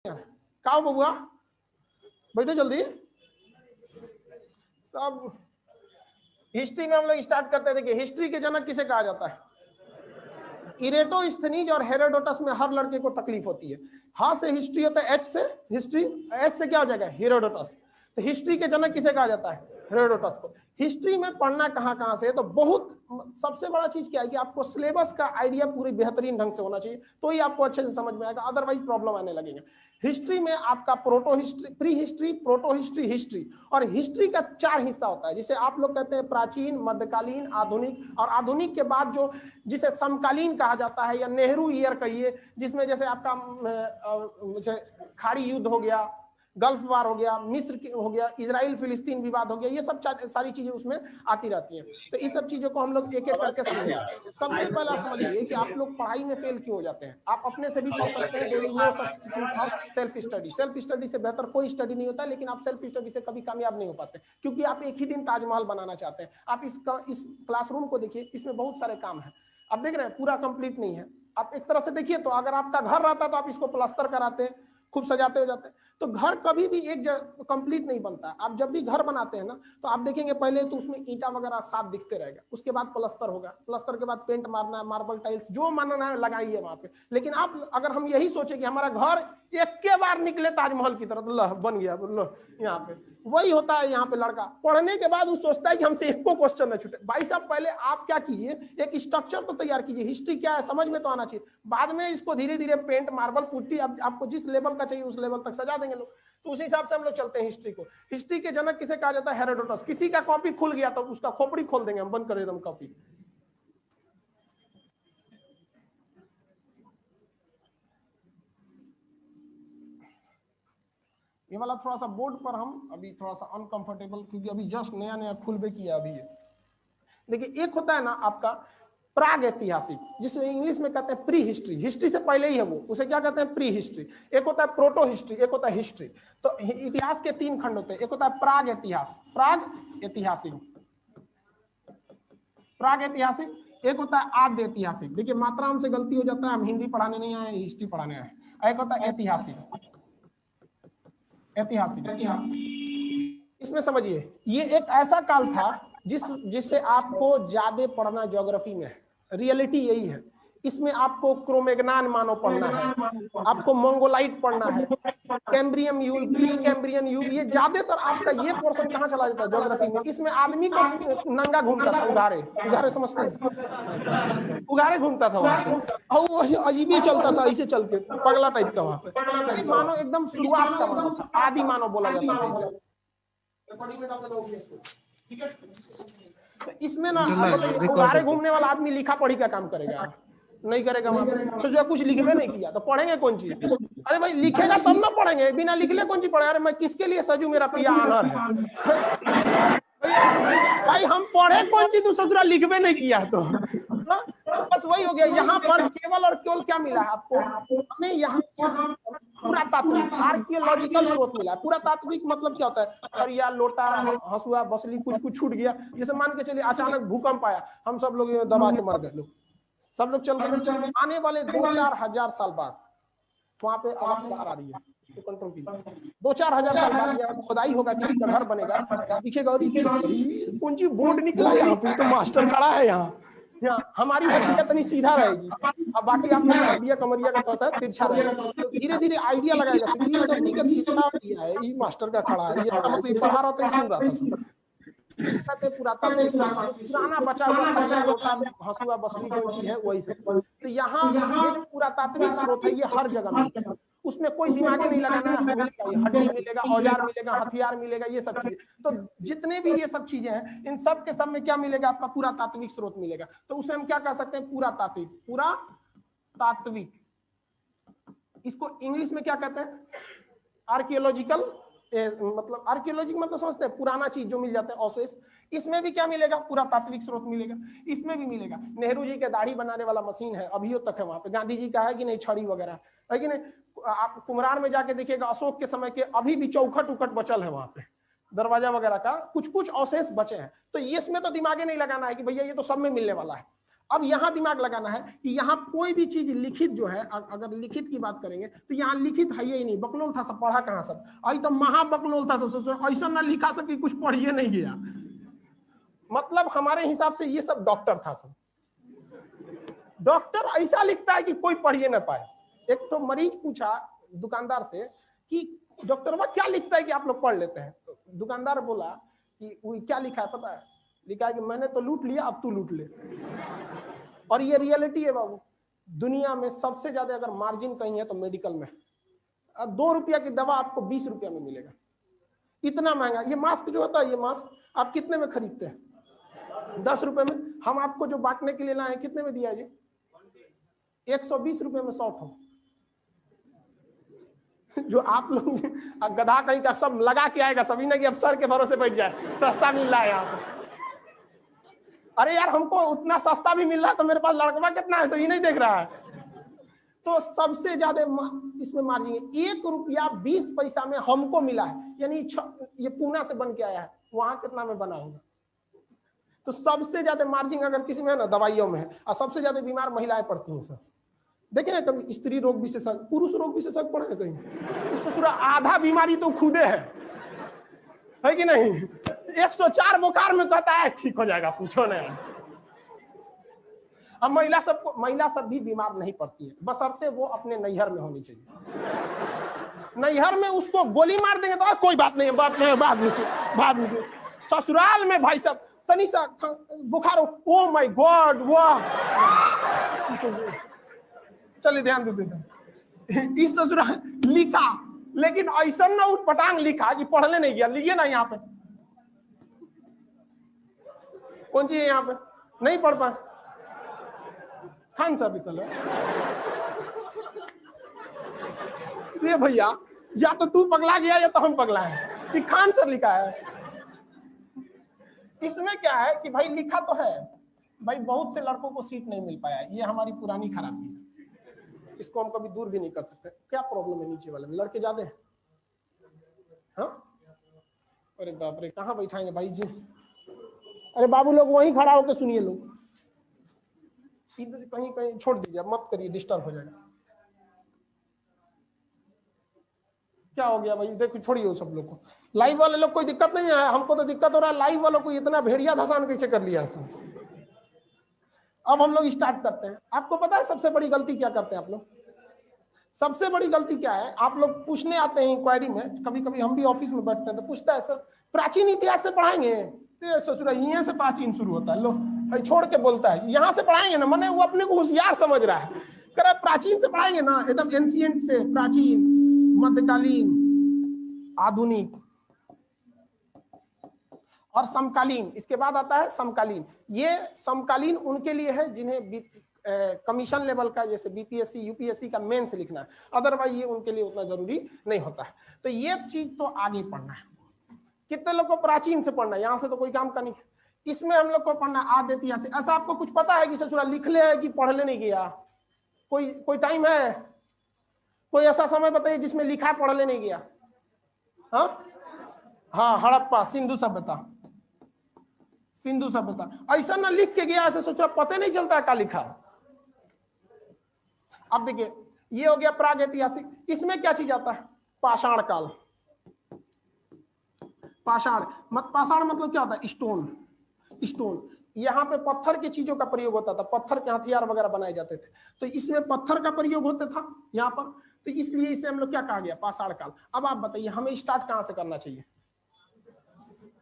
का बबुआ बैठो जल्दी। सब हिस्ट्री में हम लोग स्टार्ट करते हैं। देखिए हिस्ट्री के जनक किसे कहा जाता है? इरेटोस्थनीज और हेरोडोटस में हर लड़के को तकलीफ होती है। हा से हिस्ट्री होता है, एच से हिस्ट्री, एच से क्या हो जाएगा? हेरोडोटस। तो हिस्ट्री के जनक किसे कहा जाता है? हेरोडोटस को। हिस्ट्री में पढ़ना कहाँ से है? तो बहुत सबसे बड़ा चीज क्या है कि आपको सिलेबस का आइडिया पूरी बेहतरीन ढंग से होना चाहिए, तो ही आपको अच्छे से समझ में आएगा, अदरवाइज प्रॉब्लम आने लगेगा। हिस्ट्री में आपका proto history, pre history, proto history, history, और हिस्ट्री का 4 हिस्सा होता है, जिसे आप लोग कहते हैं प्राचीन, मध्यकालीन, आधुनिक, और आधुनिक के बाद जो जिसे समकालीन कहा जाता है या नेहरू ईयर कहिए, जिसमें जैसे आपका खाड़ी युद्ध हो गया, गल्फ वार हो गया, मिस्र हो गया, इजराइल फिलिस्तीन विवाद हो गया, ये सब सारी चीजें उसमें आती रहती हैं। तो इस सब चीजों को हम लोग एक एक करके समझेंगे। सबसे पहला समझिए कि आप लोग पढ़ाई में फेल क्यों हो जाते हैं। आप अपने से भी पढ़ सकते हैं, there is no substitute of self study. Self study से बेहतर कोई स्टडी नहीं होता, लेकिन आप सेल्फ स्टडी से कभी कामयाब नहीं हो पाते, क्योंकि आप एक ही दिन ताजमहल बनाना चाहते हैं। आप इस क्लासरूम को देखिए, इसमें बहुत सारे काम है, आप देख रहे हैं पूरा कंप्लीट नहीं है। आप एक तरह से देखिए तो अगर आपका घर रहता तो आप इसको प्लास्टर कराते, खूब सजाते हो जाते। तो घर कभी भी एक कंप्लीट नहीं बनता है। आप जब भी घर बनाते हैं ना, तो आप देखेंगे पहले तो उसमें ईंटा वगैरह साफ दिखते रहेगा, उसके बाद प्लास्टर होगा, प्लास्टर के बाद पेंट मारना है, मार्बल टाइल्स जो मानना है लगाइए वहां पे। लेकिन आप अगर हम यही सोचे कि हमारा घर एक के बार निकले ताजमहल की तरह, लो बन गया, लो यहाँ पे वही होता है। यहाँ पे लड़का पढ़ने के बाद वो सोचता है कि हमसे एक को क्वेश्चन न छूटे। भाई साहब पहले आप क्या कीजिए, एक स्ट्रक्चर तो तैयार कीजिए, हिस्ट्री क्या है समझ में तो आना चाहिए, बाद में इसको धीरे धीरे पेंट, मार्बल, पुट्टी, आपको जिस लेवल का चाहिए उस लेवल तक सजा देंगे लोग। तो उसी हिसाब से हम लोग चलते हैं हिस्ट्री को। हिस्ट्री के जनक किसे कहा जाता है? हेरोडोटस। किसी का कॉपी खुल गया तो उसका खोपड़ी खोल देंगे हम, बंद कर एकदम कॉपी। ये वाला थोड़ा सा बोर्ड पर हम अभी थोड़ा सा अनकंफर्टेबल, क्योंकि अभी जस्ट नया नया खुल भी किया अभी। देखिए एक होता है ना आपका प्राग ऐतिहासिक, जिसमें इंग्लिश में कहते हैं प्री हिस्ट्री, हिस्ट्री से पहले ही है वो, उसे क्या कहते हैं? Pre history. एक होता है प्रोटो हिस्ट्री, एक होता है हिस्ट्री। तो इतिहास के 3 खंड होते हैं। एक होता है प्राग इतिहास, प्राग ऐतिहासिक, प्राग ऐतिहासिक। एक होता है आद्य ऐतिहासिक। देखिए मात्रा हमसे गलती हो जाता है, हम हिंदी पढ़ाने नहीं आए, हिस्ट्री पढ़ाने आए। एक होता है ऐतिहासिक, ऐतिहासिक। इसमें समझिए ये एक ऐसा काल था जिससे आपको ज्यादा पढ़ना ज्योग्राफी में है। रियलिटी यही है। इसमें आपको क्रोमेगनान मानव पढ़ना है, आपको मंगोलाइट पढ़ना है, कैम्ब्रियम युग, प्री कैम्ब्रियन युग, ये ज्यादातर आपका ये पोर्शन कहाँ चला जाता है? ज्योग्राफी में। इसमें आदमी को नंगा घूमता था, उगारे, उगारे समझते हैं? उगारे घूमता था वहां पे, और वो अजीब ही चलता था ऐसे चल के, पगला टाइप का वहां पे। तो ये मानव एकदम शुरुआत का मानव था, आदि मानव बोला जाता था इसे। तो इसमें ना उगारे घूमने वाला आदमी लिखा पढ़ी का काम करेगा? नहीं करेगा। वहां पे सोचो कुछ लिखबे नहीं किया तो पढ़ेंगे कौन चीज? अरे भाई लिखेगा तब ना पढ़ेंगे, बिना लिखले कौन चीज पढ़े? अरे मैं किसके लिए सजू, मेरा पिया आनर है। भाई हम पढ़े कौन चीज, तू ससुरा लिखबे नहीं किया तो बस वही हो गया। यहाँ पर केवल और केवल क्या मिला है आपको? हमें यहाँ पुरातात्विक, आर्कियोलॉजिकल स्रोत मिला है। पुरातात्विक मतलब क्या होता है? खरिया, लोटा, हसुआ, बसली, कुछ कुछ छूट गया। जैसे मान के चलिए अचानक भूकंप आया, हम सब लोग दबा के मर गए, लोग सब लोग चल गए। आने वाले 2-4 हजार साल बाद वहां पे आवाज बाहर आ रही है, उसको कंट्रोल कीजिए। 2-4 हजार साल बाद यहाँ खुदाई होगा, किसी का घर बनेगा, दिखेगा और कौन सी बोर्ड निकला यहाँ पे, तो मास्टर खड़ा है यहाँ। हमारी हड्डियां तनी सीधा रहेगी, अब बाकी आप लोग हड्डियां कमरिया का थोड़ा सा तिरछा रहेगा। तो धीरे धीरे आइडिया लगाएगा ये सबनी का दिशा दिया है, ये मास्टर का खड़ा है, ये मतलब पढ़ा रहा था, सुन रहा था सब। कहते पुरातात्विक पुराना बचा हुआ खरिया, लोटा, हसुआ, बसली जो चीज है वही सब। तो यहाँ ये जो पुरातात्विक स्रोत है ये हर जगह मिलता है, उसमें कोई दिमाग नहीं लगाना है, मिलेगा, ये हड्डी मिलेगा, औजार मिलेगा, हथियार मिलेगा, ये सब चीजें। तो जितने भी ये सब चीजें हैं, इन सब के सब में क्या मिलेगा? आपका पुरातात्विक स्रोत मिलेगा। तो उसे हम क्या कह सकते हैं? पुरातात्विक, पुरातात्विक। इसको इंग्लिश में क्या कहते हैं? आर्कियोलॉजिकल, मतलब आर्कियोलॉजी मतलब समझते हैं पुराना चीज जो मिल जाता है, अवशेष। इसमें भी क्या मिलेगा? पुरातात्विक स्रोत मिलेगा। इसमें भी मिलेगा। नेहरू जी के दाढ़ी बनाने वाला मशीन है, अभी तक है वहां पे। गांधी जी का है कि नहीं? छड़ी वगैरह है कि नहीं? आप कुम्हरार में जाके देखिएगा, अशोक के समय के अभी भी चौखट उखट बचल है वहां पे, दरवाजा वगैरह का कुछ कुछ अवशेष बचे हैं। तो इसमें तो दिमागे नहीं लगाना है कि भैया ये तो सब में मिलने वाला है। अब यहाँ दिमाग लगाना है कि यहाँ कोई भी चीज लिखित जो है, अगर लिखित की बात करेंगे तो यहाँ लिखित है ही नहीं, बकलोल था सब, पढ़ा कहाँ सब, आई तो महा बकलोल था सब, ऐसा ना लिखा सब कि कुछ पढ़िए नहीं गया। मतलब हमारे हिसाब से ये सब डॉक्टर था सब। डॉक्टर ऐसा लिखता है कि कोई पढ़िए ना पाए। एक तो मरीज पूछा दुकानदार से कि डॉक्टर वह क्या लिखता है कि आप लोग पढ़ लेते हैं? तो दुकानदार बोला कि वो क्या लिखा है पता है? लिखा है कि मैंने तो लूट लिया, अब तू लूट ले। और ये रियलिटी है बाबू, दुनिया में सबसे ज्यादा अगर मार्जिन कहीं है तो मेडिकल में। 2 रुपया की दवा आपको 20 रुपया में मिलेगा, इतना महंगा। ये मास्क जो होता है, ये मास्क आप कितने में खरीदते हैं? 10 रुपए में। हम आपको जो बांटने के लिए लाए कितने में दिया जी? 120 रुपए में 100 ठो। जो आप लोग गधा कहीं का सब लगा के आएगा, सभी ने कि अब सर के भरोसे बैठ जाए, सस्ता मिल रहा है यहाँ पे। अरे यार हमको उतना सस्ता भी मिल रहा है तो मेरे पास लड़कवा कितना है सही नहीं देख रहा है। तो सबसे ज्यादा इसमें मार्जिन है। 1 रुपया 20 पैसा में हमको मिला है, यानी ये पूना से बन के आया है, वहां कितना में बना होगा? तो सबसे ज्यादा मार्जिन अगर किसी में है ना, दवाइयों में है। और सबसे ज्यादा बीमार महिलाएं पड़ती हैं सर। देखे कभी स्त्री रोग विशेषज्ञ, पुरुष रोग विशेषज्ञ पढ़े हैं कहीं? ससुरा आधा बीमारी तो खुदे है कि नहीं? 104 बुखार में कहता है ठीक हो जाएगा, पूछो नहीं। अब महिला सब भी बीमार नहीं पड़ती है, बशर्ते वो अपने नैहर में होनी चाहिए। नैहर में उसको गोली मार देंगे तो कोई बात नहीं है, बाद में ससुराल में भाई साहब तनी सा बुखार, ओ माय गॉड, वाह, चलिए ध्यान देते। इस ससुराल लिखा, लेकिन ऐसा ना उठपटांग लिखा कि पढ़ने नहीं गया। लिखिए ना यहाँ पे, कौन चीज है यहाँ पे? नहीं पढ़ पाए खान साहब कल। ये भैया या तो तू पगला गया या तो हम पगला है। खान सर लिखा है। इसमें क्या है कि भाई लिखा तो है भाई, बहुत से लड़कों को सीट नहीं मिल पाया, ये हमारी पुरानी खराबी है, इसको हम कभी दूर भी नहीं कर सकते। क्या प्रॉब्लम है नीचे वाले में? लड़के ज्यादा हैं? हाँ, अरे बाप रे, कहाँ बैठाएंगे भाई जी? अरे बाबू लोग वहीं खड़ा होकर सुनिए, लोग कहीं कहीं छोड़ दीजिए, मत करिए, डिस्टर्ब हो जाएगा। क्या हो गया भाई? देखो छोड़िए वो सब लोग को। लाइव वाले लोग कोई दिक्कत नहीं है, हमको तो दिक्कत हो रहा है। लाइव वालों को इतना भेड़िया धसान कैसे कर लिया सब? अब हम लोग स्टार्ट करते हैं। आपको पता है सबसे बड़ी गलती क्या करते हैं आप लोग? सबसे बड़ी गलती क्या है? आप लोग पूछने आते हैं इंक्वायरी में, कभी कभी हम भी ऑफिस में बैठते हैं तो पूछता है सर प्राचीन इतिहास से पढ़ाएंगे? ससुरा यहाँ से प्राचीन शुरू होता है, लो छोड़ के बोलता है यहाँ से पढ़ाएंगे ना, मैंने वो अपने को होशियार समझ रहा है, कह रहा प्राचीन से पढ़ाएंगे ना, एकदम एंशिएंट से, प्राचीन, मध्यकालीन, आधुनिक और समकालीन। इसके बाद आता है समकालीन। ये समकालीन उनके लिए है जिन्हें कमीशन लेवल का, जैसे बीपीएससी यूपीएससी का मेंस लिखना है, अदरवाइज ये उनके लिए उतना जरूरी नहीं होता है। तो ये चीज तो आगे पढ़ना है। कितने लोग को प्राचीन से पढ़ना है? यहाँ से तो कोई काम का नहीं। इसमें हम लोग को पढ़ना आदि इतिहास। ऐसा आपको कुछ पता है कि ससुराल लिख ले है कि पढ़ ले नहीं गया? कोई टाइम है? कोई ऐसा समय बताइए जिसमें लिखा है पढ़ ले नहीं गया? हाँ, हड़प्पा, सिंधु सभ्यता। सिंधु सभ्यता ऐसा ना लिख के गया, ऐसे सोचा पता नहीं चलता है क्या लिखा। अब देखिए ये हो गया प्रागैतिहासिक। इसमें क्या चीज आता है? पाषाण काल। पाषाण मतलब क्या होता है? स्टोन। यहाँ पे पत्थर की चीजों का प्रयोग होता था, पत्थर के हथियार वगैरह बनाए जाते थे, तो इसमें पत्थर का प्रयोग होता था यहाँ पर, तो इसलिए इसे हम लोग क्या कहा गया? पाषाण काल। अब आप बताइए हमें स्टार्ट कहाँ से करना चाहिए?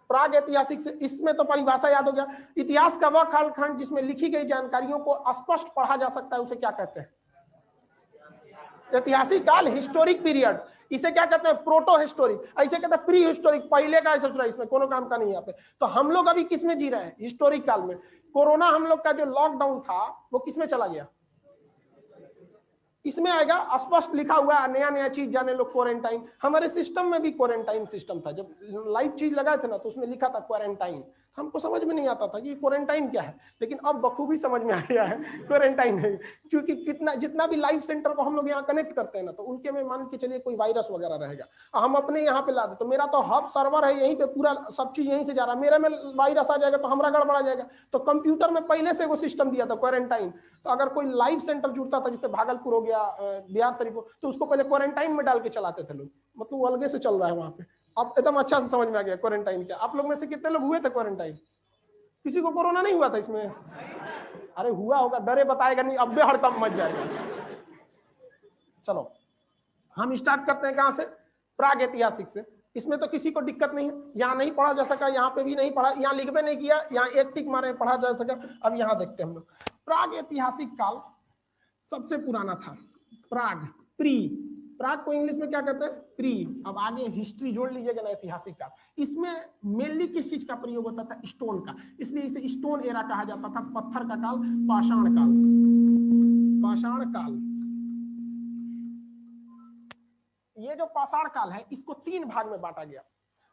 प्रागैतिहासिक से। इसमें तो परिभाषा याद हो गया। इतिहास का वह कालखंड जिसमें लिखी गई जानकारियों को स्पष्ट पढ़ा जा सकता है, उसे क्या कहते हैं? ऐतिहासिक काल, हिस्टोरिक पीरियड। इसे क्या कहते हैं? Proto historic. ऐसे कहते हैं प्री हिस्टोरिक, पहले का सोच रहा है, इसमें कोनो काम का नहीं यहाँ पे। तो हम लोग अभी किस में जी रहे हैं? हिस्टोरिक काल में। कोरोना हम लोग का जो लॉकडाउन था वो किस में चला गया? इसमें आएगा स्पष्ट लिखा हुआ है, नया नया चीज जाने लो क्वारंटाइन। हमारे सिस्टम में भी क्वारंटाइन सिस्टम था, जब लाइव चीज लगाए थे ना तो उसमें लिखा था क्वारंटाइन। हमको समझ में नहीं आता था कि क्वारंटाइन क्या है, लेकिन अब बखूबी समझ में आ गया है क्वारंटाइन है। क्योंकि कितना जितना भी लाइव सेंटर को हम लोग यहाँ कनेक्ट करते हैं ना, तो उनके में मान के चलिए कोई वायरस वगैरह रहेगा, हम अपने यहाँ पे ला दे, तो मेरा तो हब सर्वर है यहीं पे, पूरा सब चीज यहीं से जा रहा है, मेरे में वायरस आ जाएगा तो हमारा गड़बड़ा जाएगा। तो कंप्यूटर में पहले से वो सिस्टम दिया था क्वारंटाइन। तो अगर कोई लाइव सेंटर जुड़ता था, जैसे भागलपुर हो गया, बिहार शरीफ हो, तो उसको पहले क्वारंटाइन में डाल के चलाते थे लोग, मतलब वो अलगे से चल रहा है वहां पे। अब एकदम अच्छा से समझ में आ गया क्वारंटाइन क्या। आप लोग में से कितने लोग हुए थे क्वारंटाइन? किसी को कोरोना नहीं हुआ था इसमें? अरे हुआ होगा, डरे बताएगा नहीं, अब हड़कंप मच जाएगा। चलो हम स्टार्ट करते हैं कहां से? प्राग ऐतिहासिक से। इसमें तो किसी को दिक्कत नहीं है, यहाँ नहीं पढ़ा जा सका, यहाँ पे भी नहीं पढ़ा, यहाँ लिख भी नहीं किया, यहाँ एक टिक मारे पढ़ा जा सका। अब यहाँ देखते हैं हम लोग, प्राग ऐतिहासिक काल सबसे पुराना था। प्राग, प्राग को इंग्लिश में क्या कहते हैं? प्री। अब आगे हिस्ट्री जोड़ लीजिएगा ना, ऐतिहासिक काल। इसमें मेनली किस चीज का प्रयोग होता था? स्टोन का, इसलिए इसे स्टोन एरा कहा जाता था, पत्थर का काल, पाषाण काल। पाषाण काल, ये जो पाषाण काल है इसको 3 भाग में बांटा गया।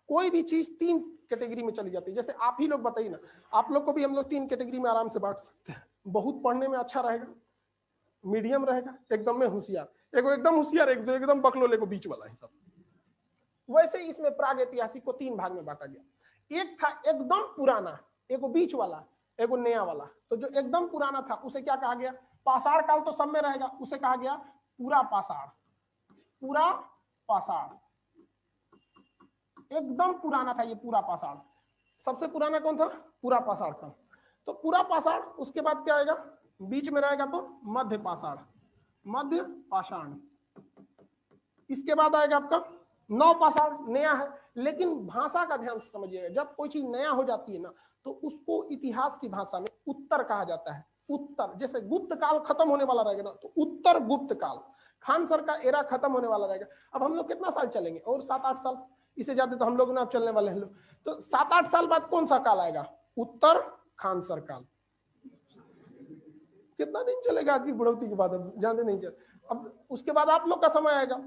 कोई भी चीज 3 कैटेगरी में चली जाती है। जैसे आप ही लोग बताइए ना, आप लोग को भी हम लोग 3 कैटेगरी में आराम से बांट सकते हैं। बहुत पढ़ने में अच्छा रहेगा, मीडियम रहेगा, एकदम में होशियार, एगो एकदम होशियार, एक एकदम बकलोले को बीच वाला है सब। वैसे ही इसमें प्राग ऐतिहासिक को 3 भाग में बांटा गया। एक था एकदम पुराना, एगो बीच वाला, एगो नया वाला। तो जो एकदम पुराना था उसे क्या कहा गया? पाषाण काल तो सब में रहेगा, उसे कहा गया पूरा पाषाण। पूरा पाषाण एकदम पुराना था ये पूरा पाषाण। सबसे पुराना कौन था? पूरा पाषाण था। तो पूरा पाषाण, उसके बाद क्या आएगा? बीच में रहेगा तो मध्य पाषाण, मध्य पाषाण। इसके बाद आएगा आपका नव पाषाण, नया है। लेकिन भाषा का ध्यान से समझिएगा, जब कोई चीज नया हो जाती है ना तो उसको इतिहास की भाषा में उत्तर कहा जाता है। उत्तर, जैसे गुप्त काल खत्म होने वाला रहेगा ना तो उत्तर गुप्त काल। खान सर का एरा खत्म होने वाला रहेगा। अब हम लोग कितना साल चलेंगे? और 7-8 साल, इससे ज्यादा तो हम लोग ना चलने वाले हैं लोग। तो 7-8 साल बाद कौन सा काल आएगा? उत्तर खान सर काल। कितना दिन चलेगा आदमी बुढ़ौती के बाद? अब ज्यादा नहीं चल। अब उसके बाद आप लोग का समय आएगा।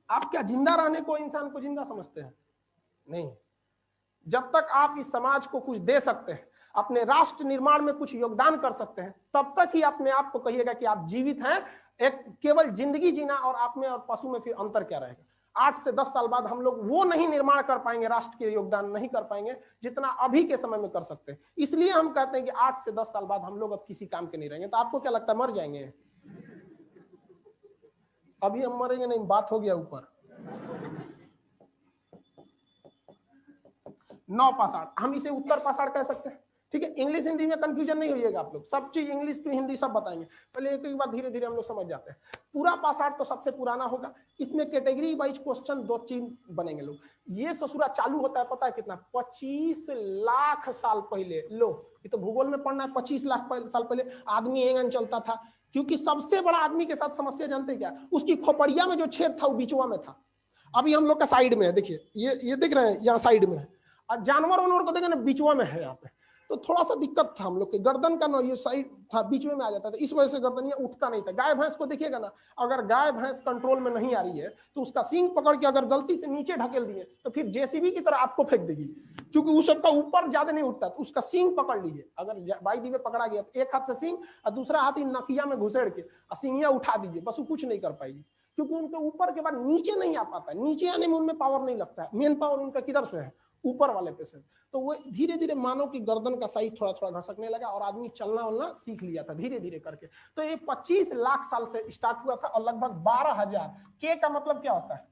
आप क्या जिंदा रहने को, इंसान को जिंदा समझते हैं? नहीं। जब तक आप इस समाज को कुछ दे सकते हैं, अपने राष्ट्र निर्माण में कुछ योगदान कर सकते हैं, तब तक ही अपने आप को कहिएगा कि आप जीवित हैं। एक केवल जिंदगी जीना और आप में और पशु में फिर अंतर क्या रहेगा? 8 से 10 साल बाद हम लोग वो नहीं निर्माण कर पाएंगे, राष्ट्र के योगदान नहीं कर पाएंगे जितना अभी के समय में कर सकते हैं। इसलिए हम कहते हैं कि 8 से 10 साल बाद हम लोग अब किसी काम के नहीं रहेंगे। तो आपको क्या लगता है, मर जाएंगे? अभी हम मरेंगे नहीं, बात हो गया ऊपर। नौ पाषाण, हम इसे उत्तर पाषाण कह सकते हैं। ठीक है, इंग्लिश हिंदी में कंफ्यूजन नहीं होइएगा आप लोग, सब चीज इंग्लिश टू हिंदी सब बताएंगे। पहले एक एक बार धीरे धीरे हम लोग समझ जाते हैं। पूरा पाषाण तो सबसे पुराना होगा। इसमें कैटेगरी वाइज क्वेश्चन 2 चीज बनेंगे लोग। ये ससुरा चालू होता है पता है कितना? 25 लाख साल पहले। लो, ये तो भूगोल में पढ़ना है। 25 लाख साल पहले आदमी एंगन चलता था। क्योंकि सबसे बड़ा आदमी के साथ समस्या जानते क्या? उसकी खोपड़िया में जो छेद था वो बीचवा में था। अभी हम लोग का साइड में है, देखिए ये दिख रहे हैं, यहाँ साइड में है। और जानवर उनवर को देखें ना, बीचवा में है यहाँ पे। तो थोड़ा सा दिक्कत था हम लोग के, गर्दन का ना ये साइड था, बीच में आ जाता था, इस वजह से गर्दन ये उठता नहीं था। गाय भैंस को देखिएगा ना, अगर गाय भैंस कंट्रोल में नहीं आ रही है तो उसका सींग पकड़ के अगर गलती से नीचे ढकेल दिए तो फिर जेसीबी की तरह आपको फेंक देगी, क्योंकि उस सबका ऊपर ज्यादा नहीं उठता। तो उसका सींग पकड़ लीजिए, अगर बाई दी में पकड़ा गया तो एक हाथ से सींग और दूसरा हाथ ही नकिया में घुसेड़ के सींगिया उठा दीजिए, बस वो कुछ नहीं कर पाएगी। क्योंकि उनके ऊपर के बाद नीचे नहीं आ पाता, नीचे आने में उनमें पावर नहीं लगता है। मेन पावर उनका किधर से है? ऊपर वाले पे से। तो वो धीरे धीरे मानव की गर्दन का साइज थोड़ा थोड़ा घसकने लगा और आदमी चलना उलना सीख लिया था धीरे धीरे करके। तो ये 25 लाख साल से स्टार्ट हुआ था और लगभग 12,000। के का मतलब क्या होता है?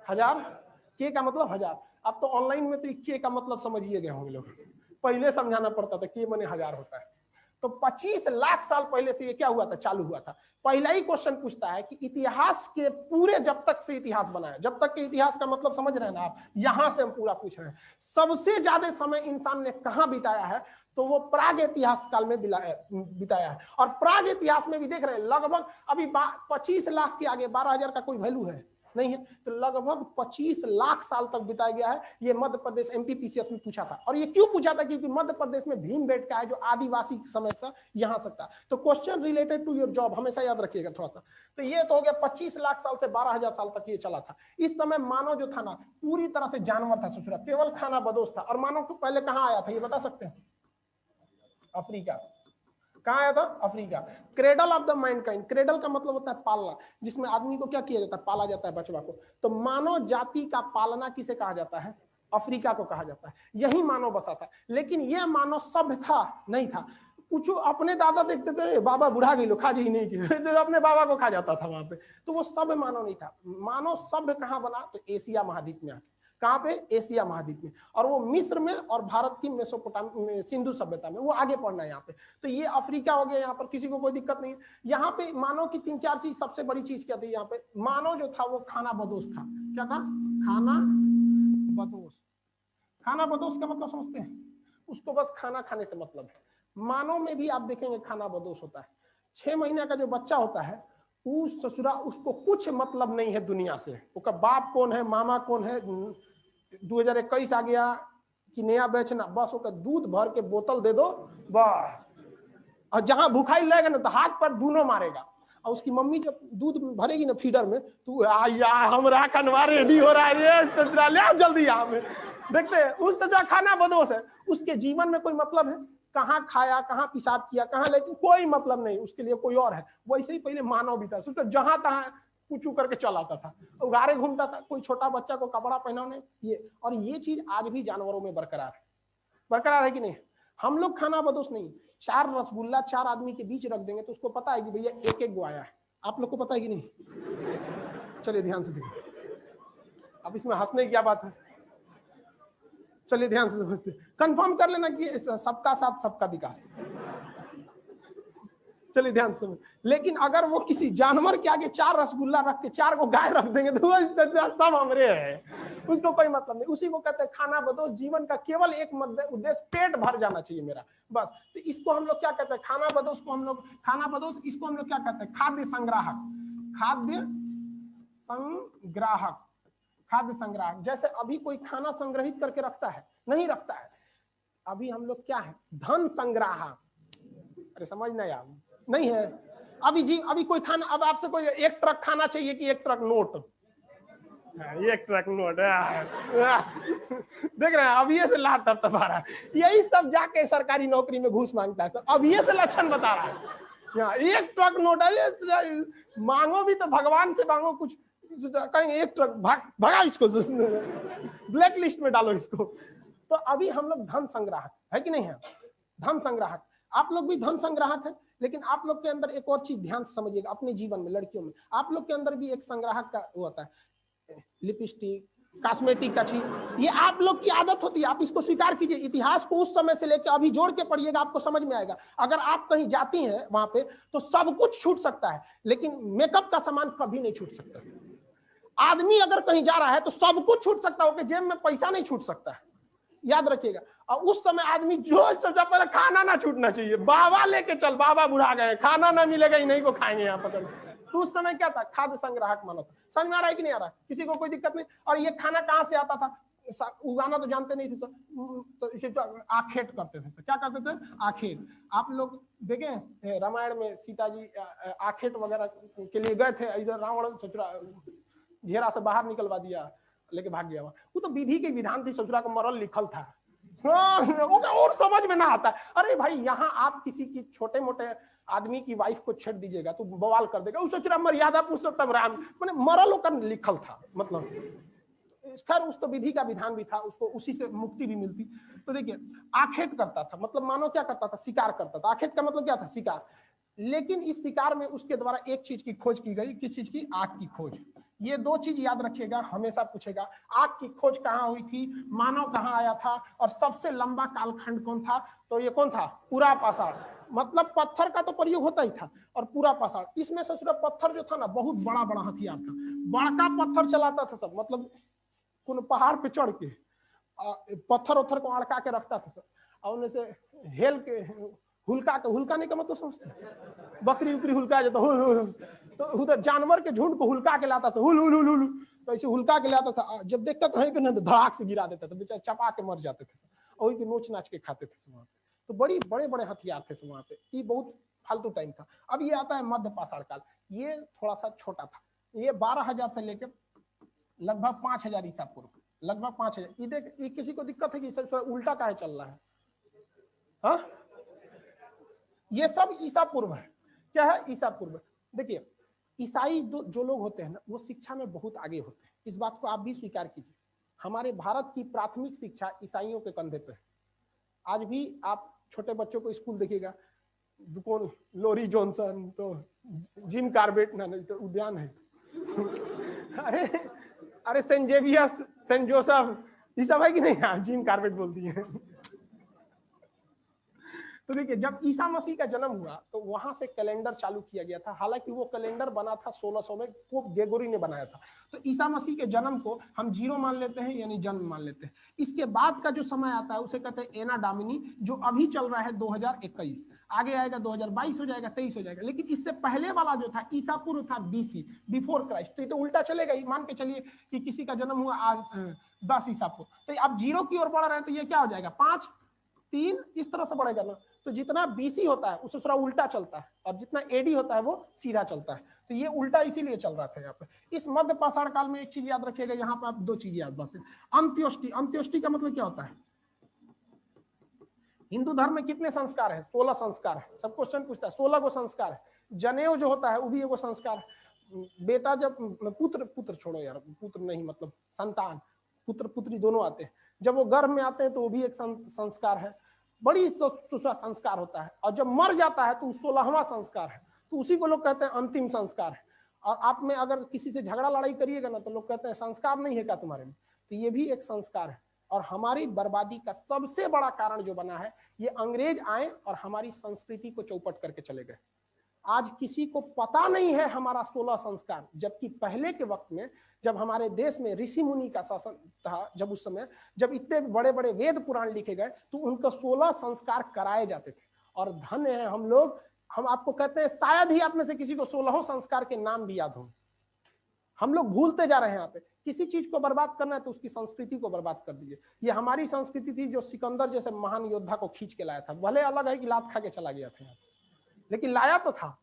हजार। के का मतलब हजार। अब तो ऑनलाइन में तो के का मतलब समझिए गए होंगे लोग, पहले समझाना पड़ता था के माने हजार होता है। तो 25 लाख साल पहले से ये क्या हुआ था? चालू हुआ था। पहला ही क्वेश्चन पूछता है कि इतिहास के पूरे, जब तक से इतिहास बना है, जब तक के इतिहास का मतलब समझ रहे हैं ना आप, यहां से हम पूरा पूछ रहे हैं। सबसे ज्यादा समय इंसान ने कहां बिताया है? तो वो प्राग इतिहास काल में बिताया है। और प्राग इतिहास में भी देख रहे हैं लगभग अभी 25 लाख के आगे 12,000 का कोई वैल्यू है? नहीं है। तो लगभग 25 लाख साल तक बिताया गया है। ये मध्य प्रदेश एमपीपीसीएस में पूछा था। और ये क्यों पूछा था? क्योंकि मध्य प्रदेश में भीमबेटका है जो आदिवासी समय से यहां से था। तो question related to your job हमेशा याद रखिएगा थोड़ा सा। तो ये तो हो गया 25 लाख साल से 12,000 साल तक ये चला था। इस समय मानव जो था ना पूरी तरह से जानवर था, ससुरा केवल खाना बदोश था। और मानव को पहले कहां आया था ये बता सकते हैं? अफ्रीका। कहां आया था? Africa. Cradle of the Mankind, cradle का मतलब होता है पालना, जिसमें आदमी को क्या किया जाता है? पाला जाता है, बचवा को। तो मानव जाति का पालना किसे कहा जाता है? अफ्रीका को कहा जाता है। यही मानव बसा था। लेकिन यह मानव सभ्य था नहीं था। कुछ अपने दादा देखते थे, बाबा बुढ़ा गई लो खा जी नहीं की जो अपने बाबा को खा जाता था वहां पे। तो वो सभ्य मानव नहीं था। मानव सभ्य कहां बना? तो एशिया महाद्वीप में आके। कहां पे? एशिया महाद्वीप में। और वो मिस्र में और भारत की मेसोपोटामिया सिंधु सभ्यता में, वो आगे पढ़ना है यहाँ पे। तो ये अफ्रीका हो गया। यहाँ पर किसी को कोई दिक्कत नहीं है। यहाँ पे मानव की 3-4 चीज, सबसे बड़ी चीज क्या थी यहाँ पे? मानव जो था वो खाना बदोश था। क्या था? खाना बदोश। खाना बदोश का मतलब समझते हैं? उसको बस खाना खाने से मतलब है। मानव में भी आप देखेंगे खाना बदोश होता है। 6 महीने का जो बच्चा होता है उस ससुरा उसको कुछ मतलब नहीं है दुनिया से। उसका बाप कौन है, मामा कौन है, 2021 आ गया कि नया बेचना, बस उसका दूध भर के बोतल दे दो बस। और जहां भूखाई लगेगा ना तो हाथ पर दोनों मारेगा। और उसकी मम्मी जब दूध भरेगी ना फीडर में, तो हमरा कनवा रेडी हो रहा है, ससुरा ले आओ जल्दी यहाँ में। देखते हैं उस ससुरा खाना बदोश है। उसके जीवन में कोई मतलब है? कहाँ खाया, कहाँ पेशाब किया, कहाँ, लेकिन कोई मतलब नहीं। उसके लिए कोई और है। वैसे ही पहले मानव भी था। सोचो जहां तहां कुचू करके चल आता था, उगारे घूमता था। कोई छोटा बच्चा को कपड़ा पहनाने ये, और ये चीज आज भी जानवरों में बरकरार है। बरकरार है कि नहीं? हम लोग खाना बदोश नहीं। 4 रसगुल्ला 4 आदमी के बीच रख देंगे तो उसको पता है कि भैया एक एक गो आया है। आप लोग को पता है कि नहीं? चलिए ध्यान से देखिए। अब इसमें हंसने की क्या बात है? चलिए ध्यान से समझते, कंफर्म कर लेना कि सबका साथ सबका विकास। चलिए ध्यान से। लेकिन अगर वो किसी जानवर के आगे 4 रसगुल्ला रख के 4 को गाय रख देंगे तो सब हमरे है, उसको कोई मतलब नहीं। उसी को कहते हैं खाना बदोश। जीवन का केवल एक उद्देश्य पेट भर जाना चाहिए मेरा, बस। तो इसको हम लोग क्या कहते हैं? खाना बदोश को हम लोग, खाना बदोश, इसको हम लोग क्या कहते हैं? खाद्य संग्राहक। खाद्य संग्राहक, खाद्य संग्राहक। जैसे अभी कोई खाना संग्रहित करके रखता है? नहीं रखता है। अभी हम लोग क्या है? धन संग्राहक। अरे समझ नहीं है अभी जी। अभी कोई खाना, अब आपसे कोई 1 ट्रक खाना चाहिए कि 1 ट्रक नोट? 1 ट्रक नोट देख रहे हैं? अब ये से लाट टपटपा रहा है। यही सब जाके सरकारी नौकरी में घूस मांगता है सब। अब ये से लक्षण बता रहा है। 1 ट्रक नोट है, मांगो भी तो भगवान से मांगो कुछ। कहेंगे 1 ट्रक भगा इसको, ब्लैक लिस्ट में डालो इसको। तो अभी हम लोग धन संग्राहक है कि नहीं है? धन संग्राहक। आप लोग भी धन संग्राहक है। लेकिन आप लोग के अंदर एक और चीज ध्यान से समझिएगा, अपने जीवन में, लड़कियों में आप लोग के अंदर भी एक संग्राहक का होता है। लिपस्टिक, कॉस्मेटिक का चीज, ये आप लोग की आदत होती है। आप इसको स्वीकार कीजिए। इतिहास को उस समय से लेकर अभी जोड़ के पढ़िएगा, आपको समझ में आएगा। अगर आप कहीं जाती हैं वहां पे तो सब कुछ छूट सकता है, लेकिन मेकअप का सामान कभी नहीं छूट सकता। आदमी अगर कहीं जा रहा है तो सब कुछ छूट सकता है, जेब में पैसा नहीं छूट सकता है, याद रखिएगा। और उस समय आदमी जो सोचा पहले खाना ना छूटना चाहिए। बाबा लेके चल, बाबा बुढ़ा गए, खाना ना मिलेगा, इन्हीं को खाएंगे यहाँ पकड़। तो उस समय क्या था? खाद्य संग्राहक माना था। समझ में आ रहा है कि नहीं आ रहा है? किसी को कोई दिक्कत नहीं। और ये खाना कहाँ से आता था? उगाना तो जानते नहीं थे सर, तो इसे आखेट करते थे। क्या करते थे? आखेट। आप लोग देखे रामायण में सीता जी आखेट वगैरह के लिए गए थे, इधर रावण ससुरा घेरा से बाहर निकलवा दिया, लेके भाग गया। वो तो विधि के विधान थी, ससुरा का मरल लिखल था। और समझ में ना आता। अरे भाई यहाँ आप किसी की छोटे मोटे आदमी की वाइफ को छेड़ दीजिएगा तो बवाल कर देगा। उस ससुरा मर्यादा पुरुषोत्तम राम, मैंने मरल होकर लिखल था। मतलब खैर उस तो विधि का विधान भी था, उसको उसी से मुक्ति भी मिलती। तो देखिए आखेट करता था, मतलब मानो क्या करता था? शिकार करता था। आखेट का मतलब क्या था? शिकार। लेकिन इस शिकार में उसके द्वारा एक चीज की खोज की गई। किस चीज की? आग की खोज। ये 2 चीज याद रखिएगा, हमेशा पूछेगा। आग की खोज कहाँ हुई थी? मानव कहाँ आया था? और सबसे लंबा कालखंड कौन था? तो ये कौन था? पूरा पाषाण। मतलब पत्थर का तो प्रयोग होता ही था, और पूरा पाषाण। इसमें ससुरा पत्थर जो था ना, बहुत बड़ा बड़ा हथियार था। बड़का पत्थर चलाता था सब, मतलब कोई पहाड़ पे चढ़ के पत्थर उत्थर को अड़का के रखता था सब, और उन्हें से हेल के हुलका नहीं का मतलब समझते? बकरी उकरी हुलका जाता, तो उधर जानवर के झुंड को हुलका के लाता था, हुल हुल हुल हुल, तो ऐसे हुलका के लाता था। जब देखता था कहीं पे ना धड़ाक से गिरा देता था, बेचारे चपा के मर जाते थे, और वही नोच नाच के खाते थे वहां पे। तो बड़ी बड़े बड़े हथियार थे वहां पे, ये बहुत फालतू टाइम था। अब ये आता है मध्य पाषाण काल, ये थोड़ा सा छोटा था, ये 12,000 से लेकर लगभग 5,000 ईसा पूर्व, लगभग 5,000। ये किसी को दिक्कत है कि सर उल्टा काहे चल रहा है? हाँ, ये सब ईसा पूर्व है। क्या है? ईसा पूर्व। देखिए ईसाई जो लोग होते हैं ना, वो शिक्षा में बहुत आगे होते हैं, इस बात को आप भी स्वीकार कीजिए। हमारे भारत की प्राथमिक शिक्षा ईसाइयों के कंधे पे है। आज भी आप छोटे बच्चों को स्कूल देखिएगा, कौन, लोरी जॉनसन, तो जिम कार्बेट, ना नहीं तो उद्यान है अरे अरे सेंट जेवियर्स, सेंट जोसेफ, ये सब है कि नहीं? हाँ, जिम कार्बेट बोलती है तो देखिए जब ईसा मसीह का जन्म हुआ तो वहां से कैलेंडर चालू किया गया था। हालांकि वो कैलेंडर बना था 1600 में, पोप ग्रेगोरी ने बनाया था। तो ईसा मसीह के जन्म को हम 0 मान लेते हैं, यानी जन्म मान लेते हैं। इसके बाद का जो समय आता है उसे कहते हैं एना डामिनी, जो अभी चल रहा है 2021, आगे आएगा 2022 हो जाएगा, 23 हो जाएगा। लेकिन इससे पहले वाला जो था ईसा पूर्व था, BC, बिफोर क्राइस्ट। तो ये तो उल्टा चलेगा ही। मान के चलिए कि किसी का जन्म हुआ आज 10 ईसा पूर्व, तो आप 0 की ओर बढ़ रहे हैं, तो ये क्या हो जाएगा? 5, 3, इस तरह से बढ़ेगा ना। तो जितना BC होता है उससे थोड़ा उल्टा चलता है, और जितना AD होता है वो सीधा चलता है। तो ये उल्टा इसीलिए चल रहा था यहाँ पे। इस मध्य पाषाण काल में एक चीज याद रखिएगा, यहाँ पे आप 2 चीज याद बस। अंत्योष्टि, अंत्योष्टि का मतलब क्या होता है? हिंदू धर्म में कितने संस्कार है? 16 संस्कार है। सब क्वेश्चन पूछता है, 16 को संस्कार है। जनेऊ जो होता है वो भी एगो संस्कार है। बेटा जब पुत्र छोड़ो यार, पुत्र नहीं मतलब संतान, पुत्र पुत्री दोनों आते हैं, जब वो गर्भ में आते हैं तो वो भी एक संस्कार है। बड़ी संस्कार होता है। और जब मर जाता है तो 16वां संस्कार है, तो उसी को लोग कहते हैं अंतिम संस्कार है। और आप में अगर किसी से झगड़ा लड़ाई करिएगा ना, तो लोग कहते हैं संस्कार नहीं है क्या तुम्हारे में? तो ये भी एक संस्कार है। और हमारी बर्बादी का सबसे बड़ा कारण जो बना है, ये अंग्रेज आए और हमारी संस्कृति को चौपट करके चले गए। आज किसी को पता नहीं है हमारा 16 संस्कार, जबकि पहले के वक्त में जब हमारे देश में ऋषि मुनि का शासन था, जब उस समय जब इतने बड़े बड़े वेद पुराण लिखे गए, तो उनको 16 संस्कार कराए जाते थे। और धन्य है हम लोग, हम आपको कहते हैं शायद ही आप में से किसी को 16 संस्कार के नाम भी याद हो। हम लोग भूलते जा रहे हैं। यहाँ पे किसी चीज को बर्बाद करना है तो उसकी संस्कृति को बर्बाद कर दीजिए। ये हमारी संस्कृति थी जो सिकंदर जैसे महान योद्धा को खींच के लाया था। भले अलग है कि लात खा के चला गया था, लेकिन लाया तो था।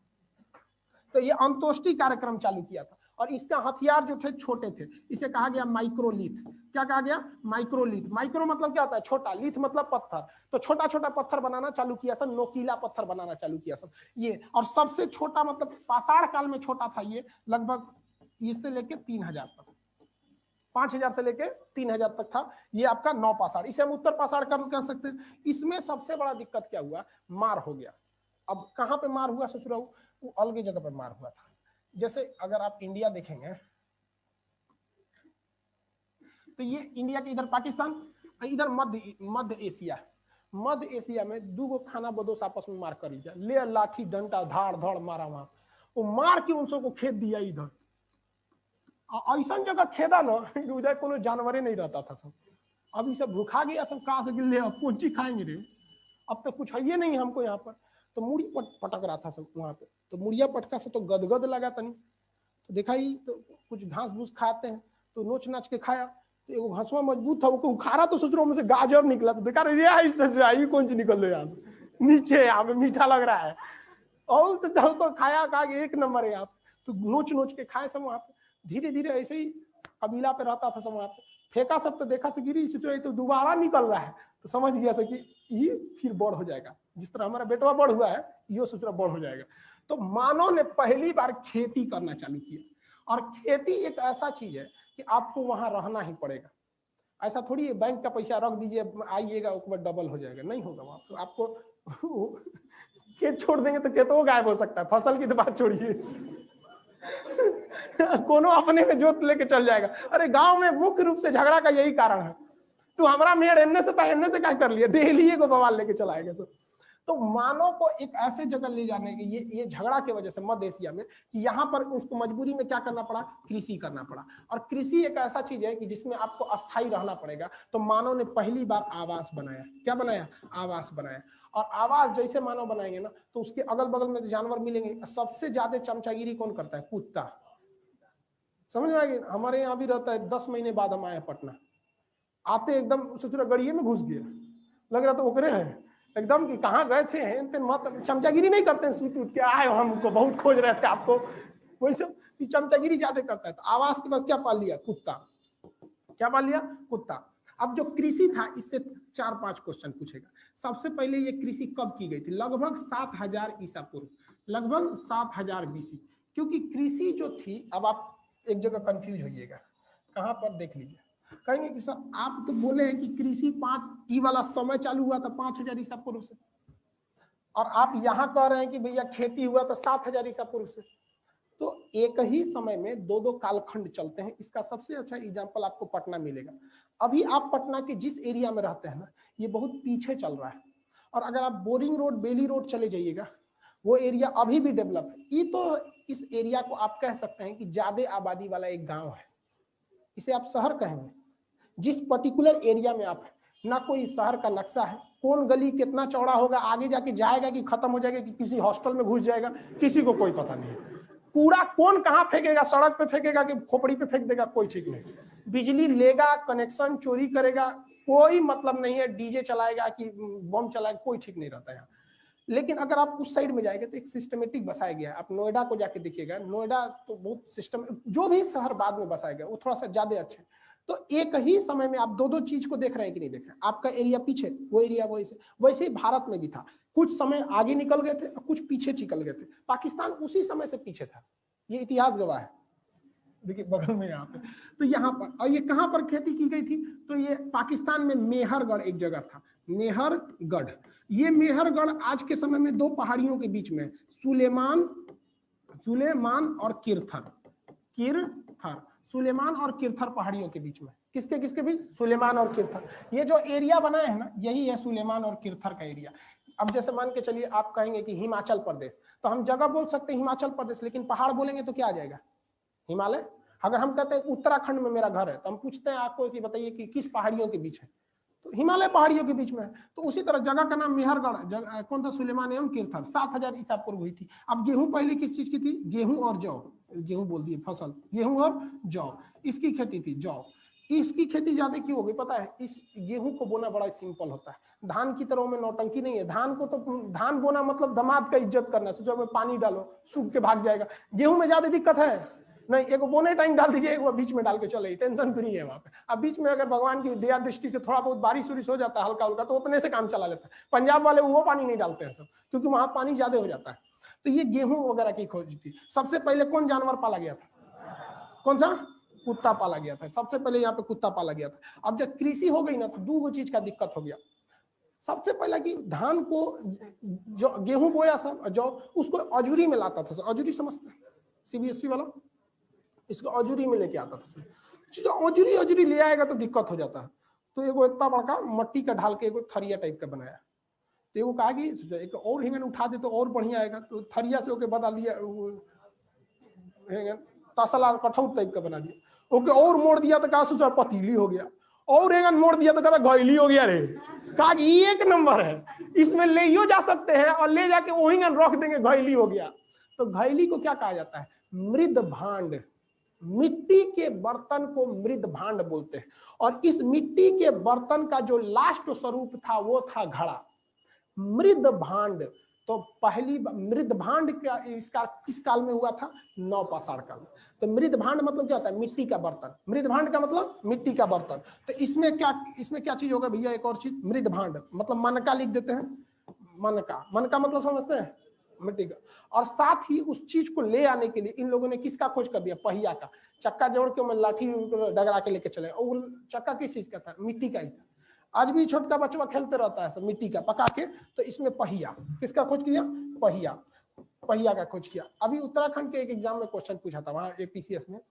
तो ये अंतोष्टि कार्यक्रम चालू किया था, और इसका हथियार जो थे छोटे थे। इसे कहा गया माइक्रोलिथ। क्या कहा गया? माइक्रोलिथ। माइक्रो मतलब क्या होता है? छोटा, लिथ मतलब पत्थर। तो छोटा छोटा पत्थर बनाना चालू किया सब, नोकीला पत्थर बनाना चालू किया सब ये। और सबसे छोटा मतलब पाषाण काल में छोटा था ये, लगभग इससे लेके 3,000 तक, 5,000 से लेके 3,000 तक था ये आपका नौ पाषाण। इसे हम उत्तर पाषाण काल कह सकते हैं। इसमें सबसे बड़ा दिक्कत क्या हुआ? मार हो गया। अब कहां पे मार हुआ ससुराल? वो अलग जगह पर मार हुआ था। जैसे अगर आप इंडिया देखेंगे तो ये इंडिया के इधर पाकिस्तान, इधर मध्य एशिया। मध्य एशिया में 2 गो खाना बदोश आपस में मार कर ले, लाठी डंडा धाड़ धड़ मारा वहां। वो मार के उन सबको खेद दिया इधर। ऐसा जगह खेदा ना उधर कोनो जानवरे नहीं रहता था सब। अब ये सब भूखा गया सब, कहा से ले अब कौन चीज खाएंगे रे, अब तो कुछ है ये नहीं हमको यहाँ पर। तो मुड़ी पटक रहा था सब वहां पे। तो मुड़िया पटका से तो गदगद लगा तनी, तो देखा ही तो कुछ घास भूस खाते हैं, तो नोच नाच के खाया। तो एगो घासवा मजबूत था, वो उखाड़ा तो सोच रहा हूँ में से गाजर निकला। तो देखा रे कौन सी निकल रही यहाँ नीचे, यहाँ पे मीठा लग रहा है। और तो खाया, कहा एक नंबर है आप। तो नोच नोच के खाए सब वहां पे। धीरे धीरे ऐसे ही कबीला पे रहता था सब वहां पे। फेंका सब तो देखा से गिरी, तो दोबारा निकल रहा है। तो समझ गया से कि ये फिर बड़ हो जाएगा, जिस तरह हमारा बेटवा बड़ हुआ है ये सोच रहा बड़ हो जाएगा। तो मानव ने पहली बार खेती करना चालू किया। और खेती एक ऐसा चीज है कि आपको वहां रहना ही पड़ेगा। ऐसा थोड़ी बैंक का पैसा रख दीजिए आइएगा उसके बाद डबल हो जाएगा, नहीं होगा वहां। तो आपको खेत छोड़ देंगे तो खेत वो गायब हो सकता है, फसल की तो बात छोड़िए कोनो अपने में जोत लेके चल जाएगा। अरे गांव में मुख्य रूप से झगड़ा का यही कारण है। तो हमारा मेड़ एन्ने से था, एन्ने से क्या कर लिया, डेली को बवाल लेके चलाएगा सब। तो मानव को एक ऐसे जगह ले जाने के ये झगड़ा की वजह से मध्य एशिया में, कि यहाँ पर उसको मजबूरी में क्या करना पड़ा? कृषि करना पड़ा। और कृषि एक ऐसा चीज है कि जिसमें आपको अस्थायी रहना पड़ेगा। तो मानव ने पहली बार आवास बनाया। क्या बनाया? आवास बनाया। और आवाज जैसे मानव बनाएंगे ना तो उसके अगल बगल में जानवर मिलेंगे। सबसे ज्यादा चमचागिरी कौन करता है? कुत्ता। समझ में आएगी? हमारे यहाँ भी रहता है, 10 महीने बाद हम आए पटना, आते एकदम सोच गड़िए में घुस गया, लग रहा तो ओकरे है एकदम कि कहाँ गए थे, मत चमचागिरी नहीं करते हैं, सूत उत के आए हमको बहुत खोज रहे थे आपको, वही सब चमचागिरी ज्यादा करता है। तो आवाज के पास क्या पाल लिया? कुत्ता। क्या पाल लिया? कुत्ता। अब जो कृषि था इससे 4-5 क्वेश्चन पूछेगा। सबसे पहले ये कृषि कब की गई थी? लगभग 7000 ईसा पूर्व, लगभग 7000 बीसी। क्योंकि कृषि जो थी, अब आप एक जगह कंफ्यूज होइएगा, कहां पर देख लीजिए, कहेंगे कि सर आप तो बोले हैं कि कृषि 5 ई वाला समय चालू हुआ था 5000 ईसा पूर्व से, और आप यहां कह रहे हैं कि भैया खेती हुआ था 7000 ईसा पूर्व से। तो एक ही समय में दो दो कालखंड चलते हैं। इसका सबसे अच्छा एग्जांपल आपको पटना मिलेगा। अभी आप पटना के जिस एरिया में रहते हैं ना, ये बहुत पीछे चल रहा है, और अगर आप बोरिंग रोड, बेली रोड चले जाइएगा, वो एरिया अभी भी डेवलप है। ये तो इस एरिया को आप कह सकते हैं कि ज्यादा आबादी वाला एक गांव है, इसे आप शहर कहेंगे। जिस पर्टिकुलर एरिया में आप है, ना कोई शहर का नक्शा है, कौन गली कितना चौड़ा होगा, आगे जाके जाएगा कि खत्म हो जाएगा, कि किसी हॉस्टल में घुस जाएगा, किसी को कोई पता नहीं है। कूड़ा कौन कहां फेंकेगा, सड़क पे फेंकेगा कि खोपड़ी पे फेंक देगा, कोई ठीक नहीं। बिजली लेगा, कनेक्शन चोरी करेगा, कोई मतलब नहीं है। डीजे चलाएगा कि बम चलाएगा, कोई ठीक नहीं रहता है। लेकिन अगर आप उस साइड में जाएंगे तो एक सिस्टमेटिक बसाया गया है। आप नोएडा को जाके देखिएगा, नोएडा तो बहुत सिस्टम, जो भी शहर बाद में बसाया गया वो थोड़ा सा ज्यादा अच्छे। तो एक ही समय में आप दो दो चीज को देख रहे हैं कि नहीं देख रहे हैं। आपका एरिया पीछे, वो एरिया वैसे ही भारत में भी था। कुछ समय आगे निकल गए थे और कुछ पीछे निकल गए थे। पाकिस्तान उसी समय से पीछे था, ये इतिहास गवाह है। देखिए बगल में यहाँ पे, तो यहाँ पर, और ये कहाँ पर खेती की गई थी? तो ये पाकिस्तान में मेहरगढ़ एक जगह था, मेहरगढ़। ये मेहरगढ़ आज के समय में दो पहाड़ियों के बीच में, सुलेमान और किरथर, सुलेमान और किरथर पहाड़ियों के बीच में। किसके बीच? सुलेमान और किरथर। ये जो एरिया बना है ना, यही है सुलेमान और किरथर का एरिया। अब जैसे मान के चलिए आप कहेंगे कि हिमाचल प्रदेश, तो हम जगह बोल सकते हैं हिमाचल प्रदेश, लेकिन पहाड़ बोलेंगे तो क्या आ जाएगा? हिमालय। अगर हम कहते हैं उत्तराखंड में मेरा घर है, तो हम पूछते हैं आपको कि बताइए कि किस पहाड़ियों के बीच है, तो हिमालय पहाड़ियों के बीच में है। तो उसी तरह जगह का नाम मेहरगढ़ कौन था? सुलेमान एवं किरथर। 7000 ईसा पूर्व हुई थी। अब गेहूं पहले किस चीज की थी? गेहूं और जौ, गेहूं बोल दिए, फसल, गेहूं और जौ, इसकी खेती थी, जौ। इसकी खेती ज्यादा क्यों हो गई पता है? इस गेहूं को बोना बड़ा सिंपल होता है, धान की तरह में नौटंकी नहीं है। धान को तो धान बोना मतलब दामाद का इज्जत करना, सोचो में पानी डालो सूख के भाग जाएगा। गेहूं में ज्यादा दिक्कत है नहीं, एक बोने टाइम डाल दीजिए, एक बीच में डाल के चले, टेंशन फ्री है वहां पे। अब बीच में अगर भगवान की दया दृष्टि से थोड़ा बहुत बारिश उरिश हो जाता है हल्का हल्का, तो उतने से काम चला लेता है। पंजाब वाले वो पानी नहीं डालते हैं सब, क्योंकि वहां पानी ज्यादा हो जाता है। तो ये गेहूं वगैरह की खोज थी। सबसे पहले कौन जानवर पाला गया था? कौन सा? कुत्ता पाला गया था। सबसे पहले यहाँ पे कुत्ता पाला गया था। अब जब कृषि हो गई ना, तो दो चीज का दिक्कत हो गया। सबसे पहला कि धान को, जो गेहूं बोया सब, जो उसको अजूरी में लाता था। अजूरी समझते हैं? सीबीएसई वाला इसको अजूरी में लेके आता था। अजूरी ले आएगा तो दिक्कत हो जाता है। तो एगो इतना बड़का मट्टी का ढाल के एगो थरिया टाइप का बनाया। तो एगो कहा कि एक और हिंगन उठा दे तो और बढ़िया आएगा, तो थरिया से ओके बदल लिया, तसला कठौत टाइप का बना दिया। ओके और मोड़ दिया तो कहा सोचा पतीली हो गया, और हिंगन मोड़ दिया तो कहता घैली हो गया रे। कहा कि ये एक नंबर है, इसमें ले जा सकते हैं और ले जाके वो हिंगन रख देंगे, घैली हो गया। तो घैली को क्या कहा जाता है? मृद भांड। मिट्टी के बर्तन को मृद भांड बोलते हैं। और इस मिट्टी के बर्तन का जो लास्ट स्वरूप था वो था घड़ा, मृद भांड। तो पहली मृद भांड का इसका किस काल में हुआ था? नवपाषाण काल। तो मृद भांड मतलब क्या होता है? मिट्टी का बर्तन। मृद भांड का मतलब मिट्टी का बर्तन। तो इसमें क्या चीज होगा भैया? एक और चीज, मृद भांड मतलब मनका लिख देते हैं। मनका मतलब समझते हैं? मिट्टी का। और साथ ही उस चीज को ले आने के लिए इन लोगों ने किसका खोज कर दिया? पहिया का। चक्का जोड़ के लाठी डगरा के लेके चले, और चक्का किस चीज का था? मिट्टी का ही था। आज भी छोटा बच्चा खेलते रहता है सब मिट्टी का पका के। तो इसमें पहिया, किसका खोज किया? पहिया का खोज किया। अभी उत्तराखंड के एक एग्जाम में क्वेश्चन पूछा था वहां एपीसीएस में,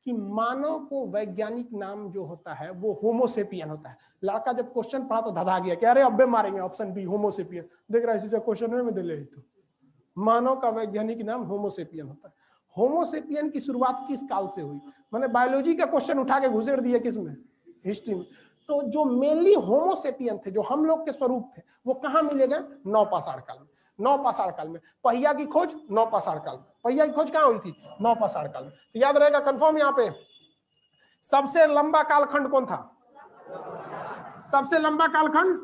कि मानव को वैज्ञानिक नाम जो होता है वो होमोसेपियन होता है। लड़का जब क्वेश्चन पढ़ा तो धधा गया कि अरे अब्बे मारेंगे, ऑप्शन बी होमोसेपियन। देख रहा है क्वेश्चन में दे ले, तो मानव का वैज्ञानिक नाम होमोसेपियन होता है। होमोसेपियन की शुरुआत किस काल से हुई? मैंने बायोलॉजी का क्वेश्चन उठा के घुसेड़ दिया किसमें? हिस्ट्री में। तो जो मेनली होमोसेपियन थे, जो हम लोग के स्वरूप थे, वो कहाँ मिले गए? नवपाषाण काल में। नवपाषाण काल में पहिया की खोज नवपाषाण काल में। पहिया की खोज कहाँ हुई थी? नवपाषाण काल में। तो याद रहेगा कंफर्म। यहाँ पे सबसे लंबा कालखंड कौन था? सबसे लंबा कालखंड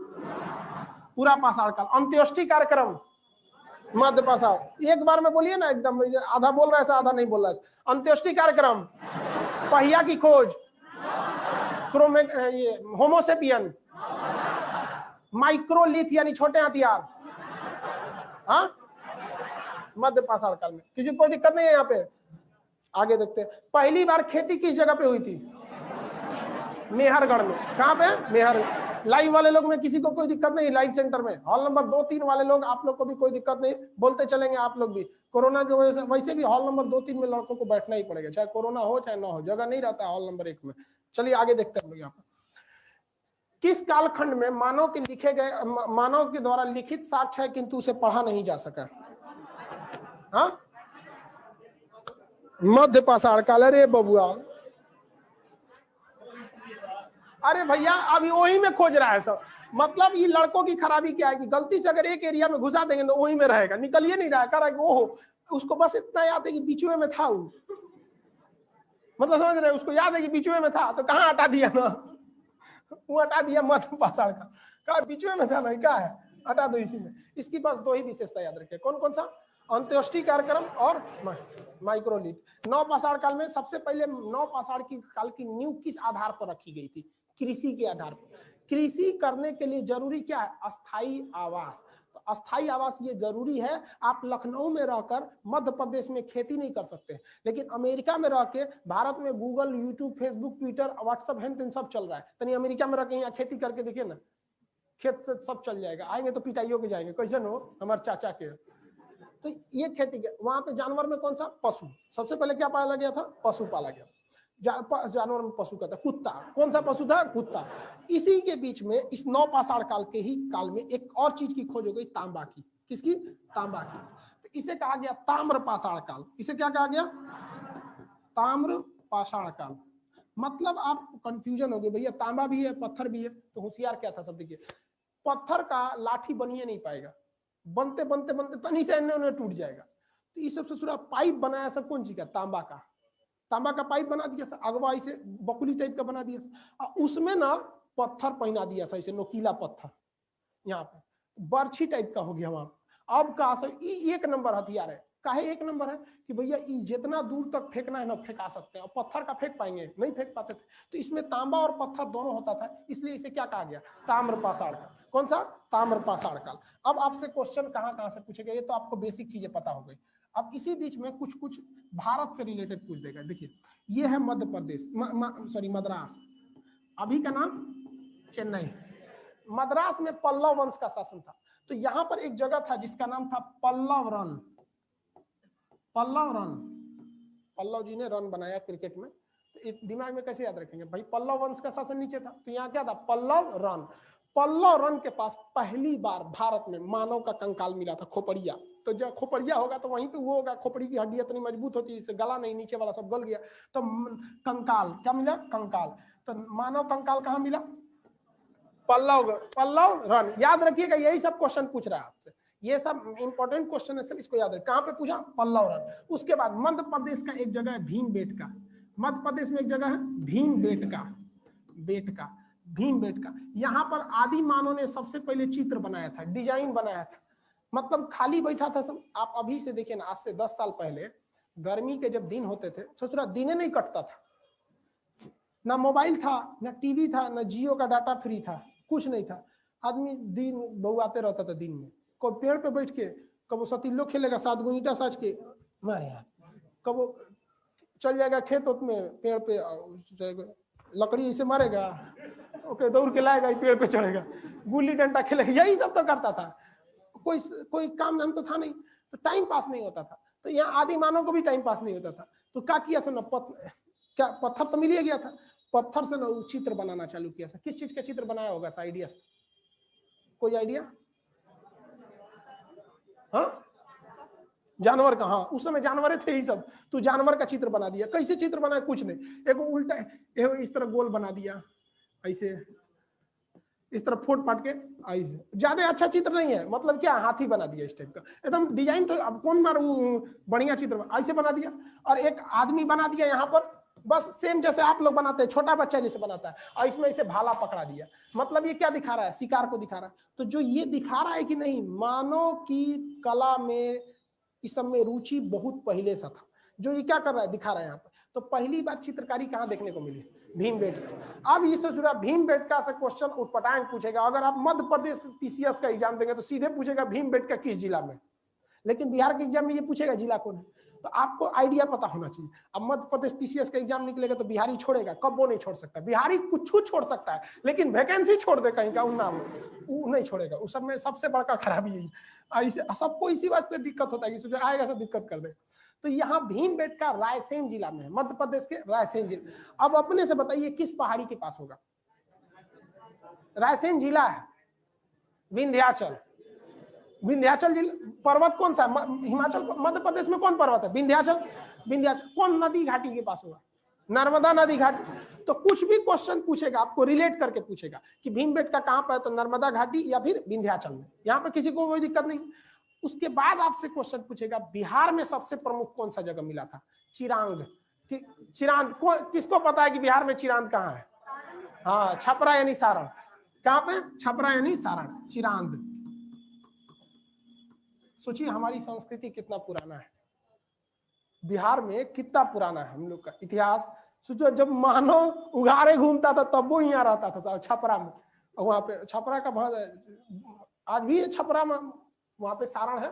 पूरा पाषाण काल। अंत्येष्टि कार्यक्रम मध्य पाषाण। एक बार में बोलिए ना, एकदम आधा बोल रहा है, आधा नहीं बोल रहा है। अंत्येष्टि कार्यक्रम, पहिया की खोज, ये होमोसेपियन, माइक्रोलिथ यानी छोटे हथियार, हाँ, मध्य पाषाण काल में। किसी को कोई दिक्कत नहीं है यहाँ पे? आगे देखते हैं। पहली बार खेती किस जगह पे हुई थी? मेहरगढ़ में। कहाँ पे? मेहर। लाइव वाले लोग में किसी को कोई दिक्कत नहीं? लाइव सेंटर में हॉल नंबर 2-3 वाले लोग, आप लोग को भी कोई दिक्कत नहीं, बोलते चलेंगे आप लोग भी। कोरोना की वजह से वैसे भी हॉल नंबर 2-3 में लड़कों को बैठना ही पड़ेगा, चाहे कोरोना हो चाहे ना हो, जगह नहीं रहता हॉल नंबर 1 में। चलिए आगे देखते हैं हम लोग। यहाँ पर किस कालखंड में मानव के लिखे गए, मानव के द्वारा लिखित साक्ष्य है किंतु उसे पढ़ा नहीं जा सका? हाँ, मध्य पाषाण काल। अरे बबुआ, अरे भैया अभी वही में खोज रहा है सब। मतलब ये लड़कों की खराबी क्या है कि गलती से अगर एक एरिया में घुसा देंगे तो वही में रहेगा, निकलिए नहीं रहा है। कह रहा है कि ओहो, उसको बस इतना याद है कि बीचवे में था वो। मतलब समझ रहे, उसको याद है कि बीचवे में था, तो कहाँ हटा दिया ना, वो हटा दिया मध्य पाषाण का। कहा बीचवे में था नहीं, क्या है, हटा दो इसी में। इसकी बस 2 ही विशेषता याद रखें। कौन कौन सा? अंत्येष्टि कार्यक्रम और माइक्रोलिथ। नवपाषाण काल में सबसे पहले नवपाषाण की काल की नींव किस आधार पर रखी गई थी? कृषि के आधार पर। कृषि करने के लिए जरूरी क्या है? अस्थायी आवास। तो अस्थायी आवास ये जरूरी है। आप लखनऊ में रहकर मध्य प्रदेश में खेती नहीं कर सकते, लेकिन अमेरिका में रह के, भारत में Google, YouTube, Facebook, Twitter, WhatsApp हेन सब चल रहा है। तनी अमेरिका में रह के यहाँ खेती करके देखिए ना, खेत से सब चल जाएगा। आएंगे तो पिटाइयों के जाएंगे, कैसे हो हमारे चाचा के। तो ये खेती के वहां पे जानवर में कौन सा? पशु। सबसे पहले क्या पाला गया था? पशु पाला गया। जानवर में पशु का था कुत्ता। कौन सा पशु था? कुत्ता। इसी के बीच में इस नवपाषाण काल के ही काल में एक और चीज की खोज हो गई, तांबा की। किसकी? तांबा की। तो इसे कहा गया ताम्र पाषाण काल। इसे क्या कहा गया? ताम्र पाषाण काल। मतलब आप कंफ्यूजन हो गए, भैया तांबा भी है पत्थर भी है, तो होशियार क्या था सब देखिए। पत्थर का लाठी बनिए नहीं पाएगा, बनते बनते बनते तनी से इन्हें टूट जाएगा। तो इस सबसे पूरा पाइप बनाया सब कौन चीज का? तांबा का। तांबा का पाइप बना दिया सर, अगवा इसे बकुली टाइप का बना दिया सर, उसमें ना पत्थर पहना दिया सर, इसे नोकीला पत्थर, यहाँ पे बर्छी टाइप का हो गया वहां। अब का सर एक नंबर हथियार है। काहे एक नंबर है? कि भैया जितना दूर तक फेंकना है ना फेंका सकते हैं, और पत्थर का फेंक पाएंगे नहीं, फेंक पाते थे। तो इसमें तांबा और पत्थर दोनों होता था, इसलिए इसे क्या कहा गया? ताम्र पाषाण काल। कौन सा? ताम्र पाषाण काल। अब आपसे क्वेश्चन कहाँ से पूछेगा, ये तो आपको बेसिक चीजें पता हो गई। अब इसी बीच में कुछ कुछ भारत से रिलेटेड पूछ देगा। देखिए ये है मध्य प्रदेश, सॉरी मद्रास, अभी का नाम चेन्नई। मद्रास में पल्लव वंश का शासन था। तो यहाँ पर एक जगह था जिसका नाम था पल्लव रन। पल्लव रन, पल्लव जी ने रन बनाया क्रिकेट में। तो दिमाग में कैसे याद रखेंगे भाई? पल्लव वंश का शासन नीचे था, तो यहाँ क्या था? पल्लव रन। पल्लव रन के पास पहली बार भारत में मानव का कंकाल मिला था, खोपड़िया। तो जब खोपड़िया होगा तो वहीं पे वो होगा, खोपड़ी की हड्डी इतनी मजबूत होती है इससे गला नहीं, नीचे वाला सब गल गया। तो कंकाल क्या मिला? कंकाल। तो मानव कंकाल कहाँ मिला? पल्लव रन। याद रखिएगा, यही सब क्वेश्चन पूछ रहा है आपसे, ये सब इंपॉर्टेंट क्वेश्चन है सर, इसको याद रखिए। कहाँ पे पूछा? पल्लव रन। उसके बाद मध्य प्रदेश का एक जगह है भीमबेटका। मध्य प्रदेश में एक जगह है भीमबेटका, भीमबेटका। यहाँ पर आदि मानव ने सबसे पहले चित्र बनाया था, डिजाइन बनाया था। मतलब खाली बैठा था सब। आप अभी से देखिए ना, आज से 10 साल पहले गर्मी के जब दिन होते थे, सोच रहा दिन नहीं कटता था, ना मोबाइल था, ना टीवी था, ना जियो का डाटा फ्री था, कुछ नहीं था। आदमी दिन बउआते रहता था दिन में। कोई पेड़ पे बैठ के कब सतीलो खेलेगा, 7 गो ईंटा साज के मारे, कब चल जाएगा खेत में, पेड़ पे लकड़ी ऐसे मारेगा, ओके दौड़ के लाएगा, पेड़ पे चढ़ेगा, गुल्ली डंडा खेलेगा, यही सब तो करता था। कोई काम धाम तो था नहीं, तो टाइम पास नहीं होता था। तो यहाँ आदि मानव को भी टाइम पास नहीं होता था। तो क्या किया सर? क्या पत्थर तो मिल गया था, पत्थर से ना चित्र बनाना चालू किया। सर किस चीज का चित्र बनाया होगा सर? आइडिया, कोई आइडिया? हाँ, जानवर का। हाँ, उस समय जानवर थे ही सब, तो जानवर का चित्र बना दिया। कैसे चित्र बनाया? कुछ नहीं, एक उल्टा, एक इस तरह गोल बना दिया ऐसे, इस तरह फोट पाट के आई से। ज्यादा अच्छा चित्र नहीं है, मतलब क्या हाथी बना दिया इस टाइप का, एकदम डिजाइन तो अब कौन बार बढ़िया चित्र ऐसे बना दिया, और एक आदमी बना दिया यहाँ पर, बस सेम जैसे आप लोग बनाते हैं, छोटा बच्चा जैसे बनाता है, और इसमें इसे भाला पकड़ा दिया। मतलब ये क्या दिखा रहा है, शिकार को दिखा रहा है। तो जो ये दिखा रहा है कि नहीं, मानव की कला में इस सब में रुचि बहुत पहले से था। जो ये क्या कर रहा है, दिखा रहा है यहाँ पर। तो पहली बार चित्रकारी कहाँ देखने को मिली, भीमबेटका। अब ये सोच रहा भीमबेटका से क्वेश्चन उटपटांग पूछेगा। अगर आप मध्य प्रदेश पीसीएस का एग्जाम देंगे तो सीधे पूछेगा भीमबेटका किस जिला में, लेकिन बिहार के एग्जाम में ये पूछेगा जिला कौन है। तो आपको आइडिया पता होना चाहिए। अब मध्य प्रदेश पीसीएस का एग्जाम निकलेगा तो बिहारी छोड़ेगा, कब वो नहीं छोड़ सकता। बिहारी कुछ छोड़ सकता है, लेकिन वैकेंसी छोड़ दे कहीं का उन नाम वो नहीं छोड़ेगा। उस सब में सबसे बड़का खराबी यही, सबको इसी बात से दिक्कत होता है कि आएगा सब दिक्कत कर दे। तो यहाँ भीमबेटका रायसेन जिला में है, मध्य प्रदेश के रायसेन जिला। अब अपने से बताइए किस पहाड़ी के पास होगा, रायसेन जिला है, विंध्याचल। विंध्याचल जिला पर्वत कौन सा, हिमाचल मध्य प्रदेश में कौन पर्वत है, विंध्याचल। विंध्याचल कौन नदी घाटी के पास होगा, नर्मदा नदी घाटी। तो कुछ भी क्वेश्चन पूछेगा आपको रिलेट करके पूछेगा कि भीमबेटका कहां पर है, तो नर्मदा घाटी या फिर विंध्याचल में। यहाँ पे किसी को कोई दिक्कत नहीं। उसके बाद आपसे क्वेश्चन पूछेगा बिहार में सबसे प्रमुख कौन सा जगह मिला था, चिरांग। चिरांद किसको पता है कि बिहार में चिरांद कहाँ है, हाँ छपरा यानी सारण। कहां पे, छपरा यानी सारण, चिरांद। सोचिए हमारी संस्कृति कितना पुराना है, बिहार में कितना पुराना है हम लोग का इतिहास। सोचो जब मानव उघाड़े घूमता था तब वो यहाँ रहता था छपरा में। वहां पे छपरा का आज भी छपरा में वहां पे सारण है,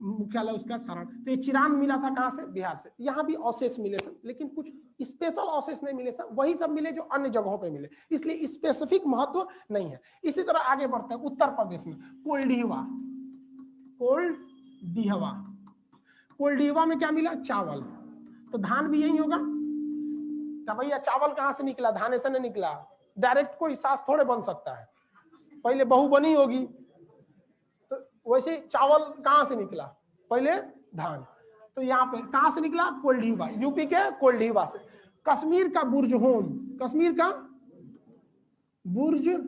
मुख्यालय उसका सारण। तो ये चिरांद मिला था कहाँ से, बिहार से। यहाँ भी अवशेष मिले सब, लेकिन कुछ स्पेशल अवशेष नहीं मिले सब, वही सब मिले जो अन्य जगहों पे मिले, इसलिए स्पेसिफिक महत्व नहीं है। इसी तरह आगे बढ़ते हैं उत्तर प्रदेश में कोल्डीवा। कोल्डीहवा, कोल्डीवा में क्या मिला, चावल। तो धान भी यही होगा। तो भैया चावल कहां से निकला, धान से नहीं निकला, डायरेक्ट कोई सास थोड़े बन सकता है, पहले बहू बनी होगी। तो वैसे चावल कहां से निकला, पहले धान। तो यहाँ पे कहां से निकला, कोल्डीवा, यूपी के कोल्डीवा से। कश्मीर का बुर्जहोम, कश्मीर का बुर्जहोम।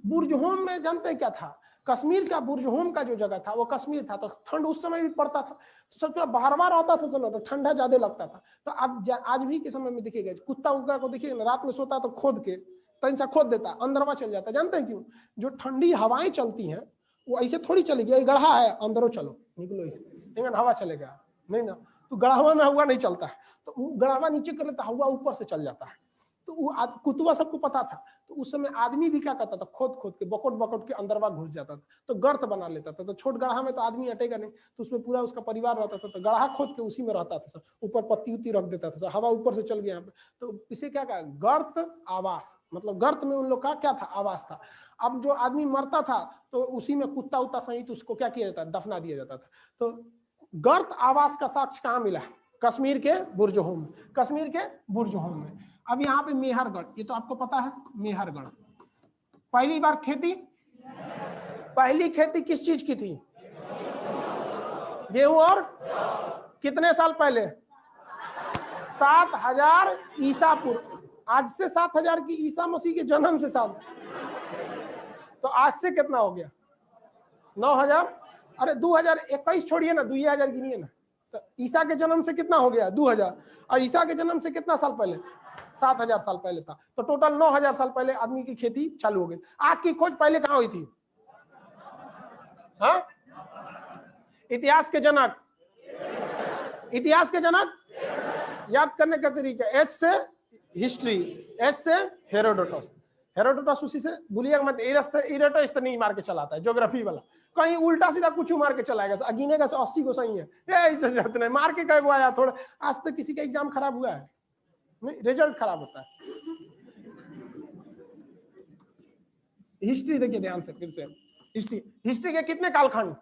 बुर्जहोम में जानते क्या था, कश्मीर का बुर्जहोम का जो जगह था वो कश्मीर था। तो ठंड उस समय भी पड़ता था, तो सब थोड़ा बाहरवा रहता था, तो ठंडा ज्यादा लगता था। तो आज भी के समय में देखिएगा, कुत्ता उगा को देखिएगा रात में सोता तो खोद के तन सा खोद देता, अंदरवा चल जाता। जानते हैं क्यों, जो ठंडी हवाएं चलती हैं वो ऐसे थोड़ी चलेगी, गढ़ा है अंदरों चलो निकलो इसके, हवा चलेगा नहीं ना। तो गढ़ावा में हवा नहीं चलता है, तो गढ़ावा नीचे कर लेता, हवा ऊपर से चल जाता है। तो वो कुतवा सबको पता था। तो उस समय आदमी भी क्या करता था, खोद खोद के बकोट बकोट के अंदरवा घुस जाता था, तो गर्त बना लेता था। तो छोट गढ़ा में तो आदमी अटेगा नहीं, तो उसमें पूरा उसका परिवार रहता था। तो गढ़ा खोद के उसी में रहता था, ऊपर पत्ती उत्ती रख देता था, हवा ऊपर से चल गया यहाँ पे। तो इसे क्या कहा, गर्त आवास। मतलब गर्त में उन लोग का क्या था, आवास था। अब जो आदमी मरता था तो उसी में कुत्ता उत्ता सहित उसको क्या किया जाता, दफना दिया जाता था। तो गर्त आवास का साक्ष्य कहाँ मिला, कश्मीर के बुर्जहोम, कश्मीर के बुर्जहोम में। अब यहाँ पे मेहरगढ़, ये तो आपको पता है, मेहरगढ़ पहली बार खेती, पहली खेती किस चीज की थी, गेहूं। और कितने साल पहले, 7000 ईसा पूर्व। आज से 7000 की ईसा मसीह के जन्म से साल, तो आज से कितना हो गया, 9000। अरे 2021 छोड़िए ना, 2000 गिनिए ना। तो ईसा के जन्म से कितना हो गया, 2000। और ईसा के जन्म से कितना साल पहले, 7000 साल पहले था। तो टोटल 9000 साल पहले आदमी की खेती चालू हो गई। आग की खोज पहले कहां हुई थी, हाँ? इतिहास के जनक, इतिहास के जनक याद करने का तरीका, एच से हिस्ट्री, एच से हेरोडोटस। हेरोडोटस उसी से भूलिएगा मत, इरेटस तो नहीं मार के चलाता है, ज्योग्राफी वाला कहीं उल्टा सीधा कुछ मार के चलाएगा, गिनेगा 80 को सही है, नहीं मार के कई आया थोड़ा। आज तक किसी का एग्जाम खराब हुआ है, नहीं, रिजल्ट खराब होता है। हिस्ट्री देखिए ध्यान से फिर से, हिस्ट्री के कितने कालखंड,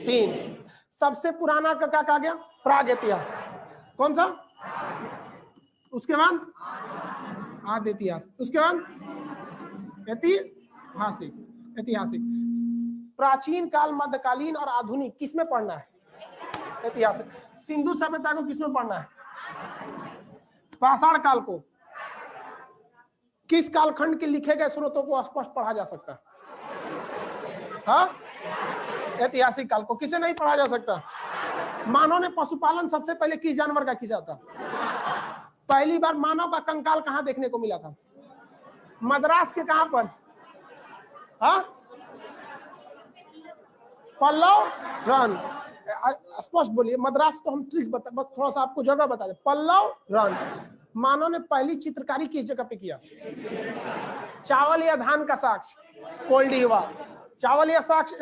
3। सबसे पुराना का क्या कहा गया, प्राग इतिहास। कौन सा, उसके बाद आदि इतिहास, उसके बाद ऐतिहासिक। ऐतिहासिक, प्राचीन काल, मध्यकालीन और आधुनिक किसमें पढ़ना है, ऐतिहासिक। सिंधु सभ्यता को किसमें पढ़ना है, पाषाण काल को। किस कालखंड के लिखे गए स्रोतों को स्पष्ट पढ़ा जा सकता है? हाँ, ऐतिहासिक काल को किसे नहीं पढ़ा जा सकता? मानव ने पशुपालन सबसे पहले किस जानवर का किया था? पहली बार मानव का कंकाल कहां देखने को मिला था? मद्रास के कहां पर? हाँ, पल्लव रन। स्पष्ट बोलिए, मद्रास तो हम ट्रिक बता, बस थोड़ा सा आपको जगह बता दे। पल्लव रन। मानव ने पहली चित्रकारी किस जगह पे किया? चावल या धान का साक्ष? कोल्डीवा। चावल या साक्ष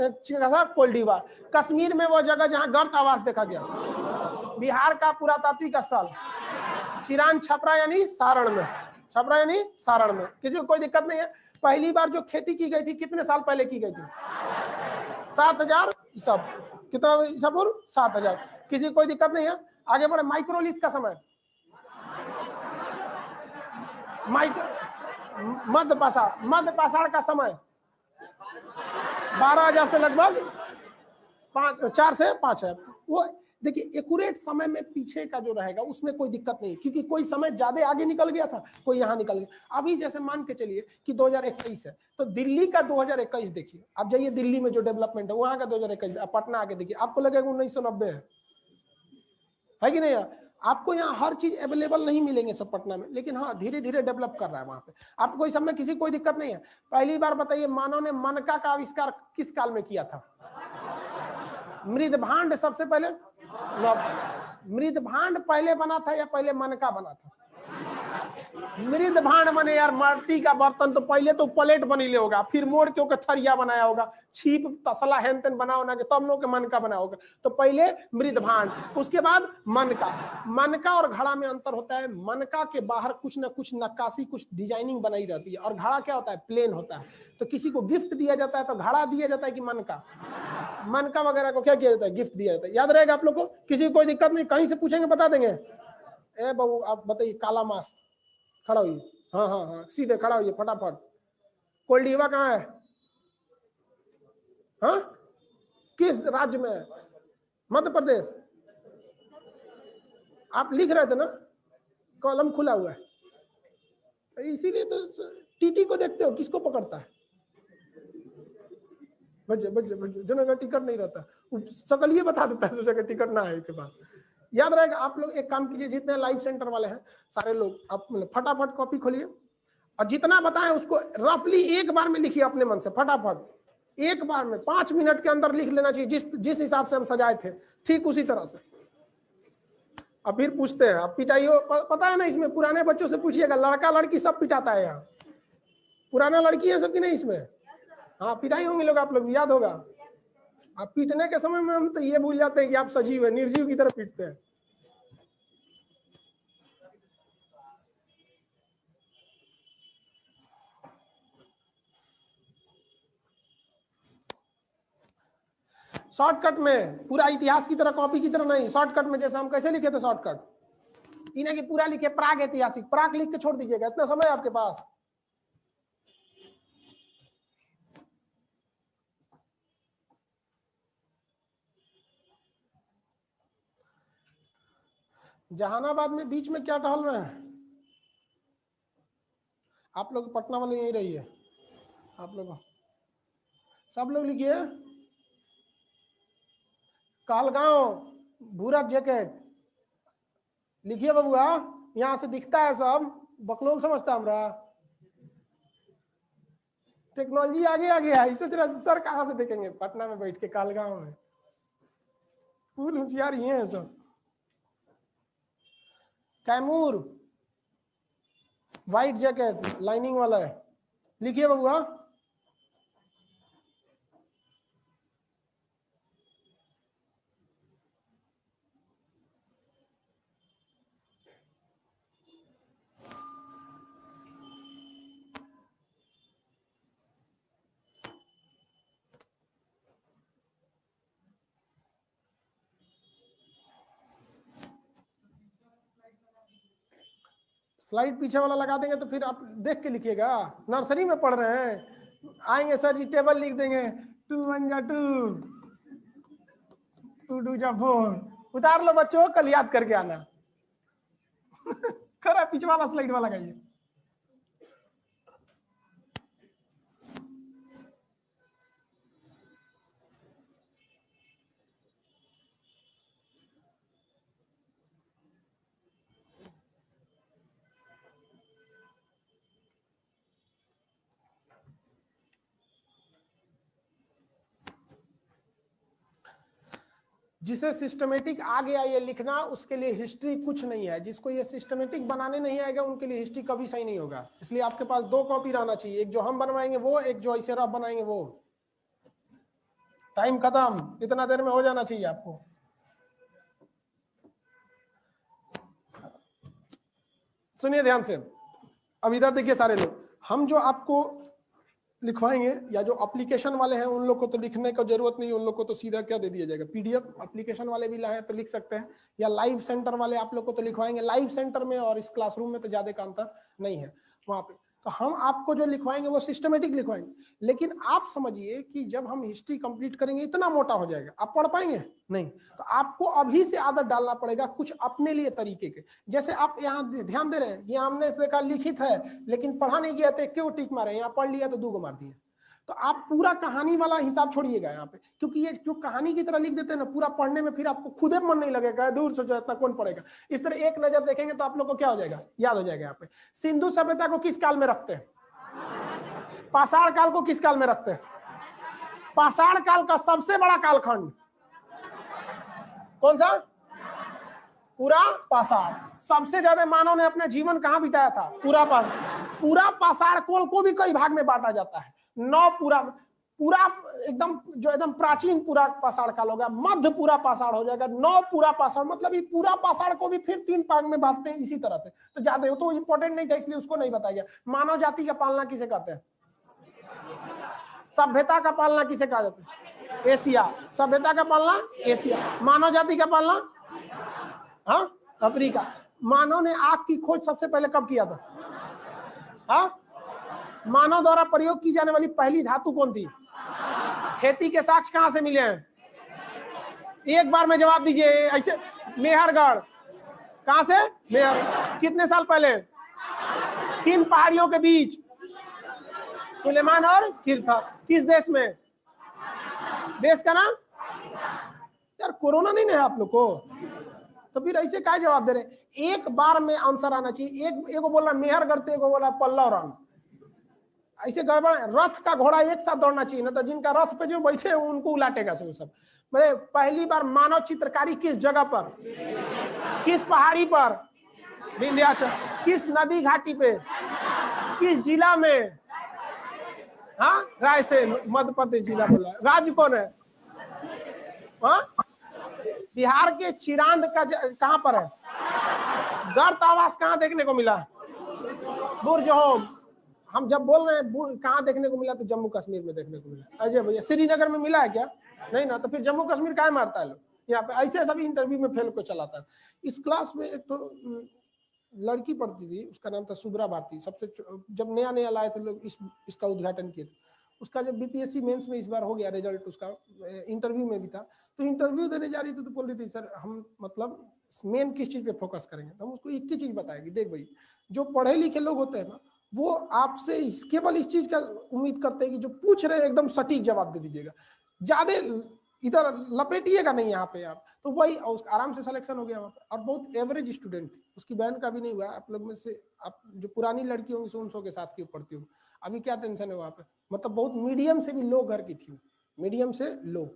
कोल्डीवा। कश्मीर में वो जगह जहां गर्त आवास देखा गया। बिहार का पुरातात्विक स्थल चिरान छपरा यानी सारण में। छपरा यानी सारण में। किसी को कोई दिक्कत नहीं है? पहली बार जो खेती की गई थी कितने साल पहले की गई थी? 7000 ईसा। कितना ईसा पूर्व? 7000। किसी को कोई दिक्कत नहीं है? आगे बढ़े। माइक्रोलिथ का समय? मध्य पाषाण का समय 12,000 से लगभग 4 से 5 है। वो देखिए एक्यूरेट समय में पीछे का जो रहेगा उसमें कोई दिक्कत नहीं, क्योंकि कोई समय ज्यादा आगे निकल गया था, कोई यहाँ निकल गया। अभी जैसे मान के चलिए कि 2021 है, तो दिल्ली का 2021 देखिए। आप जाइए दिल्ली में जो डेवलपमेंट है वहां का 2021, पटना आगे देखिए, आपको लगेगा 1990 है कि नहीं? आपको यहाँ हर चीज अवेलेबल नहीं मिलेंगे सब पटना में, लेकिन हाँ धीरे धीरे डेवलप कर रहा है वहां पे। आपको इस समय किसी कोई दिक्कत नहीं है। पहली बार बताइए मानव ने मनका का आविष्कार किस काल में किया था? मृदभांड सबसे पहले। मृदभांड पहले बना था या पहले मनका बना था? मृदभांड बने यार, माटी का बर्तन तो पहले तो प्लेट बनी होगा, फिर मोड़ के थरिया बनाया होगा, छीप तसला हेन तेन बना होना के तब लोग के मनका बना होगा। तो पहले मृदभांड, उसके बाद मनका। मनका और घड़ा में अंतर होता है। मनका के बाहर कुछ ना कुछ नक्काशी, कुछ डिजाइनिंग बनाई रहती है, और घड़ा क्या होता है? प्लेन होता है। तो किसी को गिफ्ट दिया जाता है तो घड़ा दिया जाता है कि मनका? मनका वगैरह को क्या किया जाता है? गिफ्ट दिया जाता है। याद रहेगा आप लोग को? किसी को कोई दिक्कत नहीं? कहीं से पूछेंगे बता देंगे। ए बाबू आप बताइए, काला मास्क, खड़ा होइए। हाँ हाँ हाँ, सीधे खड़ा होइए फटाफट। कोल्डीवा कहाँ है? हाँ, किस राज्य में है? मध्य प्रदेश। आप लिख रहे थे ना, कॉलम खुला हुआ है, इसीलिए तो टीटी को देखते हो किसको पकड़ता है। बच्चे जनरल टिकट नहीं रहता, सकल ये बता देता है सोचा कि टिकट ना है के बाद। याद रहेगा। आप लोग एक काम कीजिए, जितने लाइव सेंटर वाले हैं सारे लोग, आप फटाफट कॉपी खोलिए और जितना बताएं उसको रफली एक बार में लिखिए अपने मन से। फटाफट एक बार में 5 मिनट के अंदर लिख लेना चाहिए, जिस हिसाब से हम सजाए थे ठीक उसी तरह से। अब फिर पूछते हैं, अब पिटाइयो पता है ना इसमें? पुराने बच्चों से पूछिएगा, लड़का लड़की सब पिटाता है यहाँ। पुराना लड़की है सब की नहीं इसमें? हाँ, पिटाई होंगे लोग, आप लोग याद होगा। आप पीटने के समय में हम तो ये भूल जाते हैं कि आप सजीव है, निर्जीव की तरह पीटते हैं। शॉर्टकट में, पूरा इतिहास की तरह कॉपी की तरह नहीं, शॉर्टकट में। जैसे हम कैसे लिखे थे शॉर्टकट, इन्हें कि पूरा लिखे प्राग ऐतिहासिक, प्राग लिख के छोड़ दीजिएगा, इतना समय आपके पास। जहानाबाद में बीच में क्या टहल रहे हैं आप लोग? पटना वाले यही रही है आप लोग, सब लोग लिखिए। कहलगांव भूरा जैकेट लिखिए बबुआ, यहाँ से दिखता है सब, बकलोल समझता हमरा। टेक्नोलॉजी आगे आगे है, सोच रहा सर कहाँ से देखेंगे? पटना में बैठ के कहलगांव में, फुल होशियार ही है सब। कैमूर व्हाइट जैकेट लाइनिंग वाला है, लिखिए बबुआ। स्लाइड पीछे वाला लगा देंगे तो फिर आप देख के लिखिएगा। नर्सरी में पढ़ रहे हैं, आएंगे सर जी टेबल लिख देंगे, 2 1 जा 2, 2 2 जा 4। उतार लो बच्चों, कल याद करके आना। खरा पीछे वाला स्लाइड वाला लगाइए। जिसे सिस्टमेटिक आ गया ये लिखना, उसके लिए हिस्ट्री कुछ नहीं है। जिसको ये सिस्टमेटिक बनाने नहीं आएगा उनके लिए हिस्ट्री कभी सही नहीं होगा। इसलिए आपके पास 2 कॉपी रहना चाहिए, एक जो हम बनवाएंगे वो, एक जो ऐसे रफ बनाएंगे वो। टाइम खत्म, इतना देर में हो जाना चाहिए आपको। सुनिए ध्यान से, अब इधर देखिए सारे लोग, हम जो आपको लिखवाएंगे या जो एप्लीकेशन वाले हैं उन लोग को तो लिखने का जरूरत नहीं, उन लोग को तो सीधा क्या दे दिया जाएगा, पीडीएफ। एप्लीकेशन वाले भी लाए तो लिख सकते हैं, या लाइव सेंटर वाले आप लोग को तो लिखवाएंगे। लाइव सेंटर में और इस क्लासरूम में तो ज्यादा का अंतर नहीं है वहां पे। तो हम आपको जो लिखवाएंगे वो सिस्टमेटिक लिखवाएंगे। लेकिन आप समझिए कि जब हम हिस्ट्री कंप्लीट करेंगे इतना मोटा हो जाएगा, आप पढ़ पाएंगे नहीं। तो आपको अभी से आदत डालना पड़ेगा कुछ अपने लिए तरीके के। जैसे आप यहाँ ध्यान दे रहे हैं, यहाँ हमने देखा लिखित है लेकिन पढ़ा नहीं गया, तो क्यों टिक मारे, यहाँ पढ़ लिया तो 2 को मार दिए। तो आप पूरा कहानी वाला हिसाब छोड़िएगा यहाँ पे, क्योंकि ये जो कहानी की तरह लिख देते हैं ना, पूरा पढ़ने में फिर आपको खुद ही मन नहीं लगेगा, दूर से इतना कौन पढ़ेगा। इस तरह एक नजर देखेंगे तो आप लोग को क्या हो जाएगा, याद हो जाएगा। यहाँ पे सिंधु सभ्यता को किस काल में रखते हैं, पाषाण काल को किस काल में रखते हैं। पाषाण काल का सबसे बड़ा कालखंड कौन सा, पूरा पाषाण। सबसे ज्यादा मानव ने अपना जीवन कहां बिताया था, पूरा पाषाण काल को भी कई भाग में बांटा जाता है। 9 पूरा एकदम जो एकदम प्राचीन पूरा पाषाण काल हो गया, मध्य पूरा पाषाण हो जाएगा, 9 पूरा पाषाण, मतलब ये पूरा पाषाण को भी फिर 3 भाग में बांटते हैं इसी तरह से। तो ज्यादा तो इंपॉर्टेंट नहीं था इसलिए उसको नहीं बताया गया। मानव जाति का पालना किसे कहते हैं, सभ्यता का पालना किसे कहा जाता है, एशिया। सभ्यता का पालना एशिया, मानव जाति का पालना हाँ अफ्रीका। मानव ने आग की खोज सबसे पहले कब किया था, हाँ मानव द्वारा प्रयोग की जाने वाली पहली धातु कौन थी, खेती के साक्ष्य कहां से मिले हैं, एक बार में जवाब दीजिए ऐसे। मेहरगढ़, कहां से, मेहर। कितने साल पहले, किन पहाड़ियों के बीच, सुलेमान और किरथा। किस देश में, देश का नाम, यार कोरोना नहीं है आप लोग को, तो फिर ऐसे क्या जवाब दे रहे। एक बार में आंसर आना चाहिए। एक बोल रहा मेहरगढ़, एक बोल रहा पल्लव रंग, ऐसे गड़बड़। रथ का घोड़ा एक साथ दौड़ना चाहिए ना, तो जिनका रथ पे जो बैठे हैं उनको उलाटेगा सब। पहली बार मानव चित्रकारी किस जगह पर, किस पहाड़ी पर, विंध्याचल। किस नदी घाटी पे, किस जिला में, हाँ रायसेन, मध्य प्रदेश जिला बोला। राज्य कौन है, हाँ बिहार के चिरांद का कहां पर है, गर्त आवास कहां देखने को मिला, बुर्ज होम। हम जब बोल रहे हैं कहां देखने को मिला, तो जम्मू कश्मीर में देखने को मिला। अजय भैया श्रीनगर में मिला है क्या, नहीं ना, तो फिर जम्मू कश्मीर काहे मारता है लोग यहाँ पे। ऐसे सभी इंटरव्यू में फेल को चलाता है। इस क्लास में एक तो लड़की पढ़ती थी, उसका नाम था सुब्रा भारती। सबसे जब नया नया लाए थे लोग इसका उद्घाटन किए थे। उसका जब बीपीएससी मेंस में इस बार हो गया रिजल्ट, उसका इंटरव्यू में भी था। तो इंटरव्यू देने जा रही थी तो बोल रही थी सर हम मतलब मेन किस चीज पे फोकस करेंगे। तो हम उसको एक ही चीज बताएगी, देख भाई जो पढ़े लिखे लोग होते हैं ना, वो आपसे केवल इस चीज का उम्मीद करते हैं कि जो पूछ रहे हैं एकदम सटीक जवाब दे दीजिएगा, ज्यादा इधर लपेटिएगा नहीं यहाँ पे आप। तो वही आराम से सिलेक्शन हो गया वहाँ पे। और बहुत एवरेज स्टूडेंट थी, उसकी बहन का भी नहीं हुआ। आप लोग में से आप जो पुरानी लड़की होंगी सो उनसों के साथ क्यों पढ़ती हो, अभी क्या टेंशन है वहाँ पे। मतलब बहुत मीडियम से भी लो घर की थी, मीडियम से लो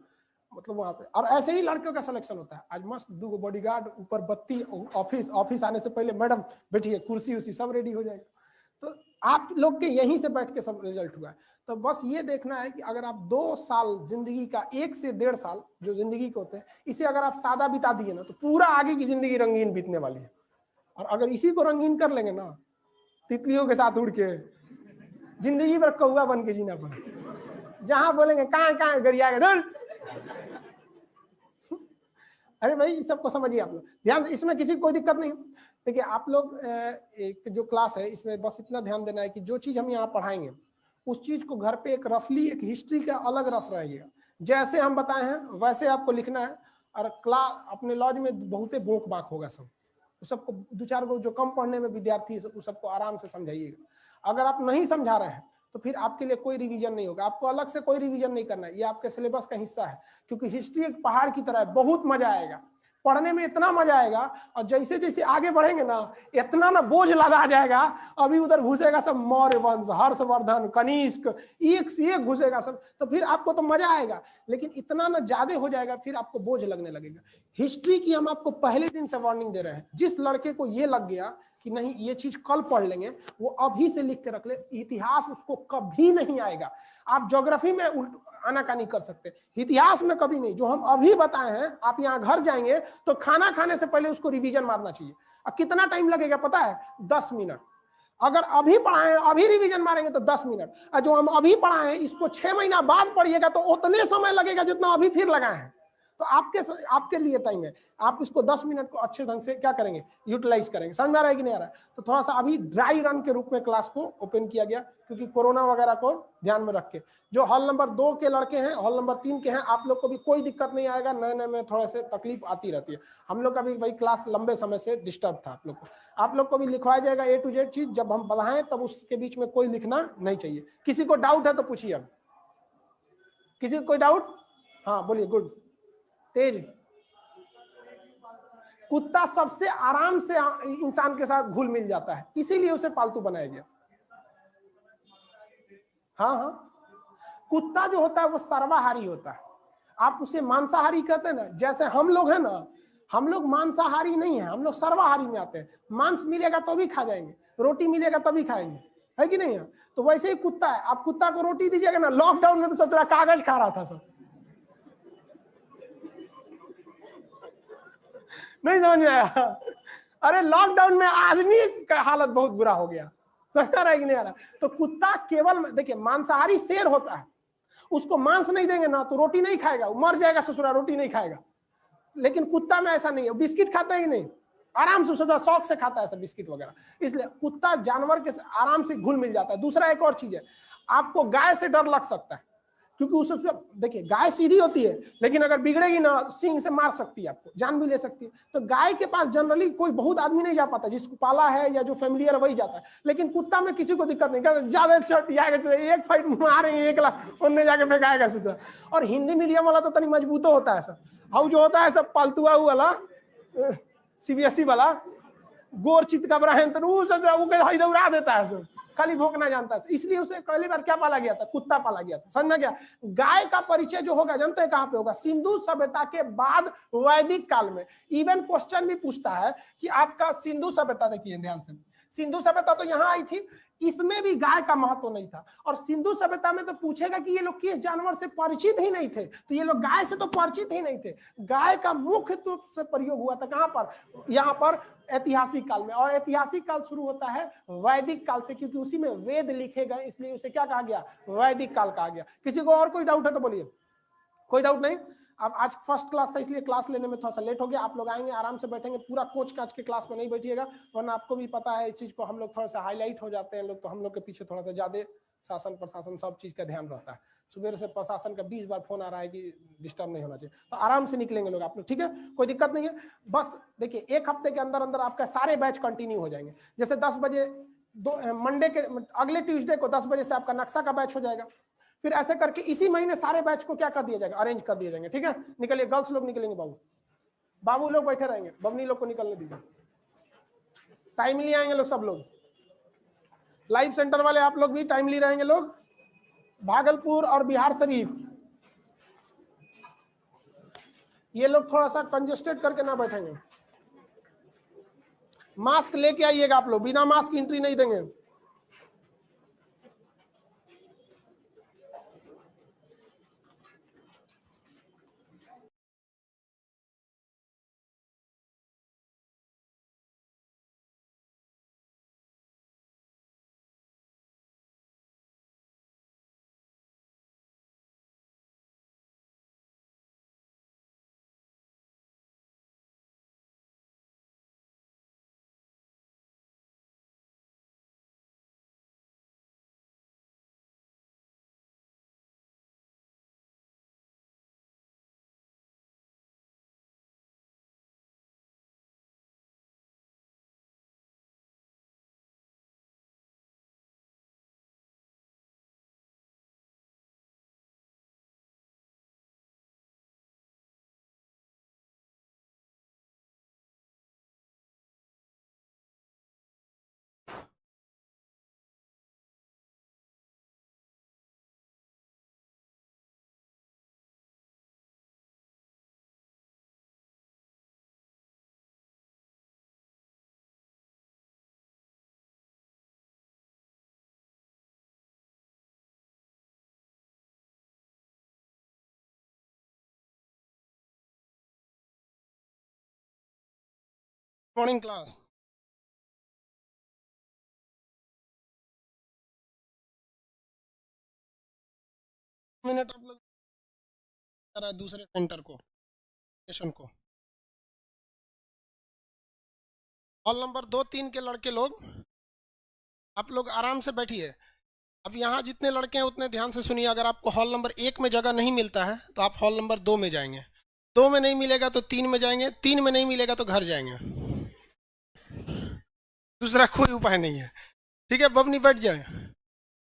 मतलब वहाँ पे। और ऐसे ही लड़कियों का सिलेक्शन होता है। आज मस्त 2 बॉडीगार्ड, ऊपर बत्ती, ऑफिस आने से पहले मैडम बैठिए, कुर्सी उसी सब रेडी हो जाएगा। तो आप लोग के यहीं से बैठ के सब रिजल्ट हुआ है। तो बस ये देखना है कि अगर आप 2 साल जिंदगी का, 1 से 1.5 साल जो जिंदगी के होते हैं, इसे अगर आप सादा बिता दिए ना, तो पूरा आगे की जिंदगी रंगीन बीतने वाली है। और अगर इसी को रंगीन कर लेंगे ना, तितलियों के साथ उड़ के जिंदगी भर कौवा बन के जीना पड़े। जहां बोलेंगे कहाँ गरियाएगा, अरे भाई इस सबको समझिए आप लोग ध्यान से, इसमें किसी को कोई दिक्कत नहीं। देखिए आप लोग एक जो क्लास है इसमें बस इतना ध्यान देना है कि जो चीज हम यहाँ पढ़ाएंगे उस चीज को घर पे एक रफली एक हिस्ट्री का अलग रफ रहेगा, जैसे हम बताए हैं वैसे आपको लिखना है। और क्लास अपने लॉज में बहुते बोक बाक होगा सब, सबको 2-4 गो जो कम पढ़ने में विद्यार्थी है सबको आराम से समझाइएगा। अगर आप नहीं समझा रहे हैं तो फिर आपके लिए कोई रिवीजन नहीं होगा, आपको अलग से कोई रिवीजन नहीं करना है, ये आपके सिलेबस का हिस्सा है। क्योंकि हिस्ट्री एक पहाड़ की तरह है, बहुत मजा आएगा। पढ़ने में इतना मजा आएगा, और जैसे जैसे आगे बढ़ेंगे ना इतना ना बोझ लदा जाएगा। अभी उधर घुसेगा सब मौर्य वंश, हर्षवर्धन, कनिष्क, एक से एक घुसेगा सब, तो फिर आपको तो मजा आएगा, लेकिन इतना ना ज्यादा हो जाएगा फिर आपको बोझ लगने लगेगा। हिस्ट्री की हम आपको पहले दिन से वार्निंग दे रहे हैं, जिस लड़के को ये लग गया कि नहीं ये चीज कल पढ़ लेंगे, वो अभी से लिख के रख ले, इतिहास उसको कभी नहीं आएगा। आप ज्योग्राफी में आनाकानी कर सकते, इतिहास में कभी नहीं। जो हम अभी बताए हैं, आप यहाँ घर जाएंगे तो खाना खाने से पहले उसको रिवीजन मारना चाहिए। अब कितना टाइम लगेगा पता है? 10 मिनट। अगर अभी पढ़ाए अभी रिवीजन मारेंगे तो 10 मिनट, और जो हम अभी पढ़ाए इसको 6 महीना बाद पढ़िएगा तो उतने समय लगेगा जितना अभी फिर लगाए हैं। तो आपके लिए टाइम है, आप इसको 10 मिनट को अच्छे ढंग से क्या करेंगे, यूटिलाइज करेंगे। समझ में आ रहा है कि नहीं आ रहा है? तो थोड़ा सा अभी ड्राई रन के रूप में क्लास को ओपन किया गया, क्योंकि कोरोना वगैरह को ध्यान में रख के। जो हॉल नंबर 2 के लड़के हैं, हॉल नंबर 3 के हैं, आप लोग को भी कोई दिक्कत नहीं आएगा। नए नए में थोड़ा से तकलीफ आती रहती है, हम लोग का भी भाई क्लास लंबे समय से डिस्टर्ब था आप लोग को भी लिखवाया जाएगा A to Z चीज। जब हम पढ़ाएं तब उसके बीच में कोई लिखना नहीं चाहिए। किसी को डाउट है तो पूछिए। अब किसी को कोई डाउट? हाँ बोलिए। गुड। तेज। कुत्ता सबसे आराम से इंसान के साथ घुल मिल जाता है, इसीलिए उसे पालतू बनाया गया। हाँ हाँ, कुत्ता जो होता है वो सर्वाहारी होता है। आप उसे मांसाहारी कहते हैं ना, जैसे हम लोग हैं ना, हम लोग मांसाहारी नहीं है, हम लोग सर्वाहारी में आते हैं। मांस मिलेगा तो भी खा जाएंगे, रोटी मिलेगा तभी खाएंगे, है कि नहीं है? तो वैसे ही कुत्ता है, आप कुत्ता को रोटी दीजिएगा ना, लॉकडाउन में तो सब थोड़ा कागज खा रहा था सब, नहीं समझ में आया? अरे लॉकडाउन में आदमी का हालत बहुत बुरा हो गया, समझ आ रहा है कि नहीं आ रहा? तो कुत्ता केवल देखिए मांसाहारी शेर होता है, उसको मांस नहीं देंगे ना तो रोटी नहीं खाएगा, वो मर जाएगा ससुरा, रोटी नहीं खाएगा। लेकिन कुत्ता में ऐसा नहीं है, बिस्किट खाता है कि नहीं, आराम से सोचा शौक से खाता है सब बिस्किट वगैरह। इसलिए कुत्ता जानवर के आराम से घुल मिल जाता है। दूसरा एक और चीज है, आपको गाय से डर लग सकता है, क्योंकि उससे देखिए गाय सीधी होती है, लेकिन अगर बिगड़ेगी ना सींग से मार सकती है, आपको जान भी ले सकती है। तो गाय के पास जनरली कोई बहुत आदमी नहीं जा पाता, जिसको पाला है या जो फैमिलियर वही जाता है। लेकिन कुत्ता में किसी को दिक्कत नहीं, ज्यादा एक फाइट मारेंगे 1 लाख उनने जाके फेंकाएगा सोचा। और हिंदी मीडियम वाला तो तनी मजबूत होता है सब, हाउ जो होता है सब पालतुआ वाला CBSE वाला गोर चित का बड़ा है तो उड़ा देता है सब, खाली भोंकना जानता है। इसलिए उसे पहली बार क्या पाला गया था? कुत्ता पाला गया था। समझ में गया? गाय का परिचय जो होगा जानते हैं कहां पे होगा? सिंधु सभ्यता के बाद वैदिक काल में। इवन क्वेश्चन भी पूछता है कि आपका सिंधु सभ्यता, देखिए ध्यान से, सिंधु सभ्यता तो यहाँ आई थी, इसमें भी गाय का महत्व नहीं था। और सिंधु सभ्यता में तो पूछेगा कि ये लोग किस जानवर से परिचित ही नहीं थे, तो ये लोग गाय से तो परिचित ही नहीं थे। गाय का मुख्य रूप से प्रयोग हुआ था कहां पर? यहाँ पर ऐतिहासिक काल में। और ऐतिहासिक काल शुरू होता है वैदिक काल से, क्योंकि उसी में वेद लिखे गए, इसलिए उसे क्या कहा गया? वैदिक काल कहा गया। किसी को और कोई डाउट है तो बोलिए। कोई डाउट नहीं? अब आज फर्स्ट क्लास था इसलिए क्लास लेने में थोड़ा सा लेट हो गया। आप लोग आएंगे आराम से बैठेंगे, पूरा कोच काच के क्लास में नहीं बैठिएगा, वरना आपको भी पता है इस चीज को हम लोग थोड़ा सा हाईलाइट हो जाते हैं लोग, तो हम लोग के पीछे थोड़ा सा ज्यादा शासन प्रशासन सब चीज का ध्यान रहता है। सुबह से प्रशासन का 20 बार फोन आ रहा है कि डिस्टर्ब नहीं होना चाहिए, तो आराम से निकलेंगे लोग आप लोग, ठीक है? कोई दिक्कत नहीं है। बस देखिए 1 हफ्ते के अंदर अंदर आपका सारे बैच कंटिन्यू हो जाएंगे। जैसे 10 बजे मंडे के अगले ट्यूसडे को 10 बजे से आपका नक्शा का बैच हो जाएगा। फिर ऐसे करके इसी महीने सारे बैच को क्या कर दिया जाएगा? अरेंज कर दिया जाएंगे, ठीक है? निकलिए, गर्ल्स लोग निकलेंगे, बाबू लोग बैठे रहेंगे, बबनी लोग को निकलने दीजिए, टाइमली आएंगे लोग, सब लोग लाइव सेंटर वाले आप लोग भी टाइमली रहेंगे लोग। भागलपुर और बिहार शरीफ ये लोग थोड़ा सा कंजेस्टेड करके ना बैठेंगे। मास्क लेके आइएगा आप लोग, बिना मास्क एंट्री नहीं देंगे। Morning class. मिनट आप लोग दूसरे सेंटर को, सेशन को। हॉल नंबर 2-3 के लड़के लोग, आप लोग आराम से बैठिए। अब यहाँ जितने लड़के हैं उतने ध्यान से सुनिए। अगर आपको हॉल नंबर 1 में जगह नहीं मिलता है तो आप हॉल नंबर 2 में जाएंगे, 2 में नहीं मिलेगा तो 3 में जाएंगे, 3 में नहीं मिलेगा तो घर जाएंगे। दूसरा कोई उपाय नहीं है, ठीक है? बबनी बैठ जाए।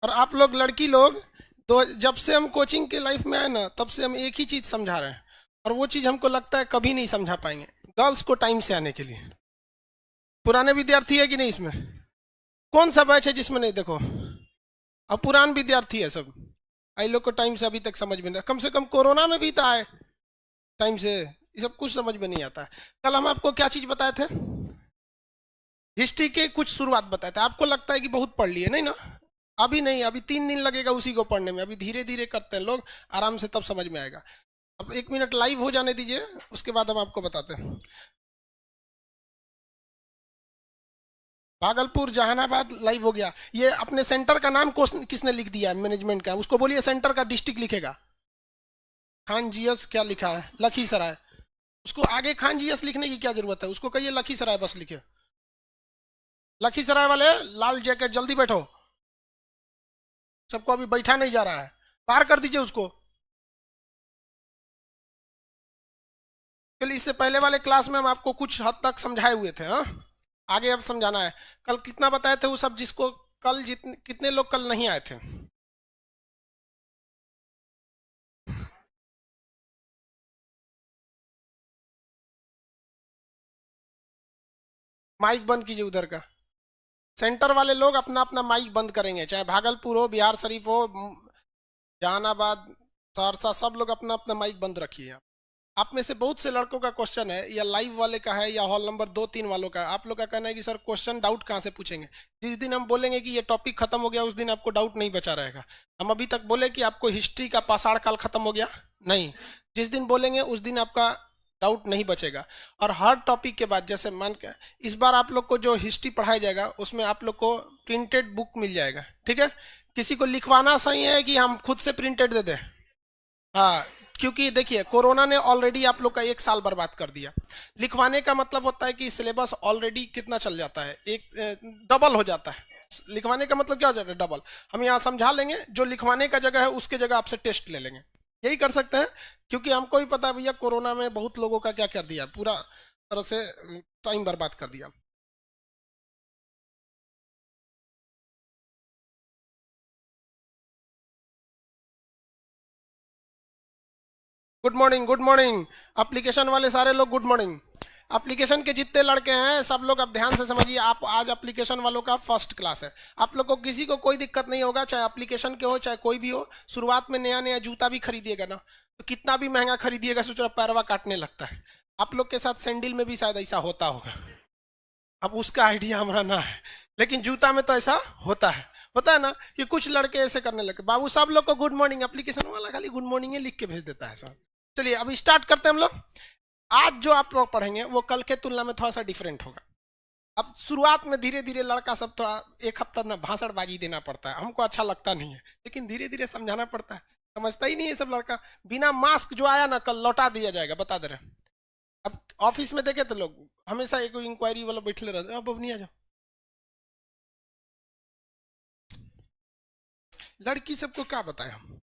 और आप लोग लड़की लोग, तो जब से हम कोचिंग के लाइफ में आए ना, तब से हम एक ही चीज समझा रहे हैं, और वो चीज हमको लगता है कभी नहीं समझा पाएंगे। गर्ल्स को टाइम से आने के लिए। पुराने विद्यार्थी है कि नहीं इसमें? कौन सा बैच है जिसमें नहीं? देखो, अब पुरान विद्यार्थी है सब। आई लोग को टाइम से अभी तक समझ में नहीं, कम से कम कोरोना में भी था है टाइम से। ये सब कुछ समझ में नहीं आता। कल हम आपको क्या चीज बताए थे? हिस्ट्री के कुछ शुरुआत बताए थे। आपको लगता है कि बहुत पढ़ लिए, नहीं ना? अभी नहीं, अभी 3 दिन लगेगा उसी को पढ़ने में। अभी धीरे धीरे करते हैं लोग, आराम से, तब समझ में आएगा। अब 1 मिनट लाइव हो जाने दीजिए, उसके बाद हम आपको बताते हैं। भागलपुर जहानाबाद लाइव हो गया। ये अपने सेंटर का नाम किसने लिख दिया है? मैनेजमेंट का। उसको बोलिए सेंटर का डिस्ट्रिक्ट लिखेगा। खानजियस क्या लिखा है? लखीसराय। उसको आगे खानजियस लिखने की क्या जरूरत है? उसको कहिए लखीसराय बस लिखे। लखीसराय वाले लाल जैकेट जल्दी बैठो। सबको अभी बैठा नहीं जा रहा है, पार कर दीजिए उसको। चलिए, इससे पहले वाले क्लास में हम आपको कुछ हद तक समझाए हुए थे। हाँ, आगे अब समझाना है। कल कितना बताए थे वो सब, जिसको कल कितने लोग कल नहीं आए थे? माइक बंद कीजिए उधर का। सेंटर वाले लोग अपना अपना माइक बंद करेंगे, चाहे भागलपुर हो, बिहार शरीफ हो, जहानाबाद, सहरसा, सब लोग अपना अपना माइक बंद रखिए। आप में से बहुत से लड़कों का क्वेश्चन है, या लाइव वाले का है, या हॉल नंबर 2-3 वालों का। आप लोग का कहना है कि सर क्वेश्चन डाउट कहाँ से पूछेंगे? जिस दिन हम बोलेंगे कि ये टॉपिक खत्म हो गया, उस दिन आपको डाउट नहीं बचा रहेगा। हम अभी तक बोले कि आपको हिस्ट्री का पाषाण काल खत्म हो गया? नहीं। जिस दिन बोलेंगे उस दिन आपका डाउट नहीं बचेगा। और हर टॉपिक के बाद, जैसे मान के इस बार आप लोग को जो हिस्ट्री पढ़ाया जाएगा, उसमें आप लोग को प्रिंटेड बुक मिल जाएगा, ठीक है? किसी को लिखवाना सही है कि हम खुद से प्रिंटेड दे दें? हाँ, क्योंकि देखिए कोरोना ने ऑलरेडी आप लोग का 1 साल बर्बाद कर दिया। लिखवाने का मतलब होता है कि सिलेबस ऑलरेडी कितना चल जाता है, एक डबल हो जाता है। लिखवाने का मतलब क्या हो जाता है? डबल। हम यहाँ समझा लेंगे, जो लिखवाने का जगह है उसके जगह आपसे टेस्ट ले लेंगे। यही कर सकते हैं, क्योंकि हमको भी पता है भैया कोरोना में बहुत लोगों का क्या कर दिया, पूरा तरह से टाइम बर्बाद कर दिया। Good morning, good morning. Application वाले सारे लोग गुड मॉर्निंग। एप्लीकेशन के जितने लड़के हैं सब लोग अब ध्यान से समझिए। आप आज एप्लीकेशन वालों का फर्स्ट क्लास है। आप लोग को किसी को कोई दिक्कत नहीं होगा, चाहे एप्लीकेशन के हो चाहे कोई भी हो। शुरुआत में नया नया जूता भी खरीदिएगा ना, तो कितना भी महंगा खरीदिएगा, सोच रहा पैरवा काटने लगता है। आप लोग के साथ सैंडल में भी शायद ऐसा होता होगा। अब उसका आइडिया हमारा ना है, लेकिन जूता में तो ऐसा होता है ना, कि कुछ लड़के ऐसे करने लगे। बाबू सब लोग को गुड मॉर्निंग, एप्लीकेशन वाला खाली गुड मॉर्निंग लिख के भेज देता है सर। चलिए अब स्टार्ट करते हैं हम लोग। आज जो आप लोग पढ़ेंगे वो कल के तुलना में थोड़ा सा डिफरेंट होगा। अब शुरुआत में धीरे धीरे लड़का सब थोड़ा 1 हफ्ता ना भाषणबाजी देना पड़ता है, हमको अच्छा लगता नहीं है, लेकिन धीरे धीरे समझाना पड़ता है। समझता ही नहीं है सब लड़का। बिना मास्क जो आया ना, कल लौटा दिया जाएगा, बता दे रहे। अब ऑफिस में देखे तो लोग हमेशा एक इंक्वायरी वाला बैठे रहते, अब नहीं आ जाओ। लड़की सबको क्या बताए हम,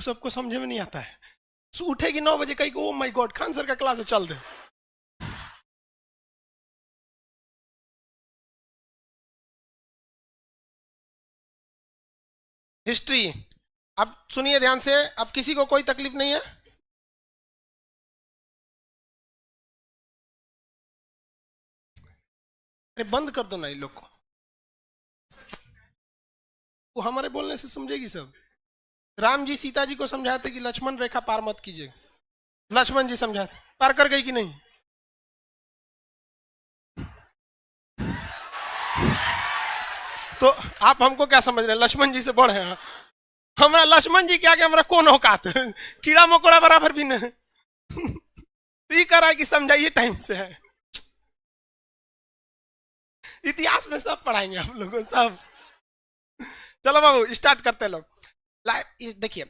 सबको समझ में नहीं आता है। उठेगी 9 बजे, कहीं oh my God Khan sir का क्लास है, चल दे। हिस्ट्री, अब सुनिए ध्यान से। अब किसी को कोई तकलीफ नहीं है? अरे बंद कर दो ना इन लोग को, वो हमारे बोलने से समझेगी सब। राम जी सीता जी को समझाते कि लक्ष्मण रेखा पार मत कीजिए, लक्ष्मण जी समझाते, पार कर गई कि नहीं? तो आप हमको क्या समझ रहे हैं, लक्ष्मण जी से बड़े हैं? हमारा लक्ष्मण जी क्या कि हमारा कौन औकात है, कीड़ा मकोड़ा बराबर भी नहीं। तो ये कह रहा है कि समझाइए टाइम से है। इतिहास में सब पढ़ाएंगे हम लोगों सब। चलो बाबू स्टार्ट करते हैं लोग। देखिए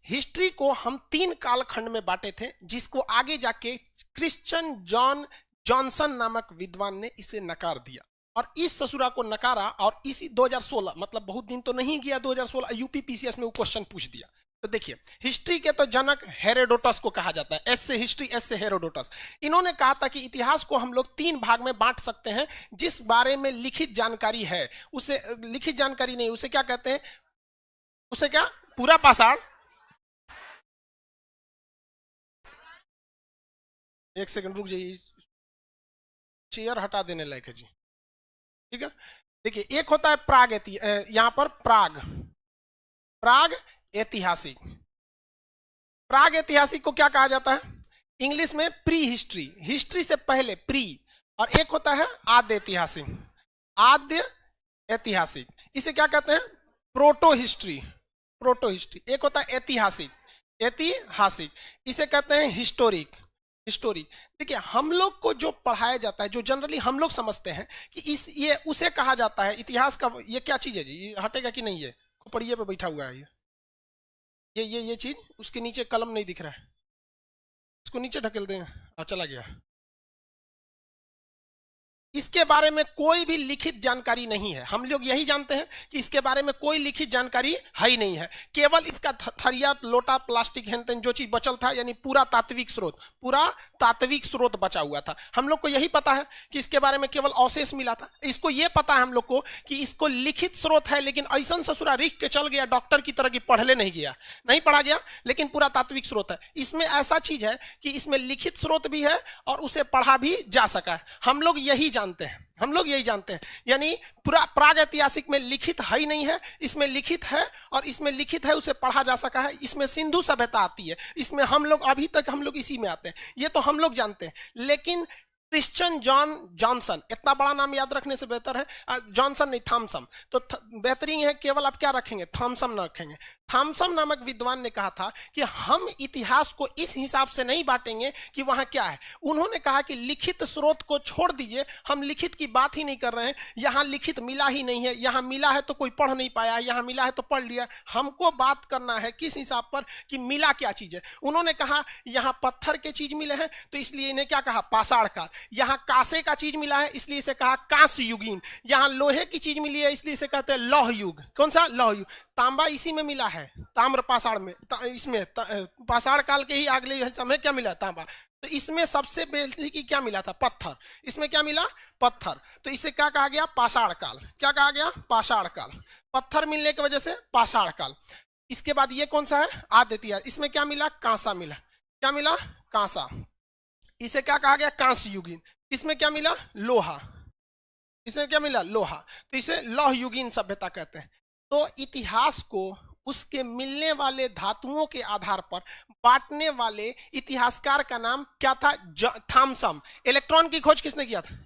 हिस्ट्री को हम 3 कालखंड में बांटे थे, जिसको आगे जाके क्रिश्चियन जॉन जॉनसन नामक विद्वान ने इसे नकार दिया और इस ससुरा को नकारा। और इसी 2016 मतलब बहुत दिन तो नहीं गया, 2016 यूपीपीसीएस में वो क्वेश्चन पूछ दिया। तो देखिए हिस्ट्री के तो जनक हेरोडोटस को कहा जाता है, एस से हिस्ट्री, एस से हेरोडोटस। इन्होंने कहा था कि इतिहास को हम लोग 3 भाग में बांट सकते हैं। जिस बारे में लिखित जानकारी है उसे, लिखित जानकारी नहीं, उसे क्या कहते हैं, उसे क्या, पूरा पाषाण। एक सेकंड रुक जाइए, चेयर हटा देने लायक है जी, ठीक है। देखिए एक होता है प्राग, यहां पर प्राग ऐतिहासिक। प्राग ऐतिहासिक को क्या कहा जाता है, इंग्लिश में प्री हिस्ट्री, हिस्ट्री से पहले प्री। और एक होता है आद्य ऐतिहासिक, आद्य ऐतिहासिक, इसे क्या कहते हैं, प्रोटो हिस्ट्री, प्रोटो हिस्ट्री। एक होता है ऐतिहासिक, ऐतिहासिक, इसे कहते हैं हिस्टोरिक, हिस्टोरिक। देखिए हम लोग को जो पढ़ाया जाता है, जो जनरली हम लोग समझते हैं कि ये उसे कहा जाता है इतिहास का। ये क्या चीज है जी, ये हटेगा कि नहीं, ये खोपड़िए पे बैठा हुआ है ये चीज, उसके नीचे कलम नहीं दिख रहा है, इसको नीचे ढकेल दें, चला गया। इसके बारे में कोई भी लिखित जानकारी नहीं है। हम लोग यही जानते हैं कि इसके बारे में कोई लिखित जानकारी है ही नहीं है। केवल इसका थरिया, लोटा, प्लास्टिक, हेन जो चीज बचल था, यानी पूरा तात्विक स्रोत, पूरा तात्विक स्रोत बचा हुआ था। हम लोग को यही पता है कि इसके बारे में केवल अवशेष मिला था। इसको यह पता है हम लोग को कि इसको लिखित स्रोत है, लेकिन ऐसा ससुरा रिख के चल गया डॉक्टर की तरह की, पढ़ले नहीं गया, नहीं पढ़ा गया, लेकिन पूरा तात्विक स्रोत है। इसमें ऐसा चीज है कि इसमें लिखित स्रोत भी है और उसे पढ़ा भी जा सका है। हम लोग यही जानते हैं, हम लोग यही जानते हैं। यानी पूरा प्राग ऐतिहासिक में लिखित है ही नहीं है, इसमें लिखित है, और इसमें लिखित है उसे पढ़ा जा सका है। इसमें सिंधु सभ्यता आती है, इसमें हम लोग अभी तक हम लोग इसी में आते हैं, ये तो हम लोग जानते हैं। लेकिन क्रिश्चियन जॉन जॉनसन, इतना बड़ा नाम याद रखने से बेहतर है जॉनसन नहीं, थॉमसन, तो बेहतरीन है। केवल आप क्या रखेंगे, थॉमसन न रखेंगे। थॉमसन नामक विद्वान ने कहा था कि हम इतिहास को इस हिसाब से नहीं बांटेंगे कि वहां क्या है। उन्होंने कहा कि लिखित स्रोत को छोड़ दीजिए, हम लिखित की बात ही नहीं कर रहे हैं। यहां लिखित मिला ही नहीं है, यहां मिला है तो कोई पढ़ नहीं पाया, यहां मिला है तो पढ़ लिया। हमको बात करना है किस हिसाब पर कि मिला क्या चीज है। उन्होंने कहा यहां पत्थर के चीज मिले हैं, तो इसलिए इन्हें क्या कहा, पाषाण काल। यहां कांसे का चीज मिला है, इसलिए इसे कहा कांस्य युगीन। यहां लोहे की चीज मिली है, इसलिए इसे कहते हैं लौह युग। कौन सा, लौह युग। तांबा इसी में मिला है, ताम्र पाषाण में, इसमें पाषाण काल के ही अगले समय क्या मिला, तांबा। तो इसमें सबसे बेसिक की क्या मिला था, पत्थर। इसमें क्या मिला, पत्थर। तो इसे क्या कहा गया, पाषाण काल। क्या कहा गया, पाषाण काल। पत्थर मिलने की वजह से पाषाण काल। इसके बाद ये कौन सा है, आद्य इतिहास। इसमें क्या मिला, कांसा मिला। क्या मिला, कांसा। इसे क्या कहा गया, कांस्य युगीन। इसमें क्या मिला, लोहा। इसे क्या मिला, लोहा। तो इसे लौह युगीन सभ्यता कहते हैं। तो इतिहास को उसके मिलने वाले धातुओं के आधार पर बांटने वाले इतिहासकार का नाम क्या था, थॉमसन। इलेक्ट्रॉन की खोज किसने किया था,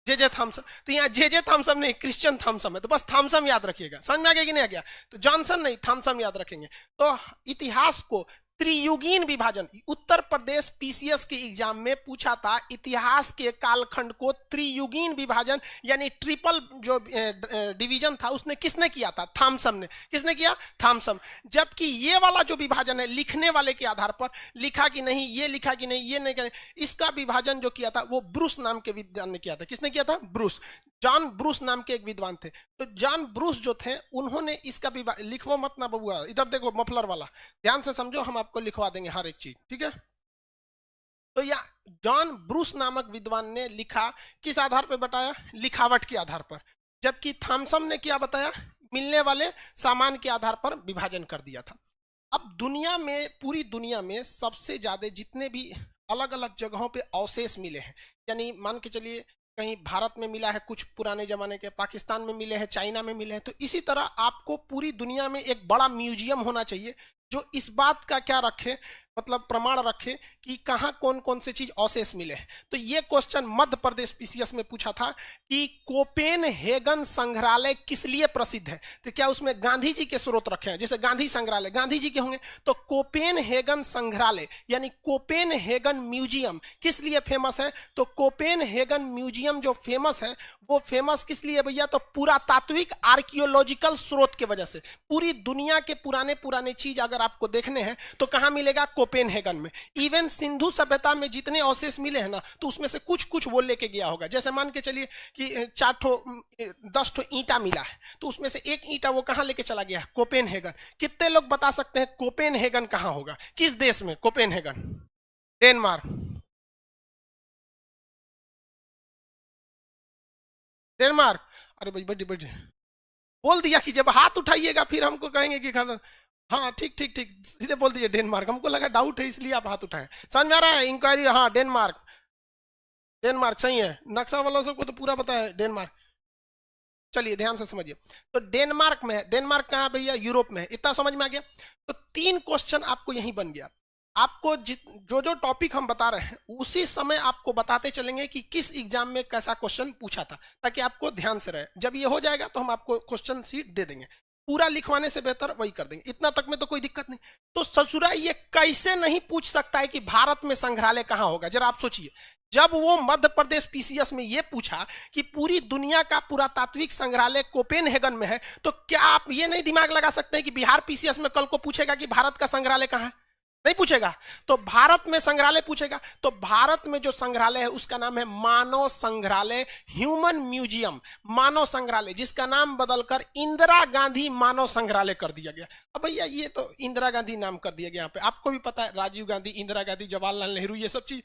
जे थॉमसन। तो यहाँ जे थॉमसन नहीं, क्रिश्चियन थॉमसन है, तो बस थॉमसन याद रखिएगा। समझ में आ गया कि नहीं आ गया, तो जॉनसन नहीं, थॉमसन याद रखेंगे। तो इतिहास को त्रियुगीन विभाजन, उत्तर प्रदेश पीसीएस के एग्जाम में पूछा था, इतिहास के कालखंड को त्रियुगीन विभाजन यानी ट्रिपल जो डिवीजन था उसने किसने किया था, थॉमसन ने। किसने किया, थॉमसन। जबकि ये वाला जो विभाजन है लिखने वाले के आधार पर, लिखा कि नहीं, ये लिखा कि नहीं, ये नहीं, इसका विभाजन जो किया था वो ब्रूस नाम के विद्वान ने किया था। किसने किया था, ब्रूस। जॉन ब्रूस नाम के एक विद्वान थे। तो जॉन ब्रूस जो थे उन्होंने इसका लिखवा मत ना बबुआ, इधर देखो मफलर वाला, ध्यान से समझो, हम आपको लिखवा देंगे हर एक चीज, ठीक है। तो या जॉन ब्रूस नामक विद्वान ने लिखा, किस आधार पर बताया, लिखावट के आधार पर। जबकि थॉमसन ने क्या बताया, मिलने वाले सामान के आधार पर विभाजन कर दिया था। अब दुनिया में, पूरी दुनिया में सबसे ज्यादा जितने भी अलग अलग जगहों पे अवशेष मिले हैं, यानी मान के चलिए कहीं भारत में मिला है, कुछ पुराने जमाने के, पाकिस्तान में मिले हैं, चाइना में मिले हैं, तो इसी तरह आपको पूरी दुनिया में एक बड़ा म्यूजियम होना चाहिए जो इस बात का क्या रखे, मतलब प्रमाण रखे कि कहां कौन कौन से चीज अवशेष मिले हैं। तो ये क्वेश्चन मध्य प्रदेश पीसीएस में पूछा था कि कोपेनहेगन संग्रहालय किस लिए प्रसिद्ध है। तो क्या उसमें गांधी जी के स्रोत रखे हैं, जैसे गांधी संग्रहालय गांधी जी के होंगे, तो कोपेनहेगन संग्रहालय यानी कोपेनहेगन म्यूजियम किस लिए फेमस है। तो कोपेनहेगन म्यूजियम जो फेमस है वो फेमस किस लिए भैया, तो पुरातात्विक आर्कियोलॉजिकल स्रोत के वजह से। पूरी दुनिया के पुराने पुराने चीज अगर आपको देखने हैं तो कहां मिलेगा, कोपेनहेगन में। इवन सिंधु सभ्यता में जितने अवशेष मिले हैं ना, तो उसमें से कुछ कुछ वो लेके गया होगा। जैसे मान के चलिए कि 10 ठो ईंटा मिला है, तो उसमें से एक ईंटा वो कहां लेके चला गया, कोपेनहेगन। कितने लोग बता सकते हैं कोपेनहेगन कहां होगा, किस देश में कोपेनहेगन, डेनमार्क, डेनमार्क। अरे भाई बड़ी बड़ी बोल दिया कि जब हाथ उठाइएगा फिर हमको कहेंगे कि खाना। हाँ ठीक ठीक ठीक, सीधे बोल दीजिए डेनमार्क, हमको लगा डाउट है इसलिए आप हाथ उठाए। समझ में आ रहा है, इंक्वायरी, हाँ डेनमार्क, डेनमार्क सही है। नक्शा वालों सबको तो पूरा पता है डेनमार्क। चलिए ध्यान से समझिए, तो डेनमार्क में है। डेनमार्क कहाँ भैया, यूरोप में है। इतना समझ में आ गया। तो 3 क्वेश्चन आपको यहीं बन गया। आपको जो जो टॉपिक हम बता रहे हैं उसी समय आपको बताते चलेंगे कि किस एग्जाम में कैसा क्वेश्चन पूछा था, ताकि आपको ध्यान से रहे। जब ये हो जाएगा तो हम आपको क्वेश्चन सीट दे देंगे, पूरा लिखवाने से बेहतर वही कर देंगे। इतना तक में तो कोई दिक्कत नहीं। तो ससुरा ये कैसे नहीं पूछ सकता है कि भारत में संग्रहालय कहां होगा। जरा आप सोचिए, जब वो मध्य प्रदेश पीसीएस में ये पूछा कि पूरी दुनिया का पुरातात्विक संग्रहालय कोपेनहेगन में है, तो क्या आप ये नहीं दिमाग लगा सकते हैं कि बिहार पीसीएस में कल को पूछेगा कि भारत का संग्रहालय कहां है, नहीं पूछेगा। तो भारत में संग्रहालय पूछेगा। तो भारत में जो संग्रहालय है उसका नाम है मानव संग्रहालय, ह्यूमन म्यूजियम, मानव संग्रहालय, जिसका नाम बदलकर इंदिरा गांधी मानव संग्रहालय कर दिया गया। अब भैया ये तो इंदिरा गांधी नाम कर दिया गया। यहाँ पे आपको भी पता है, राजीव गांधी, इंदिरा गांधी, जवाहरलाल नेहरू, ये सब चीज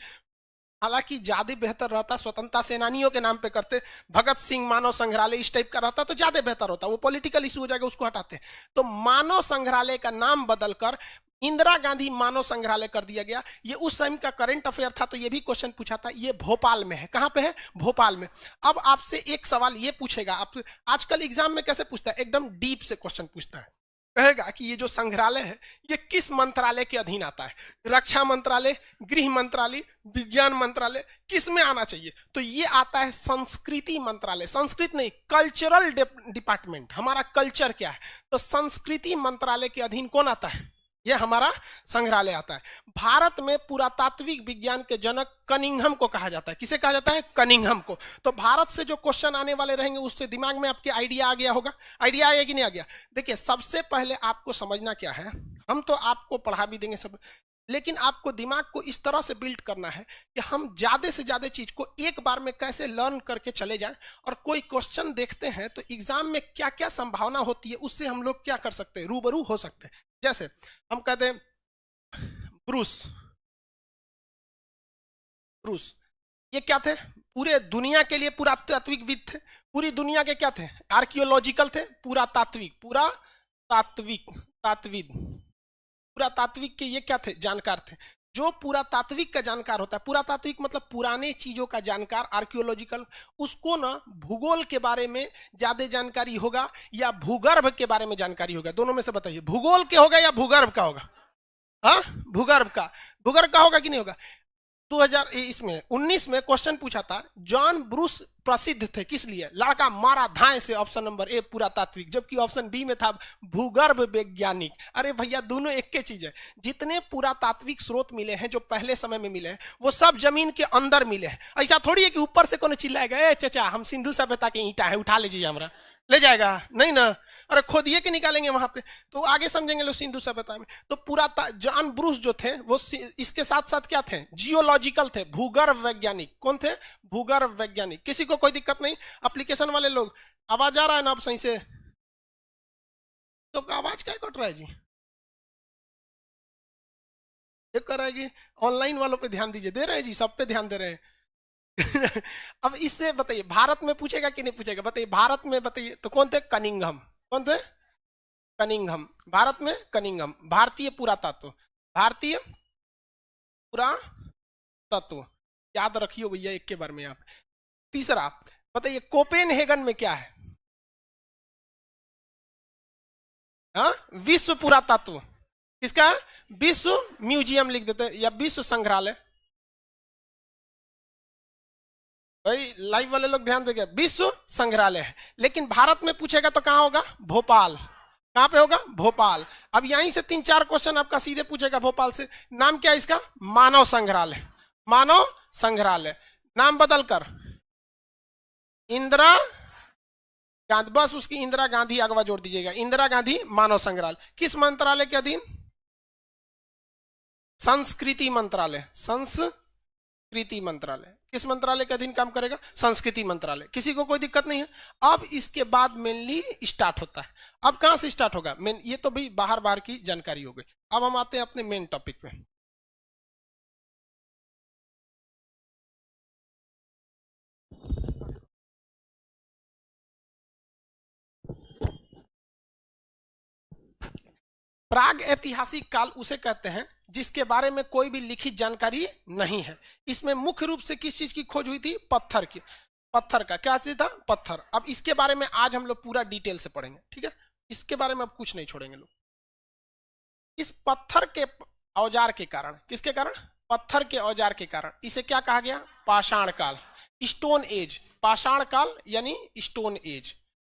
हालांकि ज्यादा बेहतर रहता स्वतंत्रता सेनानियों के नाम पे करते, भगत सिंह मानव संग्रहालय इस टाइप का रहता तो ज्यादा बेहतर होता। वो पॉलिटिकल इशू हो जाएगा, उसको हटाते। तो मानव संग्रहालय का नाम बदलकर इंदिरा गांधी मानव संग्रहालय कर दिया गया। ये उस समय का करंट अफेयर था, तो ये भी क्वेश्चन पूछा था। ये भोपाल में है। कहां पे है, भोपाल में। अब आपसे एक सवाल ये पूछेगा, आप आजकल एग्जाम में कैसे पूछता है, एकदम डीप से क्वेश्चन पूछता है। कहेगा कि ये जो संग्रहालय है ये किस मंत्रालय के अधीन आता है, रक्षा मंत्रालय, गृह मंत्रालय, विज्ञान मंत्रालय, किस में आना चाहिए। तो ये आता है संस्कृति मंत्रालय। संस्कृत नहीं, कल्चरल डिपार्टमेंट, हमारा कल्चर क्या है, तो संस्कृति मंत्रालय के अधीन कौन आता है, ये हमारा संग्रहालय आता है। भारत में पुरातात्विक विज्ञान के जनक कनिंघम को कहा जाता है। किसे कहा जाता है, कनिंघम को। तो भारत से जो क्वेश्चन आने वाले रहेंगे उससे दिमाग में आपके आइडिया आ गया होगा। आइडिया आ गया कि नहीं आ गया। देखिए सबसे पहले आपको समझना क्या है, हम तो आपको पढ़ा भी देंगे सब, लेकिन आपको दिमाग को इस तरह से बिल्ड करना है कि हम ज्यादा से ज्यादा चीज को एक बार में कैसे लर्न करके चले जाएं। और कोई क्वेश्चन देखते हैं तो एग्जाम में क्या क्या संभावना होती है, उससे हम लोग क्या कर सकते हैं, रूबरू हो सकते हैं। जैसे हम कहते हैं ब्रूस, ब्रूस ये क्या थे, पूरे दुनिया के लिए पुरातात्विकविद थे। पूरी दुनिया के क्या थे, आर्कियोलॉजिकल थे, पुरातात्विक, पुरातात्विक, तात्विद, पुरातात्विक के ये क्या थे, जानकार थे। जो पुरातात्विक का जानकार होता है, पुरातात्विक मतलब पुराने चीजों का जानकार, आर्कियोलॉजिकल, उसको ना भूगोल के बारे में ज्यादा जानकारी होगा या भूगर्भ के बारे में जानकारी होगा। दोनों में से बताइए, भूगोल के होगा या भूगर्भ का होगा। हाँ भूगर्भ का, भूगर्भ का होगा कि नहीं होगा। 2019 में क्वेश्चन पूछा था, जॉन ब्रूस प्रसिद्ध थे किस लिए, लड़का मारा धाए से ऑप्शन नंबर ए पुरातात्विक, जबकि ऑप्शन बी में था भूगर्भ वैज्ञानिक। अरे भैया दोनों एक के चीज है। जितने पुरातात्विक स्रोत मिले हैं जो पहले समय में मिले हैं वो सब जमीन के अंदर मिले हैं। ऐसा थोड़ी है कि ऊपर से कौन चिल्लाएगा, ए चाचा हम सिंधु सभ्यता के ईंटा है उठा लीजिए, हमरा ले जाएगा नहीं ना। अरे खोदिए के निकालेंगे वहां पे तो आगे समझेंगे लोग सिंधु सभ्यता में। तो पूरा जॉन ब्रूस जो थे वो इसके साथ साथ क्या थे, जियोलॉजिकल थे, भूगर्भ वैज्ञानिक। कौन थे, भूगर्भ वैज्ञानिक। किसी को कोई दिक्कत नहीं, एप्लीकेशन वाले लोग आवाज आ रहा है ना अब सही से, तो आवाज क्या कट रहा है जी, ये कर रहा है कि ऑनलाइन वालों पे ध्यान दीजिए, दे रहे हैं जी, सब पे ध्यान दे रहे हैं। अब इससे बताइए भारत में पूछेगा कि नहीं पूछेगा, बताइए भारत में बताइए। तो कौन थे, कनिंघम। कौन थे, कनिंघम। भारत में कनिंघम, भारतीय पुरातत्व, भारतीय पुरातत्व, याद रखियो भैया एक के बारे में आप। तीसरा बताइए कोपेनहेगन में क्या है, हाँ विश्व पुरातत्व, किसका? विश्व म्यूजियम लिख देते हैं या विश्व संग्रहालय। भाई लाइव वाले लोग ध्यान देंगे, विश्व संग्रहालय है। लेकिन भारत में पूछेगा तो कहां होगा? भोपाल। कहां पे होगा? भोपाल। अब यहीं से 3-4 क्वेश्चन आपका सीधे पूछेगा भोपाल से। नाम क्या है इसका? मानव संग्रहालय। मानव संग्रहालय। नाम बदलकर इंदिरा गांधी, बस उसकी इंदिरा गांधी अगवा जोड़ दीजिएगा। इंदिरा गांधी मानव संग्रहालय किस मंत्रालय के अधीन? संस्कृति मंत्रालय। संस्कृति मंत्रालय किस मंत्रालय के अधीन काम करेगा? संस्कृति मंत्रालय। किसी को कोई दिक्कत नहीं है? अब इसके बाद मेनली स्टार्ट होता है। अब कहां से स्टार्ट होगा? मेन ये तो भाई बाहर बाहर की जानकारी हो गई। अब हम आते हैं अपने मेन टॉपिक पे। प्राग ऐतिहासिक काल उसे कहते हैं जिसके बारे में कोई भी लिखित जानकारी नहीं है। इसमें मुख्य रूप से किस चीज की खोज हुई थी? पत्थर की। पत्थर का क्या चीज था? पत्थर। अब इसके बारे में आज हम लोग पूरा डिटेल से पढ़ेंगे, ठीक है? इसके बारे में अब कुछ नहीं छोड़ेंगे लोग। इस पत्थर के औजार के कारण, किसके कारण? पत्थर के औजार के कारण इसे क्या कहा गया? पाषाण काल, स्टोन एज। पाषाण काल यानी स्टोन एज।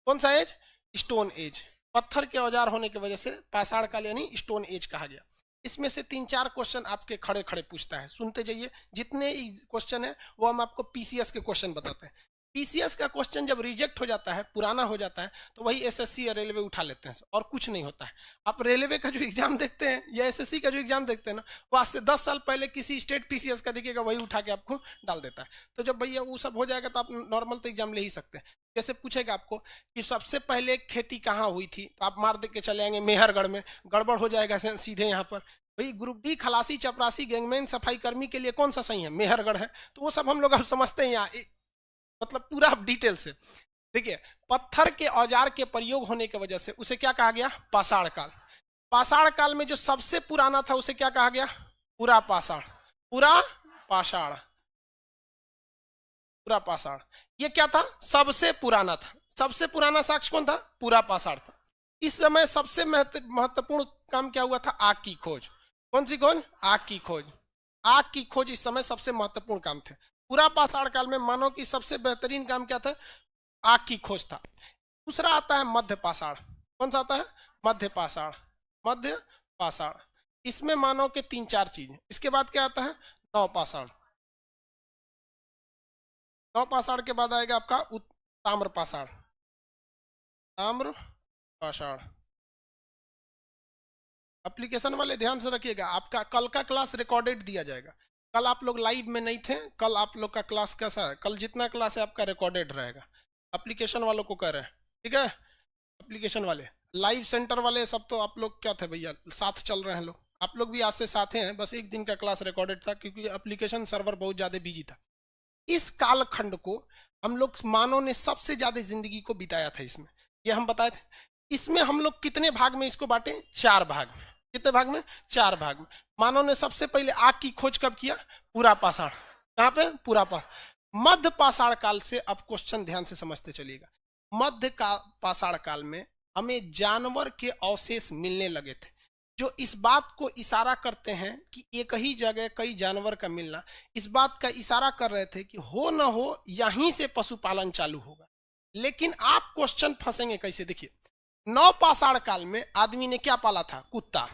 कौन सा एज? Stone age. पत्थर के औजार होने की वजह से पाषाण काल यानी स्टोन एज कहा गया। इसमें से 3-4 क्वेश्चन आपके खड़े खड़े पूछता है, सुनते जाइए। जितने क्वेश्चन है वो हम आपको पीसीएस के क्वेश्चन बताते हैं। पीसीएस का क्वेश्चन जब रिजेक्ट हो जाता है, पुराना हो जाता है, तो वही एसएससी या रेलवे उठा लेते हैं और कुछ नहीं होता है। आप रेलवे का जो एग्जाम देखते हैं या एसएससी का जो एग्जाम देखते हैं ना, वो आज से 10 साल पहले किसी स्टेट पीसीएस का देखिएगा, वही उठा के आपको डाल देता है। तो जब भैया वो सब हो जाएगा तो आप नॉर्मल तो एग्जाम ले ही सकते हैं। जैसे पूछेगा आपको कि सबसे पहले खेती कहाँ हुई थी, तो आप मार दे के चले आएंगे मेहरगढ़ में। गड़बड़ हो जाएगा सीधे यहाँ पर। भाई ग्रुप डी खलासी चपरासी गैंगमैन सफाई कर्मी के लिए कौन सा सही है? मेहरगढ़ है। तो वो सब हम लोग अब समझते हैं यहाँ, मतलब पूरा डिटेल से। देखिए, पत्थर के औजार के प्रयोग होने की वजह से उसे क्या कहा गया? पाषाण काल। पाषाण काल में जो सबसे पुराना था उसे क्या कहा गया? पुरा पाषाण। पुरा पाषाण। पुरा पाषाण ये क्या था? सबसे पुराना था। सबसे पुराना साक्ष्य कौन था? पुरा पाषाण था। इस समय सबसे महत्वपूर्ण काम क्या हुआ था? आग की खोज। कौन सी खोज? आग की खोज। आग की खोज इस समय सबसे महत्वपूर्ण काम थे। पूरा पाषाण काल में मानव की सबसे बेहतरीन काम क्या था? आग की खोज था। दूसरा आता है मध्य पाषाण। कौन सा आता है? मध्य पाषाण। मध्य पाषाण इसमें मानव के 3-4 चीज। इसके बाद क्या आता है? नव पाषाण। नव पाषाण के बाद आएगा आपका ताम्र पाषाण। ताम्र पाषाण। एप्लीकेशन वाले ध्यान से रखिएगा, आपका कल का क्लास रिकॉर्डेड दिया जाएगा। कल आप लोग लाइव में नहीं थे, कल आप लोग का क्लास कैसा है? कल जितना क्लास है आपका रिकॉर्डेड रहेगा। एप्लीकेशन वालों को कह रहे हैं, ठीक है? एप्लीकेशन वाले, लाइव सेंटर वाले सब तो आप लोग क्या थे भैया, साथ चल रहे हैं लोग। आप लोग भी आज से साथ हैं, बस एक दिन का क्लास रिकॉर्डेड था क्योंकि एप्लीकेशन सर्वर बहुत ज्यादा बिजी था। इस कालखंड को हम लोग मानव ने सबसे ज्यादा जिंदगी को बिताया था इसमें, ये हम बताए थे। इसमें हम लोग कितने भाग में इसको बांटे? 4 भाग में। कितने भाग में? 4 भाग में। मानव ने सबसे पहले आग की खोज कब किया? पूरा पाषाण। कहां पे? पूरा पाषाण। मध्य पाषाण काल से अब क्वेश्चन ध्यान से समझते चलिएगा। मध्य पाषाण काल में हमें जानवर के अवशेष मिलने लगे थे, जो इस बात को इशारा करते हैं कि एक ही जगह कई जानवर का मिलना इस बात का इशारा कर रहे थे कि हो ना हो यहीं से पशुपालन चालू होगा। लेकिन आप क्वेश्चन फंसेंगे कैसे? देखिए, नव पाषाण काल में आदमी ने क्या पाला था? कुत्ता।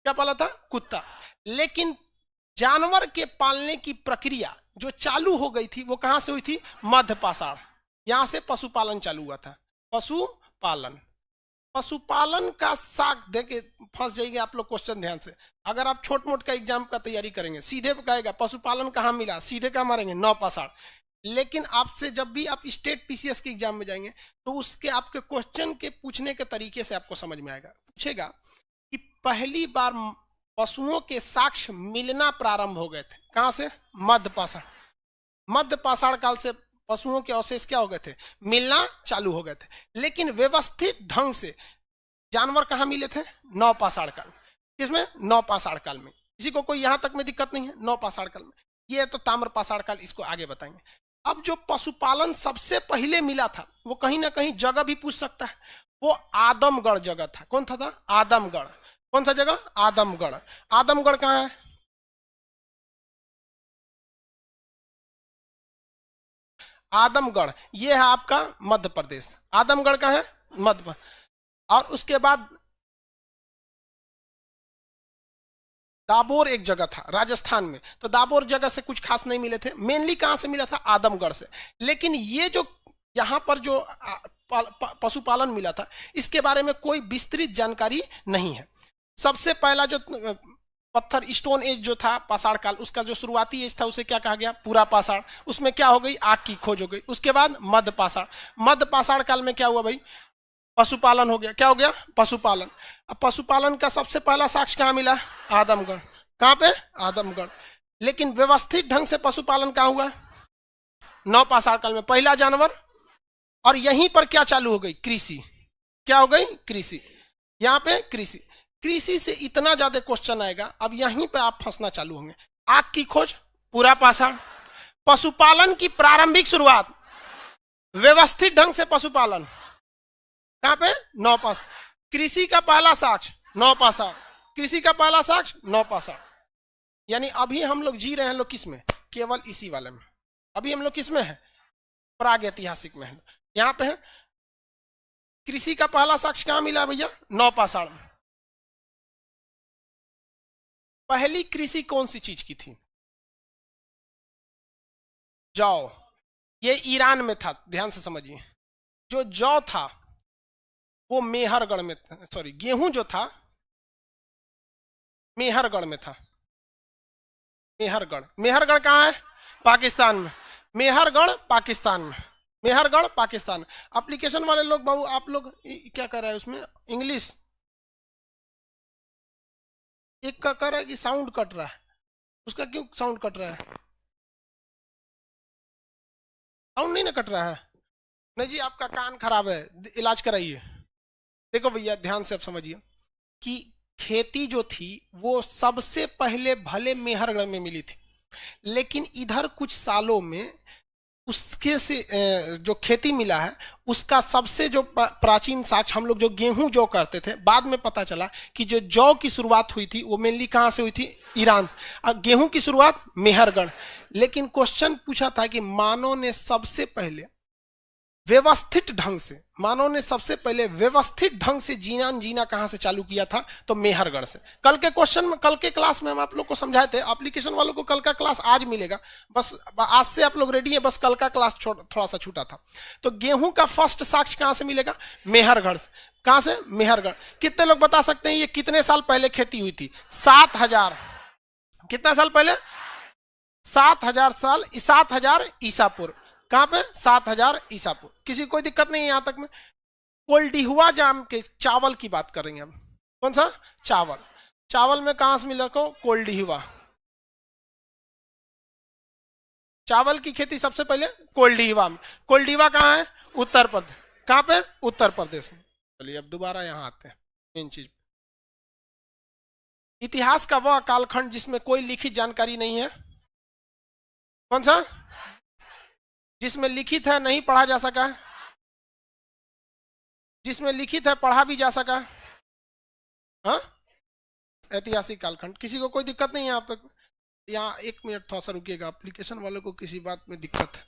क्या पाला था? कुत्ता। लेकिन जानवर के पालने की प्रक्रिया जो चालू हो गई थी वो कहां से हुई थी? मध्य पाषाण। यहां से पशुपालन चालू हुआ था। पशुपालन। पशुपालन का साख देके फंस जाएंगे आप लोग क्वेश्चन ध्यान से। अगर आप छोट मोट का एग्जाम का तैयारी करेंगे, सीधे कहेगा पशुपालन कहां मिला, सीधे क्या मारेंगे? नव पाषाण। लेकिन आपसे जब भी आप स्टेट पीसीएस के एग्जाम में जाएंगे तो उसके आपके क्वेश्चन के पूछने के तरीके से आपको समझ में आएगा। पूछेगा कि पहली बार पशुओं के साक्ष्य मिलना प्रारंभ हो गए थे, कहां से? मध्य पाषाण। मध्य पाषाण काल से पशुओं के अवशेष क्या हो गए थे? मिलना चालू हो गए थे। लेकिन व्यवस्थित ढंग से जानवर कहां मिले थे? नव पाषाण काल। किसमें? नव पाषाण काल में। किसी को कोई यहां तक में दिक्कत नहीं है? नव पाषाण काल में। ये तो ताम्र पाषाण काल, इसको आगे बताएंगे। अब जो पशुपालन सबसे पहले मिला था वो कहीं ना कहीं जगह भी पूछ सकता है, वो आदमगढ़ जगह था। कौन था? आदमगढ़। कौन सा जगह? आदमगढ़। आदमगढ़ कहाँ है? आदमगढ़ ये है आपका मध्य प्रदेश। आदमगढ़ का है मध्य प्रदेश। और उसके बाद दाबोर एक जगह था राजस्थान में, तो दाबोर जगह से कुछ खास नहीं मिले थे, मेनली कहां से मिला था? आदमगढ़ से। लेकिन ये जो यहां पर जो पशुपालन मिला था, इसके बारे में कोई विस्तृत जानकारी नहीं है। सबसे पहला जो पत्थर स्टोन एज जो था पाषाण काल, उसका जो शुरुआती एज था उसे क्या कहा गया? पूरा पाषाण। उसमें क्या हो गई? आग की खोज हो गई। उसके बाद मध्य पाषाण। मध्य पाषाण काल में क्या हुआ भाई? पशुपालन हो गया। क्या हो गया? पशुपालन। अब पशुपालन का सबसे पहला साक्ष्य कहाँ मिला? आदमगढ़। कहाँ पे? आदमगढ़। लेकिन व्यवस्थित ढंग से पशुपालन कहाँ हुआ? नव पाषाण काल में पहला जानवर। और यहीं पर क्या चालू हो गई? कृषि। क्या हो गई? कृषि। यहाँ पे कृषि। कृषि से इतना ज्यादा क्वेश्चन आएगा, अब यहीं पे आप फंसना चालू होंगे। आग की खोज पूरा पाषाण। पशुपालन की प्रारंभिक शुरुआत, व्यवस्थित ढंग से पशुपालन कहां पे? नौ पाषाण। कृषि का पहला साक्ष्य नौ पाषाण। कृषि का पहला साक्ष्य नौ पाषाण। यानी अभी हम लोग जी रहे हैं लोग किस में? केवल इसी वाले में। अभी हम लोग किस में है? प्रागैतिहासिक में है। यहां पे है कृषि का पहला साक्ष्य कहां मिला भैया? नौ पाषाण में। पहली कृषि कौन सी चीज की थी? जौ। ये ईरान में था, ध्यान से समझिए। जो जौ था वो मेहरगढ़ में था, सॉरी गेहूं जो था मेहरगढ़ में था। मेहरगढ़। मेहरगढ़ कहाँ है? पाकिस्तान में। मेहरगढ़ पाकिस्तान में। मेहरगढ़ पाकिस्तान। एप्लीकेशन वाले लोग बाबू आप लोग क्या कर रहे हैं उसमें? इंग्लिश एक का कर रहा है कि साउंड कट रहा है, उसका क्यों साउंड कट रहा है? साउंड नहीं ना कट रहा है? नहीं जी, आपका कान खराब है, इलाज कराइए। देखो भैया ध्यान से आप समझिए कि खेती जो थी वो सबसे पहले भले मेहरगढ़ में मिली थी, लेकिन इधर कुछ सालों में उसके से जो खेती मिला है उसका सबसे जो प्राचीन साक्ष्य, हम लोग जो गेहूं जौ करते थे, बाद में पता चला कि जो जौ की शुरुआत हुई थी वो मेनली कहां से हुई थी? ईरान से। और गेहूं की शुरुआत मेहरगढ़। लेकिन क्वेश्चन पूछा था कि मानव ने सबसे पहले व्यवस्थित ढंग से, मानव ने सबसे पहले व्यवस्थित ढंग से जीना कहां से चालू किया था? तो मेहरगढ़ से। कल के क्वेश्चन में, कल के क्लास में हम आप लोग को समझाए थे। एप्लीकेशन वालों को कल का क्लास आज मिलेगा, बस आज से आप लोग रेडी है, बस कल का क्लास थोड़ा सा छूटा था। तो गेहूं का फर्स्ट साक्ष्य कहां से मिलेगा? मेहरगढ़ से। कहां से? मेहरगढ़। कितने लोग बता सकते हैं ये कितने साल पहले खेती हुई थी? 7000। कितना साल पहले? 7000 साल, 7000 ईसा पूर्व। कहां पे? 7000 ईसा पूर्व। किसी कोई दिक्कत नहीं है यहां तक में? कोल्डिहुआ जाम के चावल की बात करेंगे हम। कौन सा? चावल। चावल में कहां से मिला को? कोल्डिहुआ। चावल की खेती सबसे पहले कोल्डिहुआ में। कोल्डिहुआ कहां है? उत्तर प्रदेश। कहां पे? उत्तर प्रदेश में। चलिए अब दोबारा यहां आते हैं मेन चीज। इतिहास का वह कालखंड जिसमें कोई लिखित जानकारी नहीं है। कौन सा? जिसमें लिखित है नहीं पढ़ा जा सका, जिसमें लिखित है पढ़ा भी जा सका। हाँ, ऐतिहासिक कालखंड। किसी को कोई दिक्कत नहीं है आप तक? यहाँ एक मिनट थोड़ा सा रुकिएगा, एप्लीकेशन वालों को किसी बात में दिक्कत है?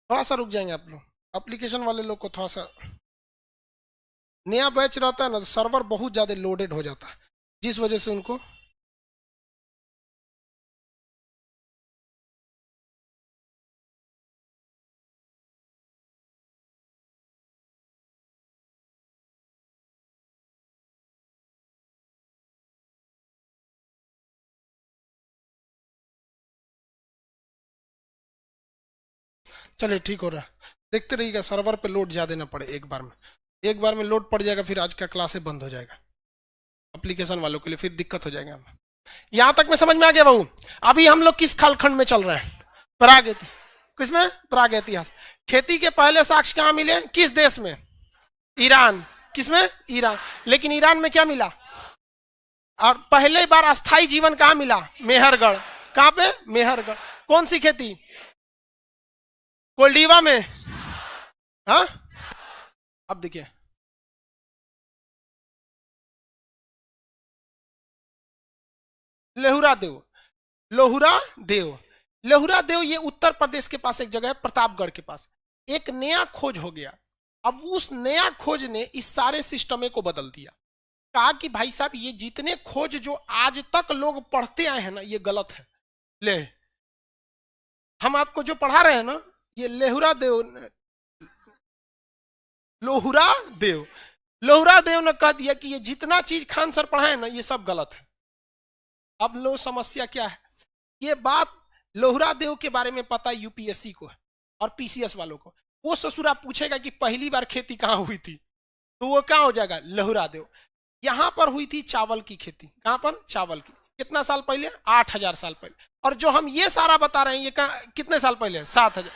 थोड़ा सा रुक जाएंगे आप लोग। एप्लीकेशन वाले लोग को थोड़ा सा, नया बैच रहता है ना, सर्वर बहुत ज्यादा लोडेड हो जाता है, जिस वजह से उनको चलिए ठीक हो रहा है। देखते रहिएगा सर्वर पे लोड ज्यादा ना पड़े एक बार में। एक बार में लोड पड़ जाएगा फिर आज का क्लास बंद हो जाएगा एप्लीकेशन वालों के लिए, फिर दिक्कत हो जाएगा। यहां तक में समझ में आ गया बाबू? अभी हम लोग किस कालखंड में चल रहे हैं? प्रागैतिहासिक। किसमें? प्रागैतिहासिक। खेती के पहले साक्ष्य कहां मिले? किस देश में? ईरान। किसमें? ईरान। लेकिन ईरान में क्या मिला? और पहले बार अस्थाई जीवन कहां मिला? मेहरगढ़। कहां पे? मेहरगढ़। कौन सी खेती? कोल्डिवा में। हाँ अब देखिए, लेहुरा देव, लोहुरा देव, लेहुरा देव ये उत्तर प्रदेश के पास एक जगह है, प्रतापगढ़ के पास। एक नया खोज हो गया। अब उस नया खोज ने इस सारे सिस्टम को बदल दिया। कहा कि भाई साहब ये जितने खोज जो आज तक लोग पढ़ते आए हैं ना, ये गलत है। ले हम आपको जो पढ़ा रहे हैं ना, ये लेहुरा देव, लोहुरा देव, लोहुरा देव ने कह दिया कि ये जितना चीज खान सर पढ़ाए ना, ये सब गलत है। अब लो समस्या क्या है, ये बात लोहुरा देव के बारे में पता यूपीएससी को है और पीसीएस वालों को। वो ससुरा पूछेगा कि पहली बार खेती कहां हुई थी, तो वो कहां हो जाएगा, लोहुरा देव। यहां पर हुई थी चावल की खेती। कहां पर, चावल की। कितना साल पहले, 8000 साल पहले। और जो हम ये सारा बता रहे हैं, ये कितने साल पहले, 7000।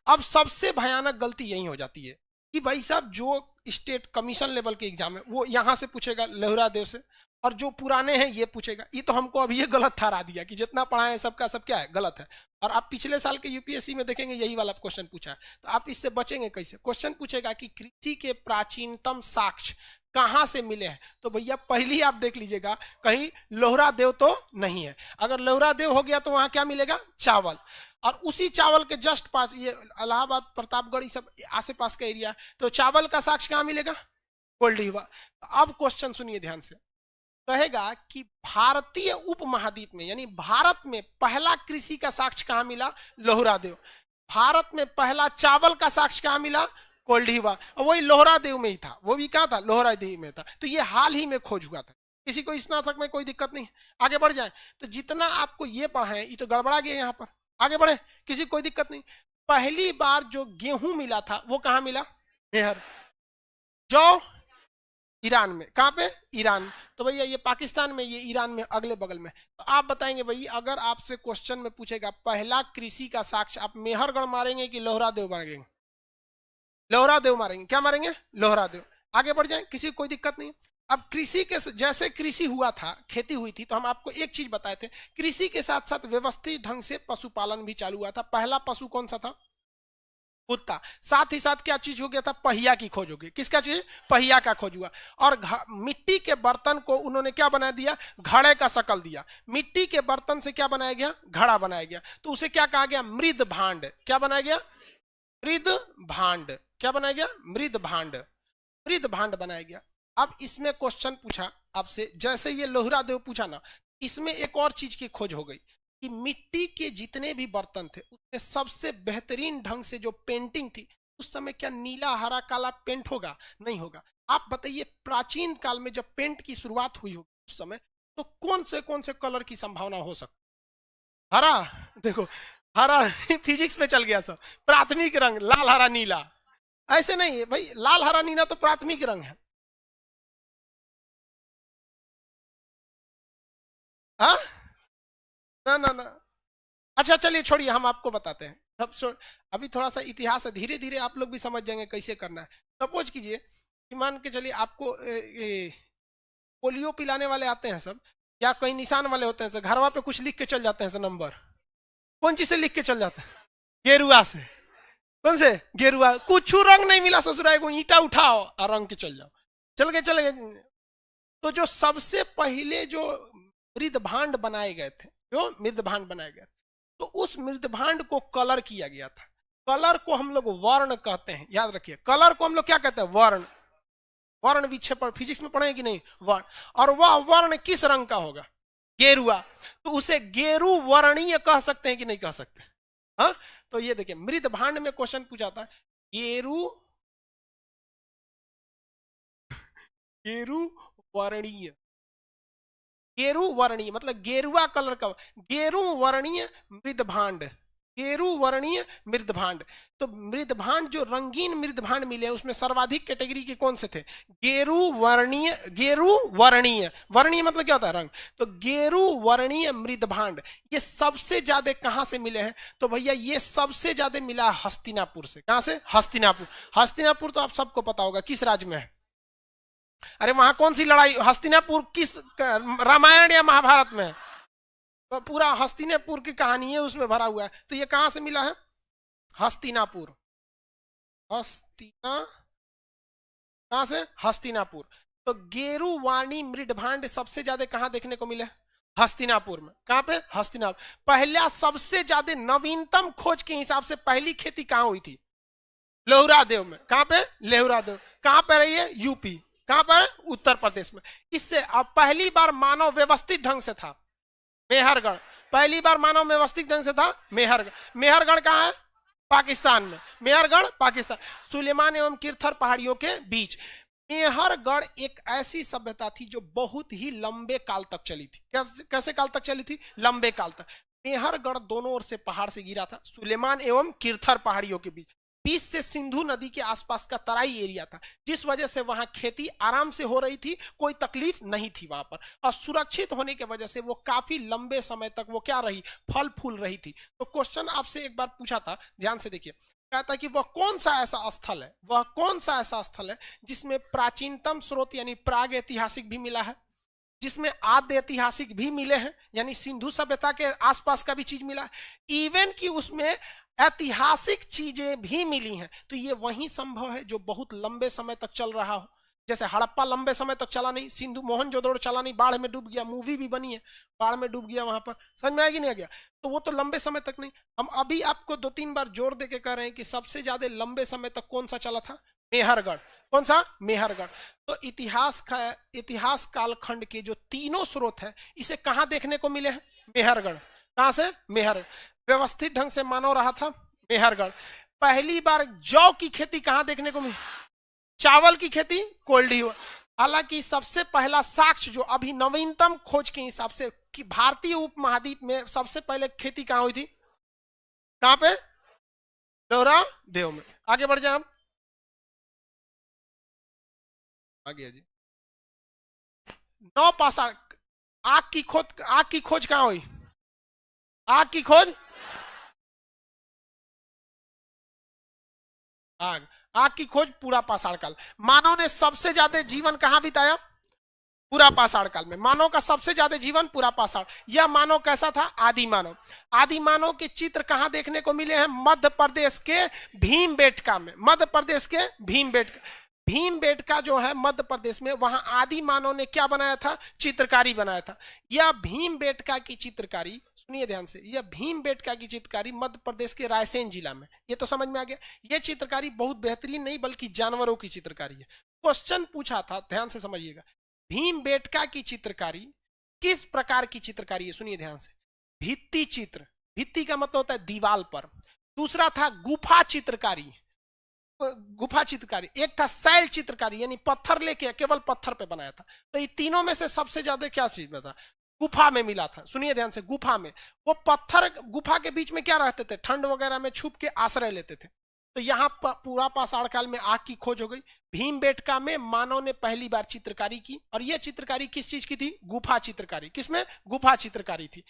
अब सबसे भयानक गलती यही हो जाती है कि भाई साहब जो स्टेट कमीशन लेवल के एग्जाम है वो यहां से पूछेगा लोहुरा देव से, और जो पुराने हैं ये पूछेगा। ये तो हमको अभी ये गलत ठहरा दिया कि जितना पढ़ाए सबका सब क्या है, गलत है। और आप पिछले साल के यूपीएससी में देखेंगे यही वाला क्वेश्चन पूछा है, तो आप इससे बचेंगे कैसे। क्वेश्चन पूछेगा कि कृषि के प्राचीनतम साक्ष्य कहां से मिले हैं, तो भैया पहली आप देख लीजिएगा, कहीं लोहुरा देव तो नहीं है। अगर लोहुरा देव हो गया तो वहां क्या मिलेगा, चावल। और उसी चावल के जस्ट पास ये इलाहाबाद, प्रतापगढ़, सब आसे पास का एरिया, तो चावल का साक्ष्य कहां मिलेगा, कोल्डीवा। अब क्वेश्चन सुनिए ध्यान से, कहेगा कि भारतीय उपमहाद्वीप में, यानी भारत में पहला कृषि का साक्ष्य कहां मिला, लोहुरा देव। भारत में पहला चावल का साक्ष्य कहां मिला, कोल्डीवा। और वही लोहुरा देव में ही था, वो भी कहां था, लोहुरा देव में था। तो ये हाल ही में खोज हुआ था। किसी को स्नातक में कोई दिक्कत नहीं, आगे बढ़ जाए। तो जितना आपको ये पढ़ाएं ये तो गड़बड़ा गया, यहाँ पर आगे बढ़े, किसी कोई दिक्कत नहीं। पहली बार जो गेहूं मिला था वो कहां मिला, मेहर। जौ ईरान में, कहां पे, ईरान। तो भैया ये पाकिस्तान में, ये ईरान में, अगले बगल में। तो आप बताएंगे भाई, अगर आपसे क्वेश्चन में पूछेगा पहला कृषि का साक्ष्य, आप मेहरगढ़ मारेंगे कि लोहुरा देव मारेंगे, लोहुरा देव मारेंगे। क्या मारेंगे, लोहुरा देव। आगे बढ़ जाए, किसी को कोई दिक्कत नहीं। अब कृषि के जैसे कृषि हुआ था, खेती हुई थी, तो हम आपको एक चीज बताए थे, कृषि के साथ साथ व्यवस्थित ढंग से पशुपालन भी चालू हुआ था। पहला पशु कौन सा था, कुत्ता। साथ ही साथ क्या चीज हो गया था, पहिया की खोज हो गई। किसका चीज, पहिया का खोज हुआ। और मिट्टी के बर्तन को उन्होंने क्या बना दिया, घड़े का शकल दिया। मिट्टी के बर्तन से क्या बनाया गया, घड़ा बनाया गया। तो उसे क्या कहा गया, मृद भांड। क्या बनाया गया, मृद भांड। क्या बनाया गया, मृद भांड, मृद भांड बनाया गया। अब इसमें क्वेश्चन पूछा आपसे, जैसे ये लोहुरा देव पूछा ना, इसमें एक और चीज की खोज हो गई कि मिट्टी के जितने भी बर्तन थे उसमें सबसे बेहतरीन ढंग से जो पेंटिंग थी, उस समय क्या नीला हरा काला पेंट होगा, नहीं होगा। आप बताइए प्राचीन काल में जब पेंट की शुरुआत हुई होगी उस समय, तो कौन से कलर की संभावना हो सकती, हरा। देखो हरा फिजिक्स में चल गया सब, प्राथमिक रंग लाल हरा नीला। ऐसे नहीं है भाई, लाल हरा नीला तो प्राथमिक रंग है। हाँ ना ना ना, अच्छा चलिए छोड़िए, हम आपको बताते हैं। सब अभी थोड़ा सा इतिहास है, धीरे धीरे आप लोग भी समझ जाएंगे कैसे करना है। सपोज कीजिए कि मान के चलिए आपको पोलियो पिलाने वाले आते हैं सब, या कहीं निशान वाले होते हैं, घरवा पे कुछ लिख के चल जाते हैं नंबर। कौन चीज से लिख के चल जाते हैं, गेरुआ से। कौन से, गेरुआ। कुछ रंग नहीं मिला ससुराल को, ईंटा उठाओ और रंग के चल जाओ, चल गए। तो जो सबसे पहले जो मृद भांड बनाए गए थे, जो मृद भांड बनाए गए, तो उस मृद भांड को कलर किया गया था। कलर को हम लोग वर्ण कहते हैं, याद रखिए। कलर को हम लोग क्या कहते हैं, वर्ण। वर्ण विक्षेपण फिजिक्स में पढ़े कि नहीं, वर्ण। और वह वर्ण किस रंग का होगा, गेरुआ। तो उसे गेरु वर्णीय कह सकते हैं कि नहीं कह सकते। हाँ, तो ये देखिए मृद भांड में क्वेश्चन पूछा था, गेरु, गेरु वर्णीय, गेरु वर्णीय मतलब गेरुआ कलर का, गेरु वर्णीय मृद भांड, गेरु वर्णीय मृद भांड। तो मृद भांड जो रंगीन मृद भांड मिले उसमें सर्वाधिक कैटेगरी के कौन से थे, गेरु वर्णीय, गेरु वर्णीय, वर्णीय मतलब क्या होता है, रंग। तो गेरु वर्णीय मृद भांड ये सबसे ज्यादा कहां से मिले हैं, तो भैया ये सबसे ज्यादा मिला हस्तिनापुर से। कहां से, हस्तिनापुर। हस्तिनापुर तो आप सबको पता होगा किस राज्य में है, अरे वहां कौन सी लड़ाई, हस्तिनापुर किस रामायण या महाभारत में, तो पूरा हस्तिनापुर की कहानी है उसमें भरा हुआ है। तो ये कहां से मिला है, हस्तिनापुर। हस्तिना, कहां से? हस्तिनापुर। तो गेरुवाणी मृडभांड सबसे ज्यादा कहां देखने को मिले? हस्तिनापुर में। कहां पे? हस्तिनापुर। पहला सबसे ज्यादा नवीनतम खोज के हिसाब से पहली खेती कहां हुई थी? लोहरादेव में। कहां पे? लोहरादेव। कहां पे रही है? यूपी। कहां पर? उत्तर प्रदेश में। इससे अब पहली बार मानव व्यवस्थित ढंग से था मेहरगढ़। पहली बार मानव व्यवस्थित ढंग से था मेहरगढ़। मेहरगढ़ कहां है? पाकिस्तान में। मेहरगढ़ पाकिस्तान, सुलेमान एवं किरथर पहाड़ियों के बीच। मेहरगढ़ एक ऐसी सभ्यता थी जो बहुत ही लंबे काल तक चली थी। कैसे काल तक चली थी? लंबे काल तक। मेहरगढ़ दोनों ओर से पहाड़ से घिरा था, सुलेमान एवं किरथर पहाड़ियों के बीच। बीच से सिंधु नदी के आसपास का तराई एरिया था, जिस वजह से वहां खेती आराम से हो रही थी, कोई तकलीफ नहीं थी वहां पर। और सुरक्षित होने की वजह से वो काफी लंबे समय तक वो क्या रही? फल फूल रही थी। तो क्वेश्चन आपसे एक बार पूछा था, ध्यान से देखिए, कहता कि वह कौन सा ऐसा स्थल है, वह कौन सा ऐसा स्थल है जिसमें प्राचीनतम स्रोत यानी प्राग ऐतिहासिक भी मिला है, जिसमें आद्य ऐतिहासिक भी मिले हैं यानी सिंधु सभ्यता के आसपास का भी चीज मिला है, इवन कि उसमें ऐतिहासिक चीजें भी मिली हैं। तो ये वही संभव है जो बहुत लंबे समय तक चल रहा हो। जैसे हड़प्पा लंबे समय तक चला नहीं, सिंधु मोहनजोदड़ो चला नहीं, बाढ़ में डूब गया, मूवी भी बनी है, बाढ़ में डूब गया वहां पर, समझ में आया कि नहीं आ गया? तो वो तो लंबे समय तक नहीं। हम अभी आपको 2-3 बार जोर देके कह रहे हैं कि सबसे ज्यादा लंबे समय तक कौन सा चला था? मेहरगढ़। कौन सा? मेहरगढ़। तो इतिहास कालखंड के जो तीनों स्रोत है, इसे कहां देखने को मिले हैं? मेहरगढ़। कहां से? मेहरगढ़। व्यवस्थित ढंग से मानव रहा था मेहरगढ़। पहली बार जौ की खेती कहां देखने को मिली? चावल की खेती कोल्डी। हालांकि सबसे पहला साक्ष्य जो अभी नवीनतम खोज के हिसाब से कि भारतीय उपमहाद्वीप में सबसे पहले खेती कहां हुई थी? कहां पे? लोहरादेव में। आगे बढ़ जाए हम, आगे जी। नौ पाषाण, आग की खोज कहां हुई? आग की खोज, आग की खोज पूरा पाषाण काल। मानव ने सबसे ज्यादा जीवन कहां बिताया? पूरा पाषाण काल में। मानव का सबसे ज्यादा जीवन पूरा पाषाण। यह मानव कैसा था? आदि मानव। आदि मानव के चित्र कहां देखने को मिले हैं? मध्य प्रदेश के भीमबेटका में। मध्य प्रदेश के भीमबेटका जो है मध्य प्रदेश में, वहां आदि मानव ने क्या बनाया था? चित्रकारी बनाया था। यह भीमबेटका की चित्रकारी, सुनिए ध्यान से, यह भीमबेटका की चित्रकारी मध्य प्रदेश के रायसेन जिला में। ये तो समझ में आ गया। यह चित्रकारी बहुत बेहतरीन नहीं बल्कि जानवरों की चित्रकारी है। क्वेश्चन पूछा था, ध्यान से समझिएगा, भीमबेटका की चित्रकारी किस प्रकार की चित्रकारी है? सुनिए ध्यान से। भित्ति चित्र, भित्ति का मतलब होता है दीवार पर। दूसरा था गुफा चित्रकारी, गुफा चित्रकारी। एक था शैल चित्रकारी यानी पत्थर लेके केवल पत्थर पे बनाया था। तो ये तीनों में से सबसे ज्यादा क्या चीज में था? गुफा में मिला था। सुनिए ध्यान से, गुफा में वो पत्थर, गुफा के बीच में क्या रहते थे? ठंड वगैरह में छुप के आश्रय लेते थे। तो यहाँ पूरा पाषाण काल में आग की खोज हो गई। भीमबेटका में मानव ने पहली बार चित्रकारी की, और यह चित्रकारी किस चीज की थी? गुफा चित्रकारी। किसमें? गुफा चित्रकारी थी।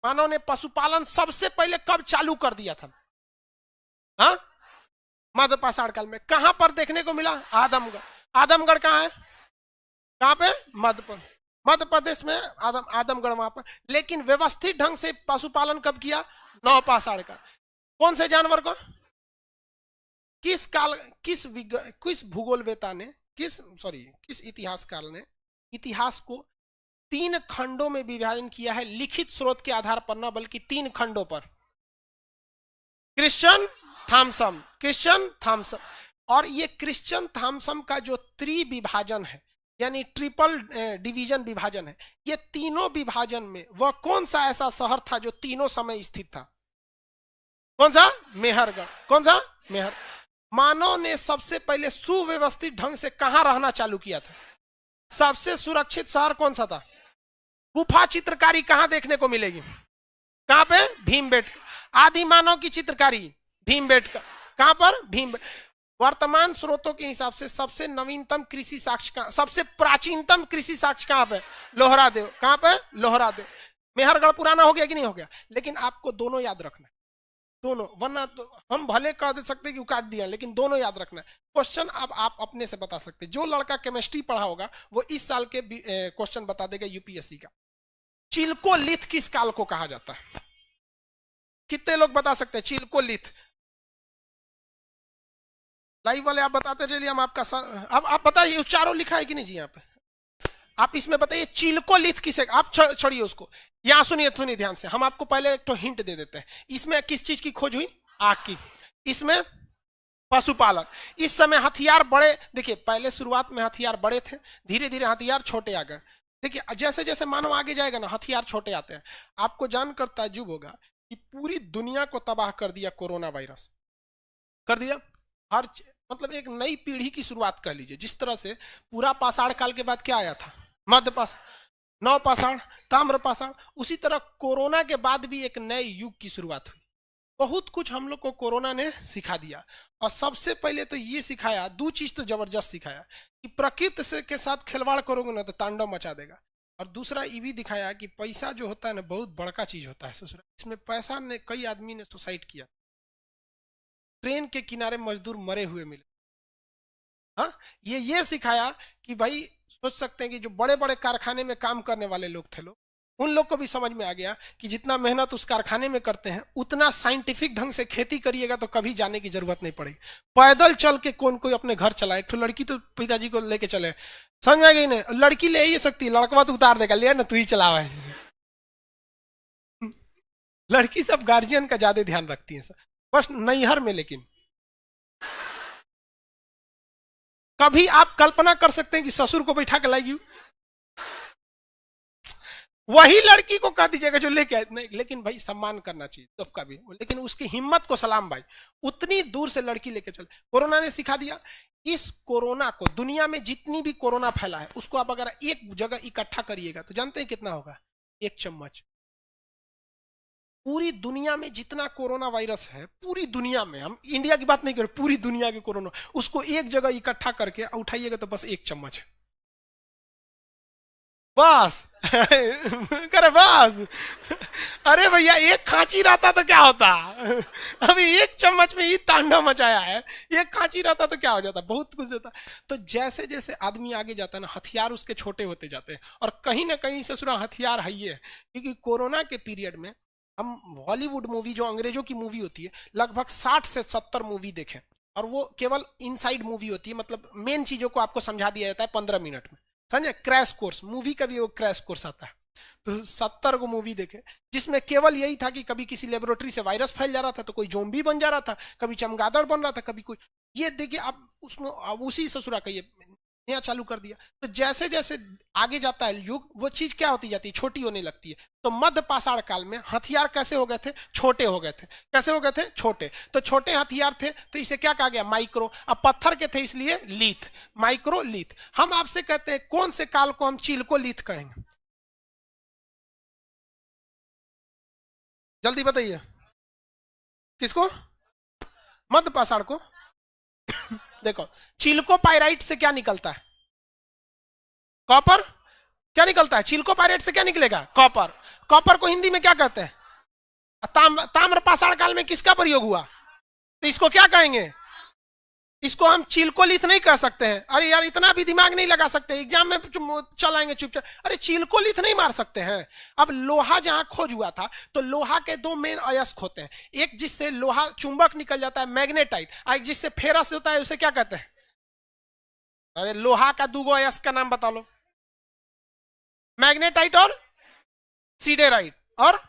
मानव ने पशुपालन सबसे पहले कब चालू कर दिया था? हाँ, मध्य पाषाण काल में। कहां पर देखने को मिला? आदमगढ़। आदमगढ़ कहां है? कहां पे? मध्य प्रदेश में आदमगढ़ वहां पर। लेकिन व्यवस्थित ढंग से पशुपालन कब किया? नौ पाषाण काल। कौन से जानवर को? किस भूगोलवेता ने, किस इतिहासकार ने इतिहास को 3 खंडों में विभाजन किया है? लिखित स्रोत के आधार पर ना, बल्कि 3 खंडों पर। Christian Thomson. और ये क्रिश्चियन थॉमसन का जो त्रिविभाजन है यानी ट्रिपल डिवीजन विभाजन है, ये तीनों विभाजन में वह कौन सा ऐसा शहर था जो तीनों समय स्थित था? कौन सा? मेहरगढ़। कौन सा? मेहर। मानव ने सबसे पहले सुव्यवस्थित ढंग से कहां रहना चालू किया था? सबसे सुरक्षित शहर कौन सा था? गुफा चित्रकारी कहां देखने को मिलेगी? कहां पे? भीमबेटका। आदि मानव की चित्रकारी भीमबेटका। कहां पर? भीमबेटका। वर्तमान स्रोतों के हिसाब से सबसे नवीनतम कृषि साक्ष्य कहां, सबसे प्राचीनतम कृषि साक्ष्य कहां पे? लोहरादेव। कहां पे? लोहरादेव। मेहरगढ़ पुराना हो गया कि नहीं हो गया? लेकिन आपको दोनों याद रखना है, दोनों, वरना तो हम भले कह दे सकते कि काट दिया, लेकिन दोनों याद रखना है। क्वेश्चन अब आप अपने से बता सकते। जो लड़का केमिस्ट्री पढ़ा होगा वो इस साल के क्वेश्चन बता देगा यूपीएससी का। चिल्कोलिथ किस काल को कहा जाता है? कितने लोग बता सकते हैं चिल्कोलिथ? लाइव वाले आप बताते चलिए, हम आपका अब आप बताइए चारों लिखा है कि नहीं जी यहाँ पे? आप इसमें बताइए चिल्कोलिथ किसे, आप छोड़िए उसको, यहाँ सुनिए सुनिए ध्यान से, हम आपको पहले एक तो हिंट दे देते हैं। इसमें किस चीज की खोज हुई? आग की। इसमें पशुपालन। इस समय हथियार बड़े, देखिए पहले शुरुआत में हथियार बड़े थे, धीरे धीरे हथियार छोटे आ गए। देखिए जैसे जैसे मानव आगे जाएगा ना, हथियार छोटे आते हैं। आपको जानकर ताज्जुब होगा कि पूरी दुनिया को तबाह कर दिया कोरोना वायरस, कर दिया। हर मतलब एक नई पीढ़ी की शुरुआत कर लीजिए। जिस तरह से पूरा पाषाण काल के बाद क्या आया था? मध्य पाषाण, नव पाषाण, ताम्र पाषाण, उसी तरह कोरोना के बाद भी एक नए युग की शुरुआत हुई। बहुत कुछ हम लोग को कोरोना ने सिखा दिया। और सबसे पहले तो ये सिखाया, दो चीज तो जबरदस्त सिखाया कि प्रकृति से के साथ खिलवाड़ करोगे ना तो तांडव मचा देगा। और दूसरा ये भी दिखाया कि पैसा जो होता है ना, बहुत बड़का चीज होता है ससुरा। इसमें पैसा ने कई आदमी ने सुसाइड किया, ट्रेन के किनारे मजदूर मरे हुए मिले। हाँ, ये सिखाया कि भाई सोच सकते हैं कि जो बड़े बड़े कारखाने में काम करने वाले लोग थे, लोग उन लोग को भी समझ में आ गया कि जितना मेहनत उस कारखाने में करते हैं, उतना साइंटिफिक ढंग से खेती करिएगा तो कभी जाने की जरूरत नहीं पड़ेगी। पैदल चल के कौन कोई अपने घर चलाए? एक तो लड़की तो पिताजी को लेके चले, समझ में गई नहीं? लड़की ले ही सकती है, लड़का तो उतार देगा, ले ना तू ही चलावा। लड़की सब गार्जियन का ज्यादा ध्यान रखती है सर, बस नैहर में। लेकिन कभी आप कल्पना कर सकते हैं कि ससुर को बैठा के लाएगी? वही लड़की को कह दीजिएगा जो लेके आए नहीं। लेकिन भाई सम्मान करना चाहिए सबका भी, लेकिन उसकी हिम्मत को सलाम भाई, उतनी दूर से लड़की लेके चले। कोरोना ने सिखा दिया। इस कोरोना को, दुनिया में जितनी भी कोरोना फैला है, उसको आप अगर एक जगह इकट्ठा करिएगा तो जानते हैं कितना होगा? 1 चम्मच। पूरी दुनिया में जितना कोरोना वायरस है, पूरी दुनिया में, हम इंडिया की बात नहीं कर रहे, पूरी दुनिया के कोरोना, उसको एक जगह इकट्ठा करके उठाइएगा तो बस 1 चम्मच, बस। करे बस। अरे भैया एक खांची रहता तो क्या होता? अभी 1 चम्मच में ही तांडव मचाया है। एक खांची रहता तो क्या हो जाता? बहुत कुछ होता। तो जैसे जैसे आदमी आगे जाता है ना, हथियार उसके छोटे होते जाते हैं। और कहीं ना कहीं ससुरा हथियार है ये, क्योंकि कोरोना के पीरियड में हम हॉलीवुड मूवी, जो अंग्रेजों की मूवी होती है, लगभग 60 से 70 मूवी देखें। और वो केवल इनसाइड मूवी होती है, मतलब मेन चीजों को आपको समझा दिया जाता है 15 मिनट में, समझे? क्रैश कोर्स मूवी का भी वो क्रैश कोर्स आता है। तो 70 को मूवी देखे, जिसमें केवल यही था कि कभी किसी लेबोरेटरी से वायरस फैल जा रहा था तो कोई जोम्बी बन जा रहा था, कभी चमगादड़ बन रहा था, कभी कोई। ये देखिए आप उसमें उसी ससुरा का ये नया चालू कर दिया। तो जैसे जैसे आगे जाता है युग, वो चीज क्या होती जाती है? छोटी होने लगती है। तो मध्य पाषाण काल में हथियार कैसे हो गए थे? छोटे हो गए थे। कैसे हो गए थे? छोटे। तो छोटे हथियार थे तो इसे क्या कहा गया? माइक्रो। अब पत्थर के थे इसलिए लीथ, माइक्रो लीथ। हम आपसे कहते हैं कौन से काल को हम चिल्को लीथ कहेंगे? जल्दी बताइए। किसको? मध्य पाषाण को। देखो, चिल्को पायराइट से क्या निकलता है? कॉपर। क्या निकलता है? चिल्को पायराइट से क्या निकलेगा? कॉपर। कॉपर को हिंदी में क्या कहते हैं? ताम्र पाषाण काल में किसका प्रयोग हुआ? तो इसको क्या कहेंगे? इसको हम चिल्कोलिथ नहीं कह सकते हैं। अरे यार इतना भी दिमाग नहीं लगा सकते, एग्जाम में चलाएंगे चुपचाप। अरे चिल्कोलिथ नहीं मार सकते हैं। अब लोहा जहां खोज हुआ था, तो लोहा के 2 मेन अयस्क होते हैं, एक जिससे लोहा चुंबक निकल जाता है मैग्नेटाइट, और एक जिससे फेरस होता है, उसे क्या कहते हैं? अरे लोहा का 2 अयस्क का नाम बता लो। मैग्नेटाइट और सीडेराइट। और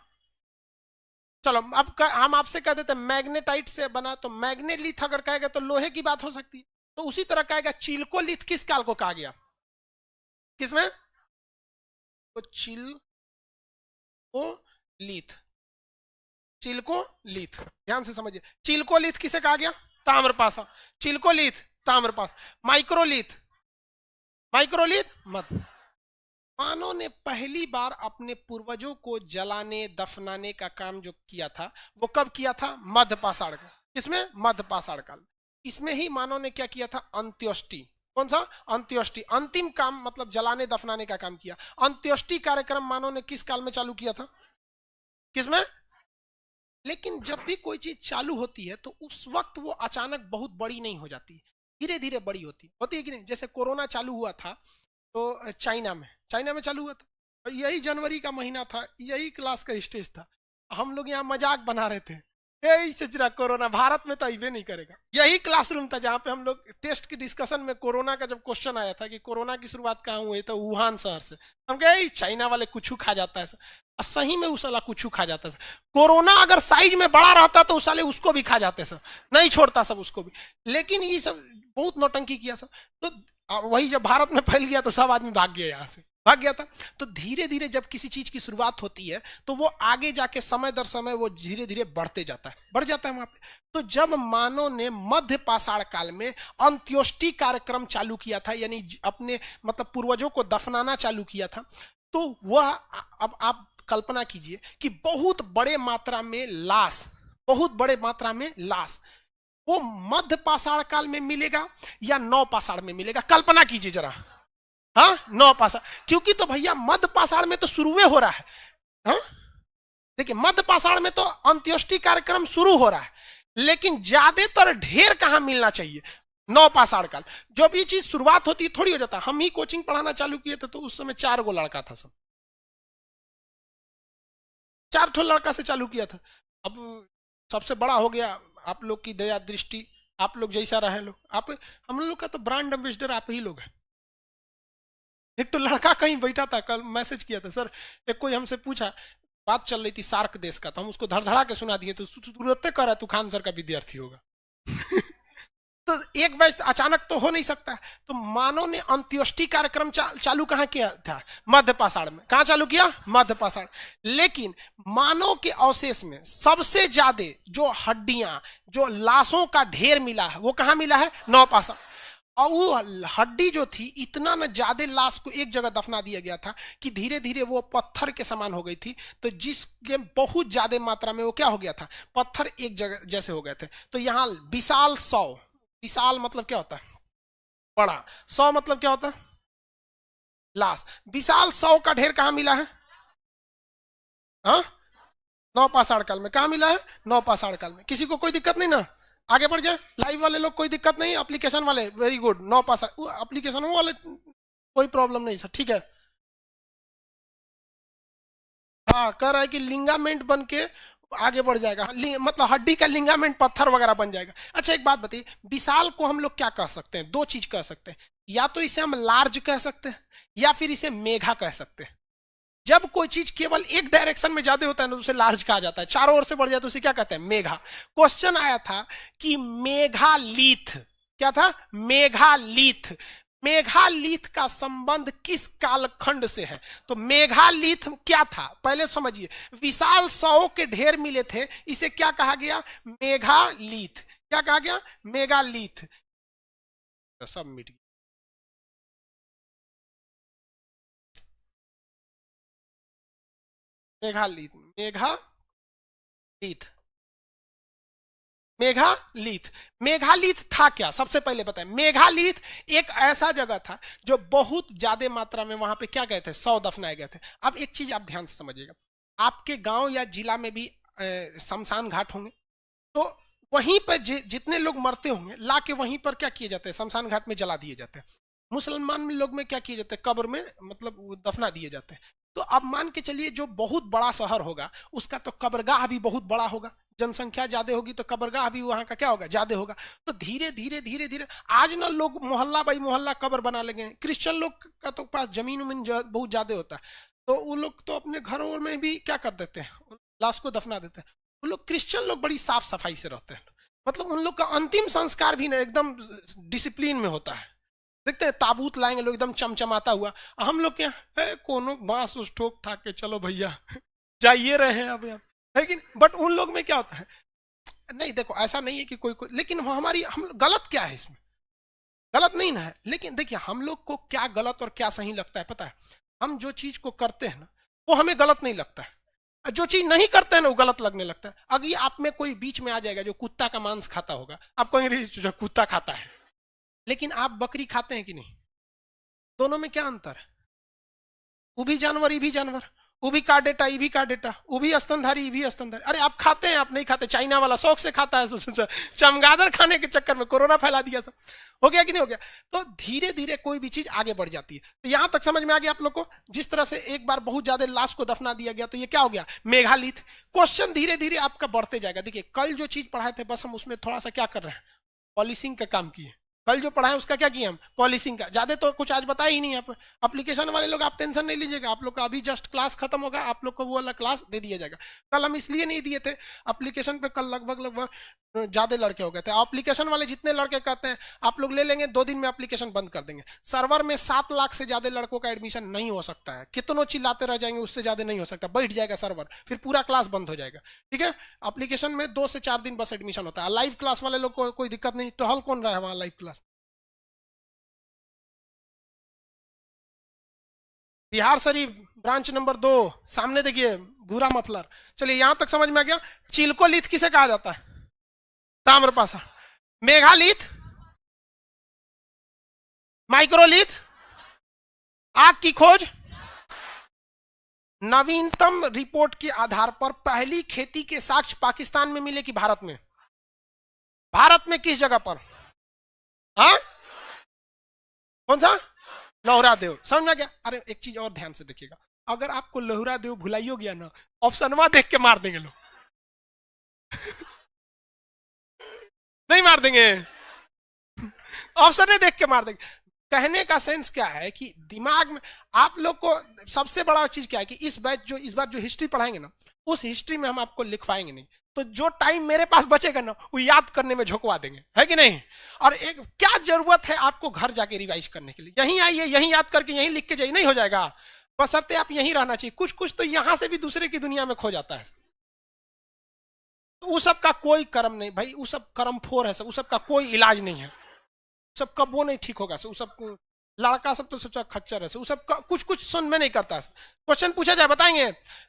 चलो अब हम आपसे कह देते हैं मैग्नेटाइट से बना, तो मैग्नेलिथ अगर कहेगा तो लोहे की बात हो सकती है। तो उसी तरह कहेगा चिल्कोलिथ किस काल को कहा गया? किसमें? तो चिल्कोलिथ, चिल्कोलिथ ध्यान से समझिए। चिल्कोलिथ किसे कहा गया? ताम्रपाषाण। चिल्कोलिथ ताम्रपाषाण। माइक्रोलिथ, माइक्रोलिथ मत। मानव ने पहली बार अपने पूर्वजों को जलाने दफनाने का काम जो किया था, वो कब किया था? मध्य पाषाण काल। किसमें? मध्य पाषाण काल। इसमें ही मानव ने क्या किया था? अंत्योष्टि। कौन सा? अंत्योष्टि। अंतिम काम मतलब जलाने दफनाने का काम किया। अंत्योष्टि कार्यक्रम मानव ने किस काल में चालू किया था? किसमें? लेकिन जब भी कोई चीज चालू होती है तो उस वक्त वो अचानक बहुत बड़ी नहीं हो जाती, धीरे धीरे बड़ी होती है कि नहीं? जैसे कोरोना चालू हुआ था तो चाइना में चालू हुआ था, यही जनवरी का महीना था, यही क्लास का स्टेज था, हम लोग यहाँ मजाक बना रहे थे यही सचरा कोरोना भारत में तो अबे नहीं करेगा। यही क्लासरूम था जहां पे हम लोग टेस्ट की डिस्कशन में कोरोना का जब क्वेश्चन आया था कि कोरोना की शुरुआत कहाँ हुई, तो वुहान शहर से। हम कहे चाइना वाले कुछ खा जाता है, और सही में उस वाला कुछ खा जाता था। कोरोना अगर साइज में बड़ा रहता तो उस वाले उसको भी खा जाते सब, नहीं छोड़ता सब उसको भी। लेकिन ये सब बहुत नौटंकी किया सब, तो वही जब भारत में फैल गया तो सब आदमी भाग गया, यहाँ से भाग गया था। तो धीरे धीरे जब किसी चीज की शुरुआत होती है तो वो आगे जाके समय दर समय वो धीरे धीरे बढ़ते जाता है, बढ़ जाता है वहां पे। तो जब मानव ने मध्य पाषाण काल में अंत्योष्टि कार्यक्रम चालू किया था, यानी अपने मतलब पूर्वजों को दफनाना चालू किया था, तो वह अब आप कल्पना कीजिए कि बहुत बड़े मात्रा में लाश, बहुत बड़े मात्रा में लाश वो मध्य पाषाण काल में मिलेगा या नव पाषाण में मिलेगा, कल्पना कीजिए जरा। हाँ, नौ पाषाण, क्योंकि तो भैया मध्य पाषाण में तो शुरू हो रहा है। हाँ देखिए, मध्य पाषाण में तो अंत्योष्टि कार्यक्रम शुरू हो रहा है, लेकिन ज्यादातर ढेर कहां मिलना चाहिए, नौ पाषाण काल। जब ये चीज शुरुआत होती है थोड़ी हो जाता। हम ही कोचिंग पढ़ाना चालू किए थे तो उस समय 4 गो लड़का था, सब 4 ठो लड़का से चालू किया था। अब सबसे बड़ा हो गया, आप लोग की दया दृष्टि, आप लोग जैसा रहे लोग, आप हम लोग का तो ब्रांड एम्बेसडर आप ही लोग हैं। एक तो लड़का कहीं बैठा था, कल मैसेज किया था सर, एक कोई हमसे पूछा, बात चल रही थी सार्क देश का, तो हम उसको धड़धड़ा के सुना दिए, तो तुरंत कर रहा तू खान सर का विद्यार्थी होगा। तो एक बैच अचानक तो हो नहीं सकता। तो मानव ने अंत्योष्टि कार्यक्रम चालू कहां किया था, मध्य पाषाण में। कहां चालू किया, मध्य पाषाण। लेकिन मानव के अवशेष में सबसे ज्यादा जो हड्डियां, जो लाशों का ढेर मिला है, वो कहां मिला है, नव पाषाण। और वो हड्डी जो थी, इतना न ज्यादा लाश को एक जगह दफना दिया गया था कि धीरे धीरे वो पत्थर के समान हो गई थी। तो जिसके बहुत ज्यादा मात्रा में वो क्या हो गया था, पत्थर एक जगह जैसे हो गए थे। तो यहाँ विशाल 100, विशाल मतलब क्या होता है, बड़ा, 100 मतलब क्या होता है, लाश। विशाल 100 का ढेर कहां मिला है, हाँ, नौ पाषाण काल में। कहां मिला है, नौ पाषाण काल में। किसी को कोई दिक्कत नहीं ना, आगे बढ़ जाए। लाइव वाले लोग कोई दिक्कत नहीं, एप्लीकेशन वाले वेरी गुड, नौ पाषाण एप्लीकेशन वाले कोई प्रॉब्लम नहीं सर, ठीक है। हाँ, कह रहा है कि लिंगामेंट बन के आगे बढ़ जाएगा, मतलब हड्डी का लिंगामेंट पत्थर वगैरह बन जाएगा। अच्छा एक बात बताइए, विशाल को हम लोग क्या कह सकते हैं, 2 चीज कह सकते हैं, या तो इसे हम लार्ज कह सकते हैं या फिर इसे मेघा कह सकते हैं। जब कोई चीज केवल एक डायरेक्शन में ज्यादा होता है ना, तो उसे लार्ज कहा जाता है, चारों ओर से बढ़ जाए तो उसे क्या कहते हैं, मेघा। क्वेश्चन आया था कि मेघालीथ, क्या था, मेघालीथ, मेघालीथ का संबंध किस कालखंड से है। तो मेघालीथ क्या था पहले समझिए। विशाल 100 के ढेर मिले थे, इसे क्या कहा गया, मेघालीथ। क्या कहा गया, मेघालीथ। सब मिट गया। मेघालीथ, मेघालीथ, मेघालीथ। मेघालीथ था क्या, सबसे पहले बताएं। मेघालीथ एक ऐसा जगह था जो बहुत ज्यादा मात्रा में वहां पे क्या गए थे, 100 दफनाए गए थे। अब एक चीज आप ध्यान से समझिएगा, आपके गांव या जिला में भी शमशान घाट होंगे, तो वहीं पर जितने लोग मरते होंगे ला के वहीं पर क्या किए जाते हैं, शमशान घाट में जला दिए जाते हैं। मुसलमान लोग में क्या किए जाते हैं, कब्र में मतलब दफना दिए जाते हैं। तो अब मान के चलिए जो बहुत बड़ा शहर होगा उसका तो कब्रगाह भी बहुत बड़ा होगा, जनसंख्या ज्यादा होगी तो कब्रगाह भी वहां का क्या होगा, ज्यादा होगा। तो धीरे धीरे धीरे धीरे आज ना लोग मोहल्ला बाई मोहल्ला कब्र बना लगे हैं। क्रिश्चियन लोग का तो पास जमीन उमीन बहुत ज्यादा होता है, तो वो लोग तो अपने घरों में भी क्या कर देते हैं, लाश को दफना देते हैं। वो लोग क्रिश्चियन लोग बड़ी साफ सफाई से रहते हैं, मतलब उन लोग का अंतिम संस्कार भी ना एकदम डिसिप्लिन में होता है। देखते हैं ताबूत लाएंगे लोग एकदम चमचमाता हुआ, हम लोग क्या है, कोनो बांस उस ठोक ठाक के चलो भैया जाइए रहे हैं अब यार, है कि नहीं? बट उन लोग में क्या होता है, नहीं देखो ऐसा नहीं है कि कोई लेकिन हमारी हम गलत क्या है इसमें, गलत नहीं ना है। लेकिन देखिए हम लोग को क्या गलत और क्या सही लगता है पता है, हम जो चीज को करते हैं ना वो हमें गलत नहीं लगता है, जो चीज नहीं करते हैं ना वो गलत लगने लगता है। अगर आप में कोई बीच में आ जाएगा जो कुत्ता का मांस खाता होगा, आप कहेंगे कुत्ता खाता है, लेकिन आप बकरी खाते हैं कि नहीं, दोनों में क्या अंतर है, वो भी जानवर ये भी जानवर। वो भी का डेटा, ये भी का डेटा, वो भी स्तनधारी, ये भी स्तनधारी। अरे आप खाते हैं, आप नहीं खाते, चाइना वाला शौक से खाता है, चमगादड़ खाने के चक्कर में कोरोना फैला दिया सब। हो गया कि नहीं हो गया? तो धीरे धीरे कोई भी चीज आगे बढ़ जाती है। तो यहां तक समझ में आ गया आप लोग को? जिस तरह से एक बार बहुत ज्यादा लाश को दफना दिया गया, तो ये क्या हो गया? मेगालिथ। क्वेश्चन धीरे धीरे आपका बढ़ते जाएगा। देखिए कल जो चीज पढ़ाए थे बस हम उसमें थोड़ा सा क्या कर रहे हैं, पॉलिशिंग का काम किए। कल जो पढ़ा है उसका क्या किया हम? पॉलिशिंग का। ज्यादा तो कुछ आज बताया ही नहीं। आप एप्लीकेशन वाले लोग आप टेंशन नहीं लीजिएगा, आप लोग का अभी जस्ट क्लास खत्म होगा, आप लोग को वो वाला क्लास दे दिया जाएगा। कल हम इसलिए नहीं दिए थे एप्लीकेशन पे, कल लगभग ज्यादा लड़के हो गए थे। एप्लीकेशन वाले जितने लड़के कहते हैं आप लोग ले लेंगे, 2 दिन में एप्लीकेशन बंद कर देंगे। सर्वर में 7 लाख से ज्यादा लड़कों का एडमिशन नहीं हो सकता है। कितनों चिल्लाते रह जाएंगे, उससे ज्यादा नहीं हो सकता। बैठ जाएगा सर्वर, फिर पूरा क्लास बंद हो जाएगा। ठीक है, एप्लीकेशन में 2 से 4 दिन बस एडमिशन होता है। लाइव क्लास वाले लोग को कोई दिक्कत नहीं। टहल कौन रहा है वहां live class? Bihar Sharif branch number 2 सामने देखिए, भूरा मफलर। चलिए यहां तक समझ में आ गया। चिल्कोलिथ किसे कहा जाता है? ताम्रपाषाण। मेघालिथ, माइक्रोलिथ, आग की खोज। नवीनतम रिपोर्ट के आधार पर पहली खेती के साक्ष्य पाकिस्तान में मिले कि भारत में? भारत में किस जगह पर? हाँ, कौन सा? लोहरा देव। समझ में गया? अरे एक चीज और ध्यान से देखिएगा, अगर आपको लोहरा देव भुलाइयो गया ना, ऑप्शनवा देख के मार देंगे लोग। नहीं मार देंगे, ऑप्शन नहीं देख के मार देंगे। कहने का सेंस क्या है कि दिमाग में आप लोग को सबसे बड़ा चीज क्या है कि इस बार जो हिस्ट्री पढ़ाएंगे ना, उस हिस्ट्री में हम आपको लिखवाएंगे नहीं। तो जो टाइम मेरे पास बचेगा ना, वो याद करने में झोंकवा देंगे, है कि नहीं? और एक क्या जरूरत है आपको घर जाके रिवाइज करने के लिए? यहीं आइए, यहीं याद करके यहीं लिख के जाइए, नहीं हो जाएगा। बशर्ते आप यहीं रहना चाहिए। कुछ कुछ तो यहां से भी दूसरे की दुनिया में खो जाता है। तो उस सब का कोई कर्म नहीं भाई, उस सब कर्म फोर है, उस सब का कोई इलाज नहीं है। सब कब वो नहीं ठीक होगा। उस सब लड़का सब तो सोचा खच्चर है, उस सब कुछ कुछ सुन में नहीं करता। क्वेश्चन पूछा जाए बताएंगे?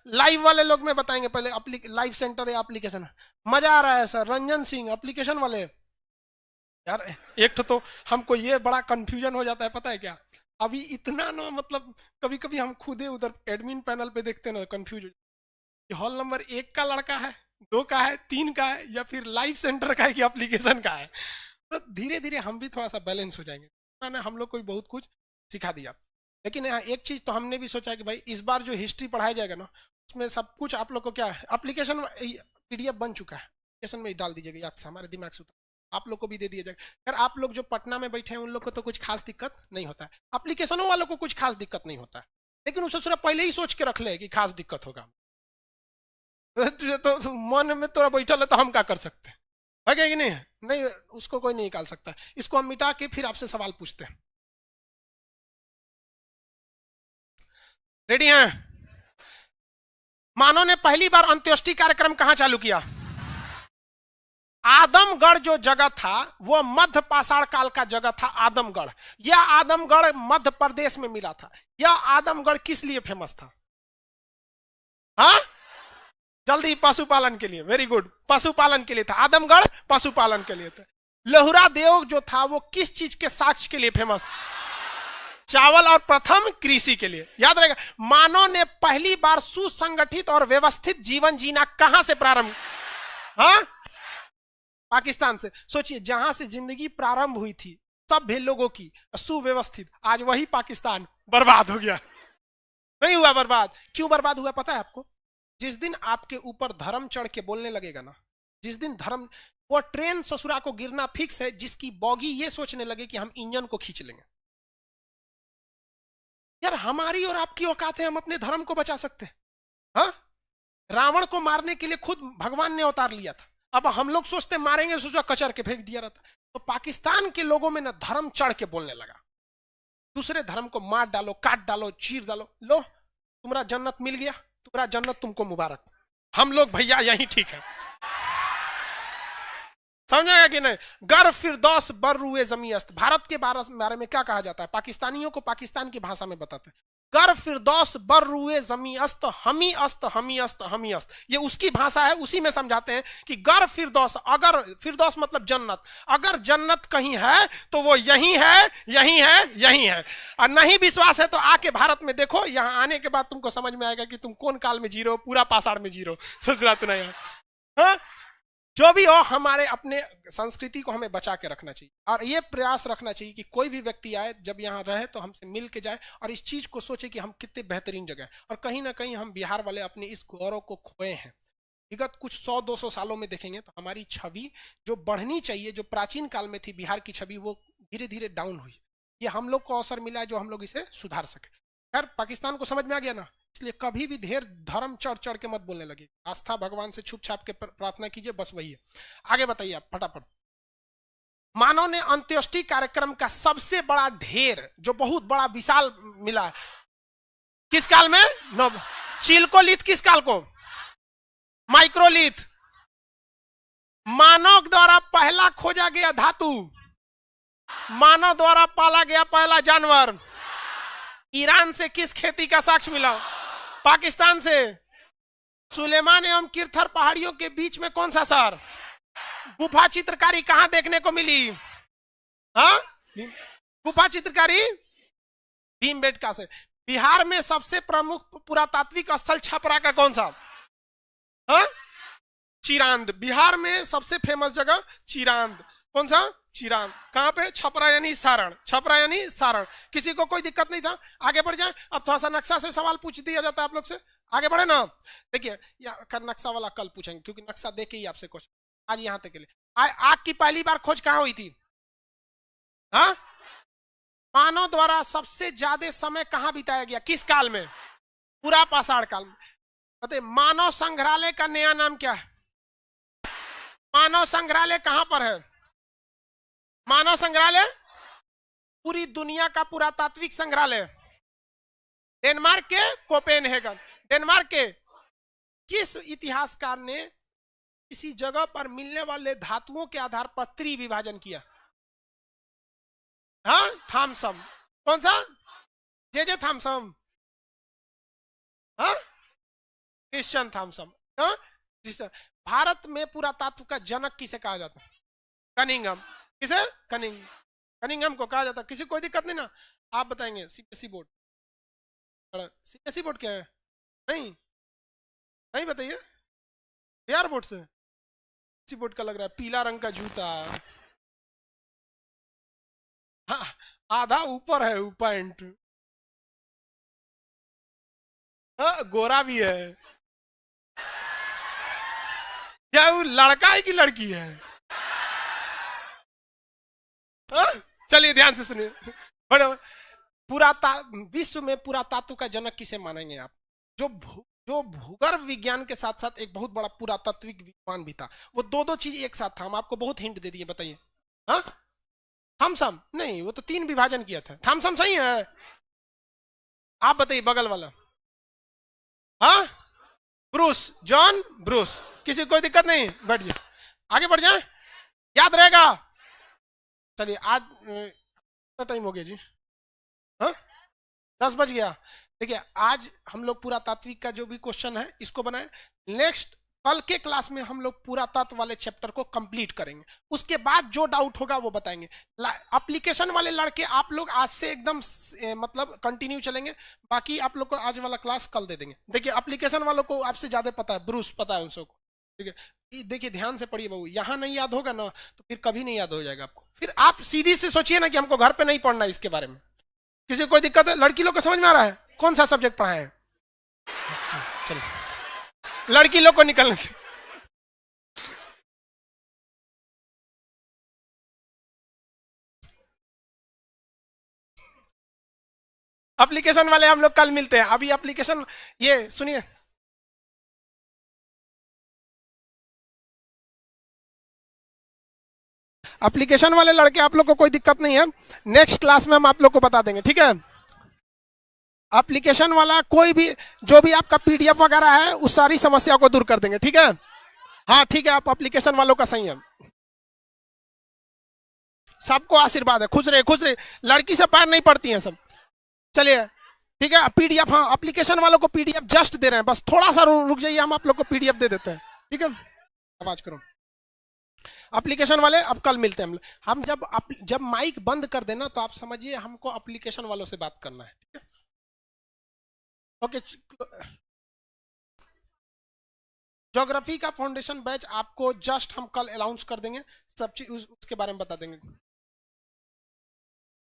लाइव वाले लोग में बताएंगे पहले। लाइव सेंटर या एप्लीकेशन? मजा आ रहा है सर। रंजन सिंह एप्लीकेशन वाले। यार एक तो हमको ये बड़ा कंफ्यूजन हो जाता है, पता है क्या? अभी इतना ना, मतलब कभी कभी हम खुदे उधर एडमिन पैनल पे देखते हैं ना, कंफ्यूज कि हॉल नंबर 1 का लड़का है, 2 का है, 3 का है, या फिर लाइव सेंटर का है कि एप्लीकेशन का है। तो धीरे धीरे हम भी थोड़ा सा बैलेंस हो जाएंगे। मैंने हम लोग को भी बहुत कुछ सिखा दिया। लेकिन यहाँ एक चीज तो हमने भी सोचा कि भाई इस बार जो हिस्ट्री पढ़ाया जाएगा ना, उसमें सब कुछ आप लोग को क्या है, एप्लीकेशन पीडीएफ बन चुका है, एप्लीकेशन में ही डाल दीजिएगा, याद से हमारे दिमाग से आप लोग को भी दे दिया जाएगा। यार आप लोग जो पटना में बैठे हैं उन लोग को तो कुछ खास दिक्कत नहीं होता है, एप्लीकेशनों वालों को कुछ खास दिक्कत नहीं होता है। लेकिन उसे थोड़ा पहले ही सोच के रख ले कि खास दिक्कत होगा। तो मन में थोड़ा बैठा ले तो हम क्या कर सकते हैं, है कि नहीं? नहीं, उसको कोई नहीं निकाल सकता। इसको हम मिटा के फिर आपसे सवाल पूछते हैं। रेडी हैं? मानव ने पहली बार अंत्येष्टि कार्यक्रम कहां चालू किया? आदमगढ़ जो जगह था वो मध्य पाषाण काल का जगह था, आदमगढ़। यह आदमगढ़ मध्य प्रदेश में मिला था। यह आदमगढ़ किस लिए फेमस था? हाँ, जल्दी, पशुपालन के लिए। वेरी गुड, पशुपालन के लिए था आदमगढ़, पशुपालन के लिए था। लोहरा देव जो था वो किस चीज के साक्ष्य के लिए फेमस? चावल और प्रथम कृषि के लिए। याद रहेगा, मानव ने पहली बार सुसंगठित और व्यवस्थित जीवन जीना कहां से प्रारंभ? हाँ, पाकिस्तान से। सोचिए, जहां से जिंदगी प्रारंभ हुई थी सभ्य लोगों की, सुव्यवस्थित, आज वही पाकिस्तान बर्बाद हो गया। नहीं हुआ बर्बाद? क्यों बर्बाद हुआ पता है आपको? जिस दिन आपके ऊपर धर्म चढ़ के बोलने लगेगा ना, जिस दिन धर्म, वो ट्रेन ससुरा को गिरना फिक्स है जिसकी बॉगी ये सोचने लगे कि हम इंजन को खींच लेंगे। यार हमारी और आपकी औकात है, हम अपने धर्म को बचा सकते हैं। हाँ, रावण को मारने के लिए खुद भगवान ने अवतार लिया था। अब हम लोग सोचते मारेंगे, सोचा कचर के फेंक दिया रहता। तो पाकिस्तान के लोगों में ना धर्म चढ़ के बोलने लगा। दूसरे धर्म को मार डालो, काट डालो, चीर डालो, लो तुम्हारा जन्नत मिल गया, तुम्हारा जन्नत तुमको मुबारक। हम लोग भैया यही ठीक है। समझेगा कि नहीं? गर फिरदौस बर रुए जमी अस्त। भारत के बारे में क्या कहा जाता है? पाकिस्तानियों को पाकिस्तान की भाषा में बताते हैं, गर फिरदौस बर रुए जमी अस्त हमी अस्त हमी अस्त हमी अस्त, ये उसकी भाषा है, उसी में समझाते हैं कि गर फिरदौस, अगर फिरदौस मतलब जन्नत, अगर जन्नत कहीं है तो वो यही है, यही है, यही है। और नहीं विश्वास है तो आके भारत में देखो, यहाँ आने के बाद तुमको समझ में आएगा कि तुम कौन काल में जी रहे हो, पूरा पाषाण में जी रहे हो। सोच रहा तो नहीं है? हाँ? जो भी हो, हमारे अपने संस्कृति को हमें बचा के रखना चाहिए और ये प्रयास रखना चाहिए कि कोई भी व्यक्ति आए जब यहाँ रहे तो हमसे मिल के जाए और इस चीज को सोचे कि हम कितने बेहतरीन जगह है। और कहीं ना कहीं हम बिहार वाले अपने इस गौरव को खोए हैं। विगत कुछ 100-200 सालों में देखेंगे तो हमारी छवि जो बढ़नी चाहिए, जो प्राचीन काल में थी बिहार की छवि, वो धीरे धीरे डाउन हुई। ये हम लोग को अवसर मिला है जो हम लोग इसे सुधार सके। खैर, पाकिस्तान को समझ में आ गया ना, इसलिए कभी भी ढेर धर्म चढ़ चढ़ के मत बोलने लगे। आस्था भगवान से छुप छाप के प्रार्थना कीजिए, बस वही है। आगे बताइए आप फटाफट। मानव ने अंत्येष्टि कार्यक्रम का सबसे बड़ा ढेर, जो बहुत बड़ा विशाल मिला, किस काल में? चिल्कोलिथ। किस काल को? माइक्रोलिथ। मानव द्वारा पहला खोजा गया धातु, मानव द्वारा पाला गया पहला जानवर। ईरान से किस खेती का साक्ष्य मिला? पाकिस्तान से। सुलेमान एवं किरथर पहाड़ियों के बीच में कौन सा शहर? गुफा चित्रकारी कहां देखने को मिली? हाँ, गुफा चित्रकारी भीमबेटका से। बिहार में सबसे प्रमुख पुरातात्विक स्थल छपरा का कौन सा? हाँ, चिरांद। बिहार में सबसे फेमस जगह चिरांद। कौन सा? चिरांद। कहां पे? छपरा यानी सारण। छपरा यानी सारण। किसी को कोई दिक्कत नहीं था? आगे बढ़ जाए। अब थोड़ा सा नक्शा से सवाल पूछ दिया जाता है आप लोग से, आगे बढ़े ना। देखिए, नक्शा वाला कल पूछेंगे क्योंकि नक्शा देके ही आपसे क्वेश्चन। आज यहाँ तक के लिए, आग की पहली बार खोज कहां हुई थी? हाँ, मानव द्वारा सबसे ज्यादा समय कहां बिताया गया? किस काल में? पूरा पाषाण काल में। बताइए, मानव संग्रहालय का नया नाम क्या है? मानव संग्रहालय कहां पर है? मानव संग्रहालय पूरी दुनिया का पुरातात्विक संग्रहालय डेनमार्क के कोपेनहेगन। डेनमार्क के किस इतिहासकार ने किसी जगह पर मिलने वाले धातुओं के आधार पर त्रिविभाजन किया? हाँ, थॉमसन। कौन सा? J Thomson. हाँ, क्रिश्चियन थॉमसन। हाँ, भारत में पुरातत्व का जनक किसे कहा जाता है? कनिंघम। किसे? कनिंघम को कहा जाता है। किसी कोई दिक्कत नहीं ना? आप बताएंगे। CBSE board. सीबीएसई बोर्ड क्या है? नहीं नहीं बताइए। बिहार बोर्ड से? सी बोर्ड का लग रहा है पीला रंग का जूता। हाँ, आधा ऊपर है पैंट। हाँ, गोरा भी है। क्या वो लड़का है कि लड़की है? चलिए ध्यान से सुनिए। विश्व में पुरातत्व का जनक किसे मानेंगे आप? जो भूगर्भ विज्ञान के साथ साथ एक बहुत बड़ा पुरातात्विक विद्वान भी था। वो दो चीज एक साथ था। हम आपको बहुत हिंट दे दिए, बताइए। हाँ, थॉमसन नहीं, वो तो 3 विभाजन किया था। थॉमसन सही है? आप बताइए बगल वाला। हाँ, ब्रूस, जॉन ब्रूस। किसी कोई दिक्कत नहीं? बैठ जाए, आगे बढ़ जाए, याद रहेगा। चलिए, आज टाइम हो गया जी। हाँ, 10 बज गया। देखिए, आज हम लोग पुरातात्विक का जो भी क्वेश्चन है इसको बनाए। नेक्स्ट कल के क्लास में हम लोग पुरातत्व वाले चैप्टर को कंप्लीट करेंगे। उसके बाद जो डाउट होगा वो बताएंगे। एप्लीकेशन वाले लड़के आप लोग आज से एकदम मतलब कंटिन्यू चलेंगे। बाकी आप लोग को आज वाला क्लास कल दे देंगे। देखिए, एप्लीकेशन वालों को आपसे ज्यादा पता है, ब्रूस पता है उन सबको। ठीक है, देखिए ध्यान से पढ़िए बाबू। यहाँ नहीं याद होगा ना तो फिर कभी नहीं याद हो जाएगा आपको। फिर आप सीधी से सोचिए ना कि हमको घर पे नहीं पढ़ना है इसके बारे में। किसी कोई दिक्कत है? लड़की लोग को समझ में आ रहा है? कौन सा सब्जेक्ट पढ़ाए हैं? चलो, लड़की लोग को निकलने। एप्लीकेशन वाले हम लोग कल मिलते हैं। अभी एप्लीकेशन, ये सुनिए, एप्लीकेशन वाले लड़के आप लोग को कोई दिक्कत नहीं है। नेक्स्ट क्लास में हम आप लोग को बता देंगे, ठीक है? एप्लीकेशन वाला कोई भी जो भी आपका पीडीएफ वगैरह है उस सारी समस्या को दूर कर देंगे, ठीक है? हाँ ठीक है, आप एप्लीकेशन वालों का सही है। सबको आशीर्वाद है, खुश रहे खुश रहे। लड़की से पैर नहीं पड़ती हैं सब। चलिए ठीक है, पीडीएफ, हाँ एप्लीकेशन वालों को पीडीएफ जस्ट दे रहे हैं, बस थोड़ा सा रुक जाइए, हम आप लोग को पीडीएफ दे देते हैं, ठीक है। आवाज करो एप्लीकेशन वाले, अब कल मिलते हैं हम जब माइक बंद कर देना तो आप समझिए हमको एप्लीकेशन वालों से बात करना है, ठीक है। ओके, ज्योग्राफी का फाउंडेशन बैच आपको जस्ट हम कल अनाउंस कर देंगे, सब चीज उसके बारे में बता देंगे।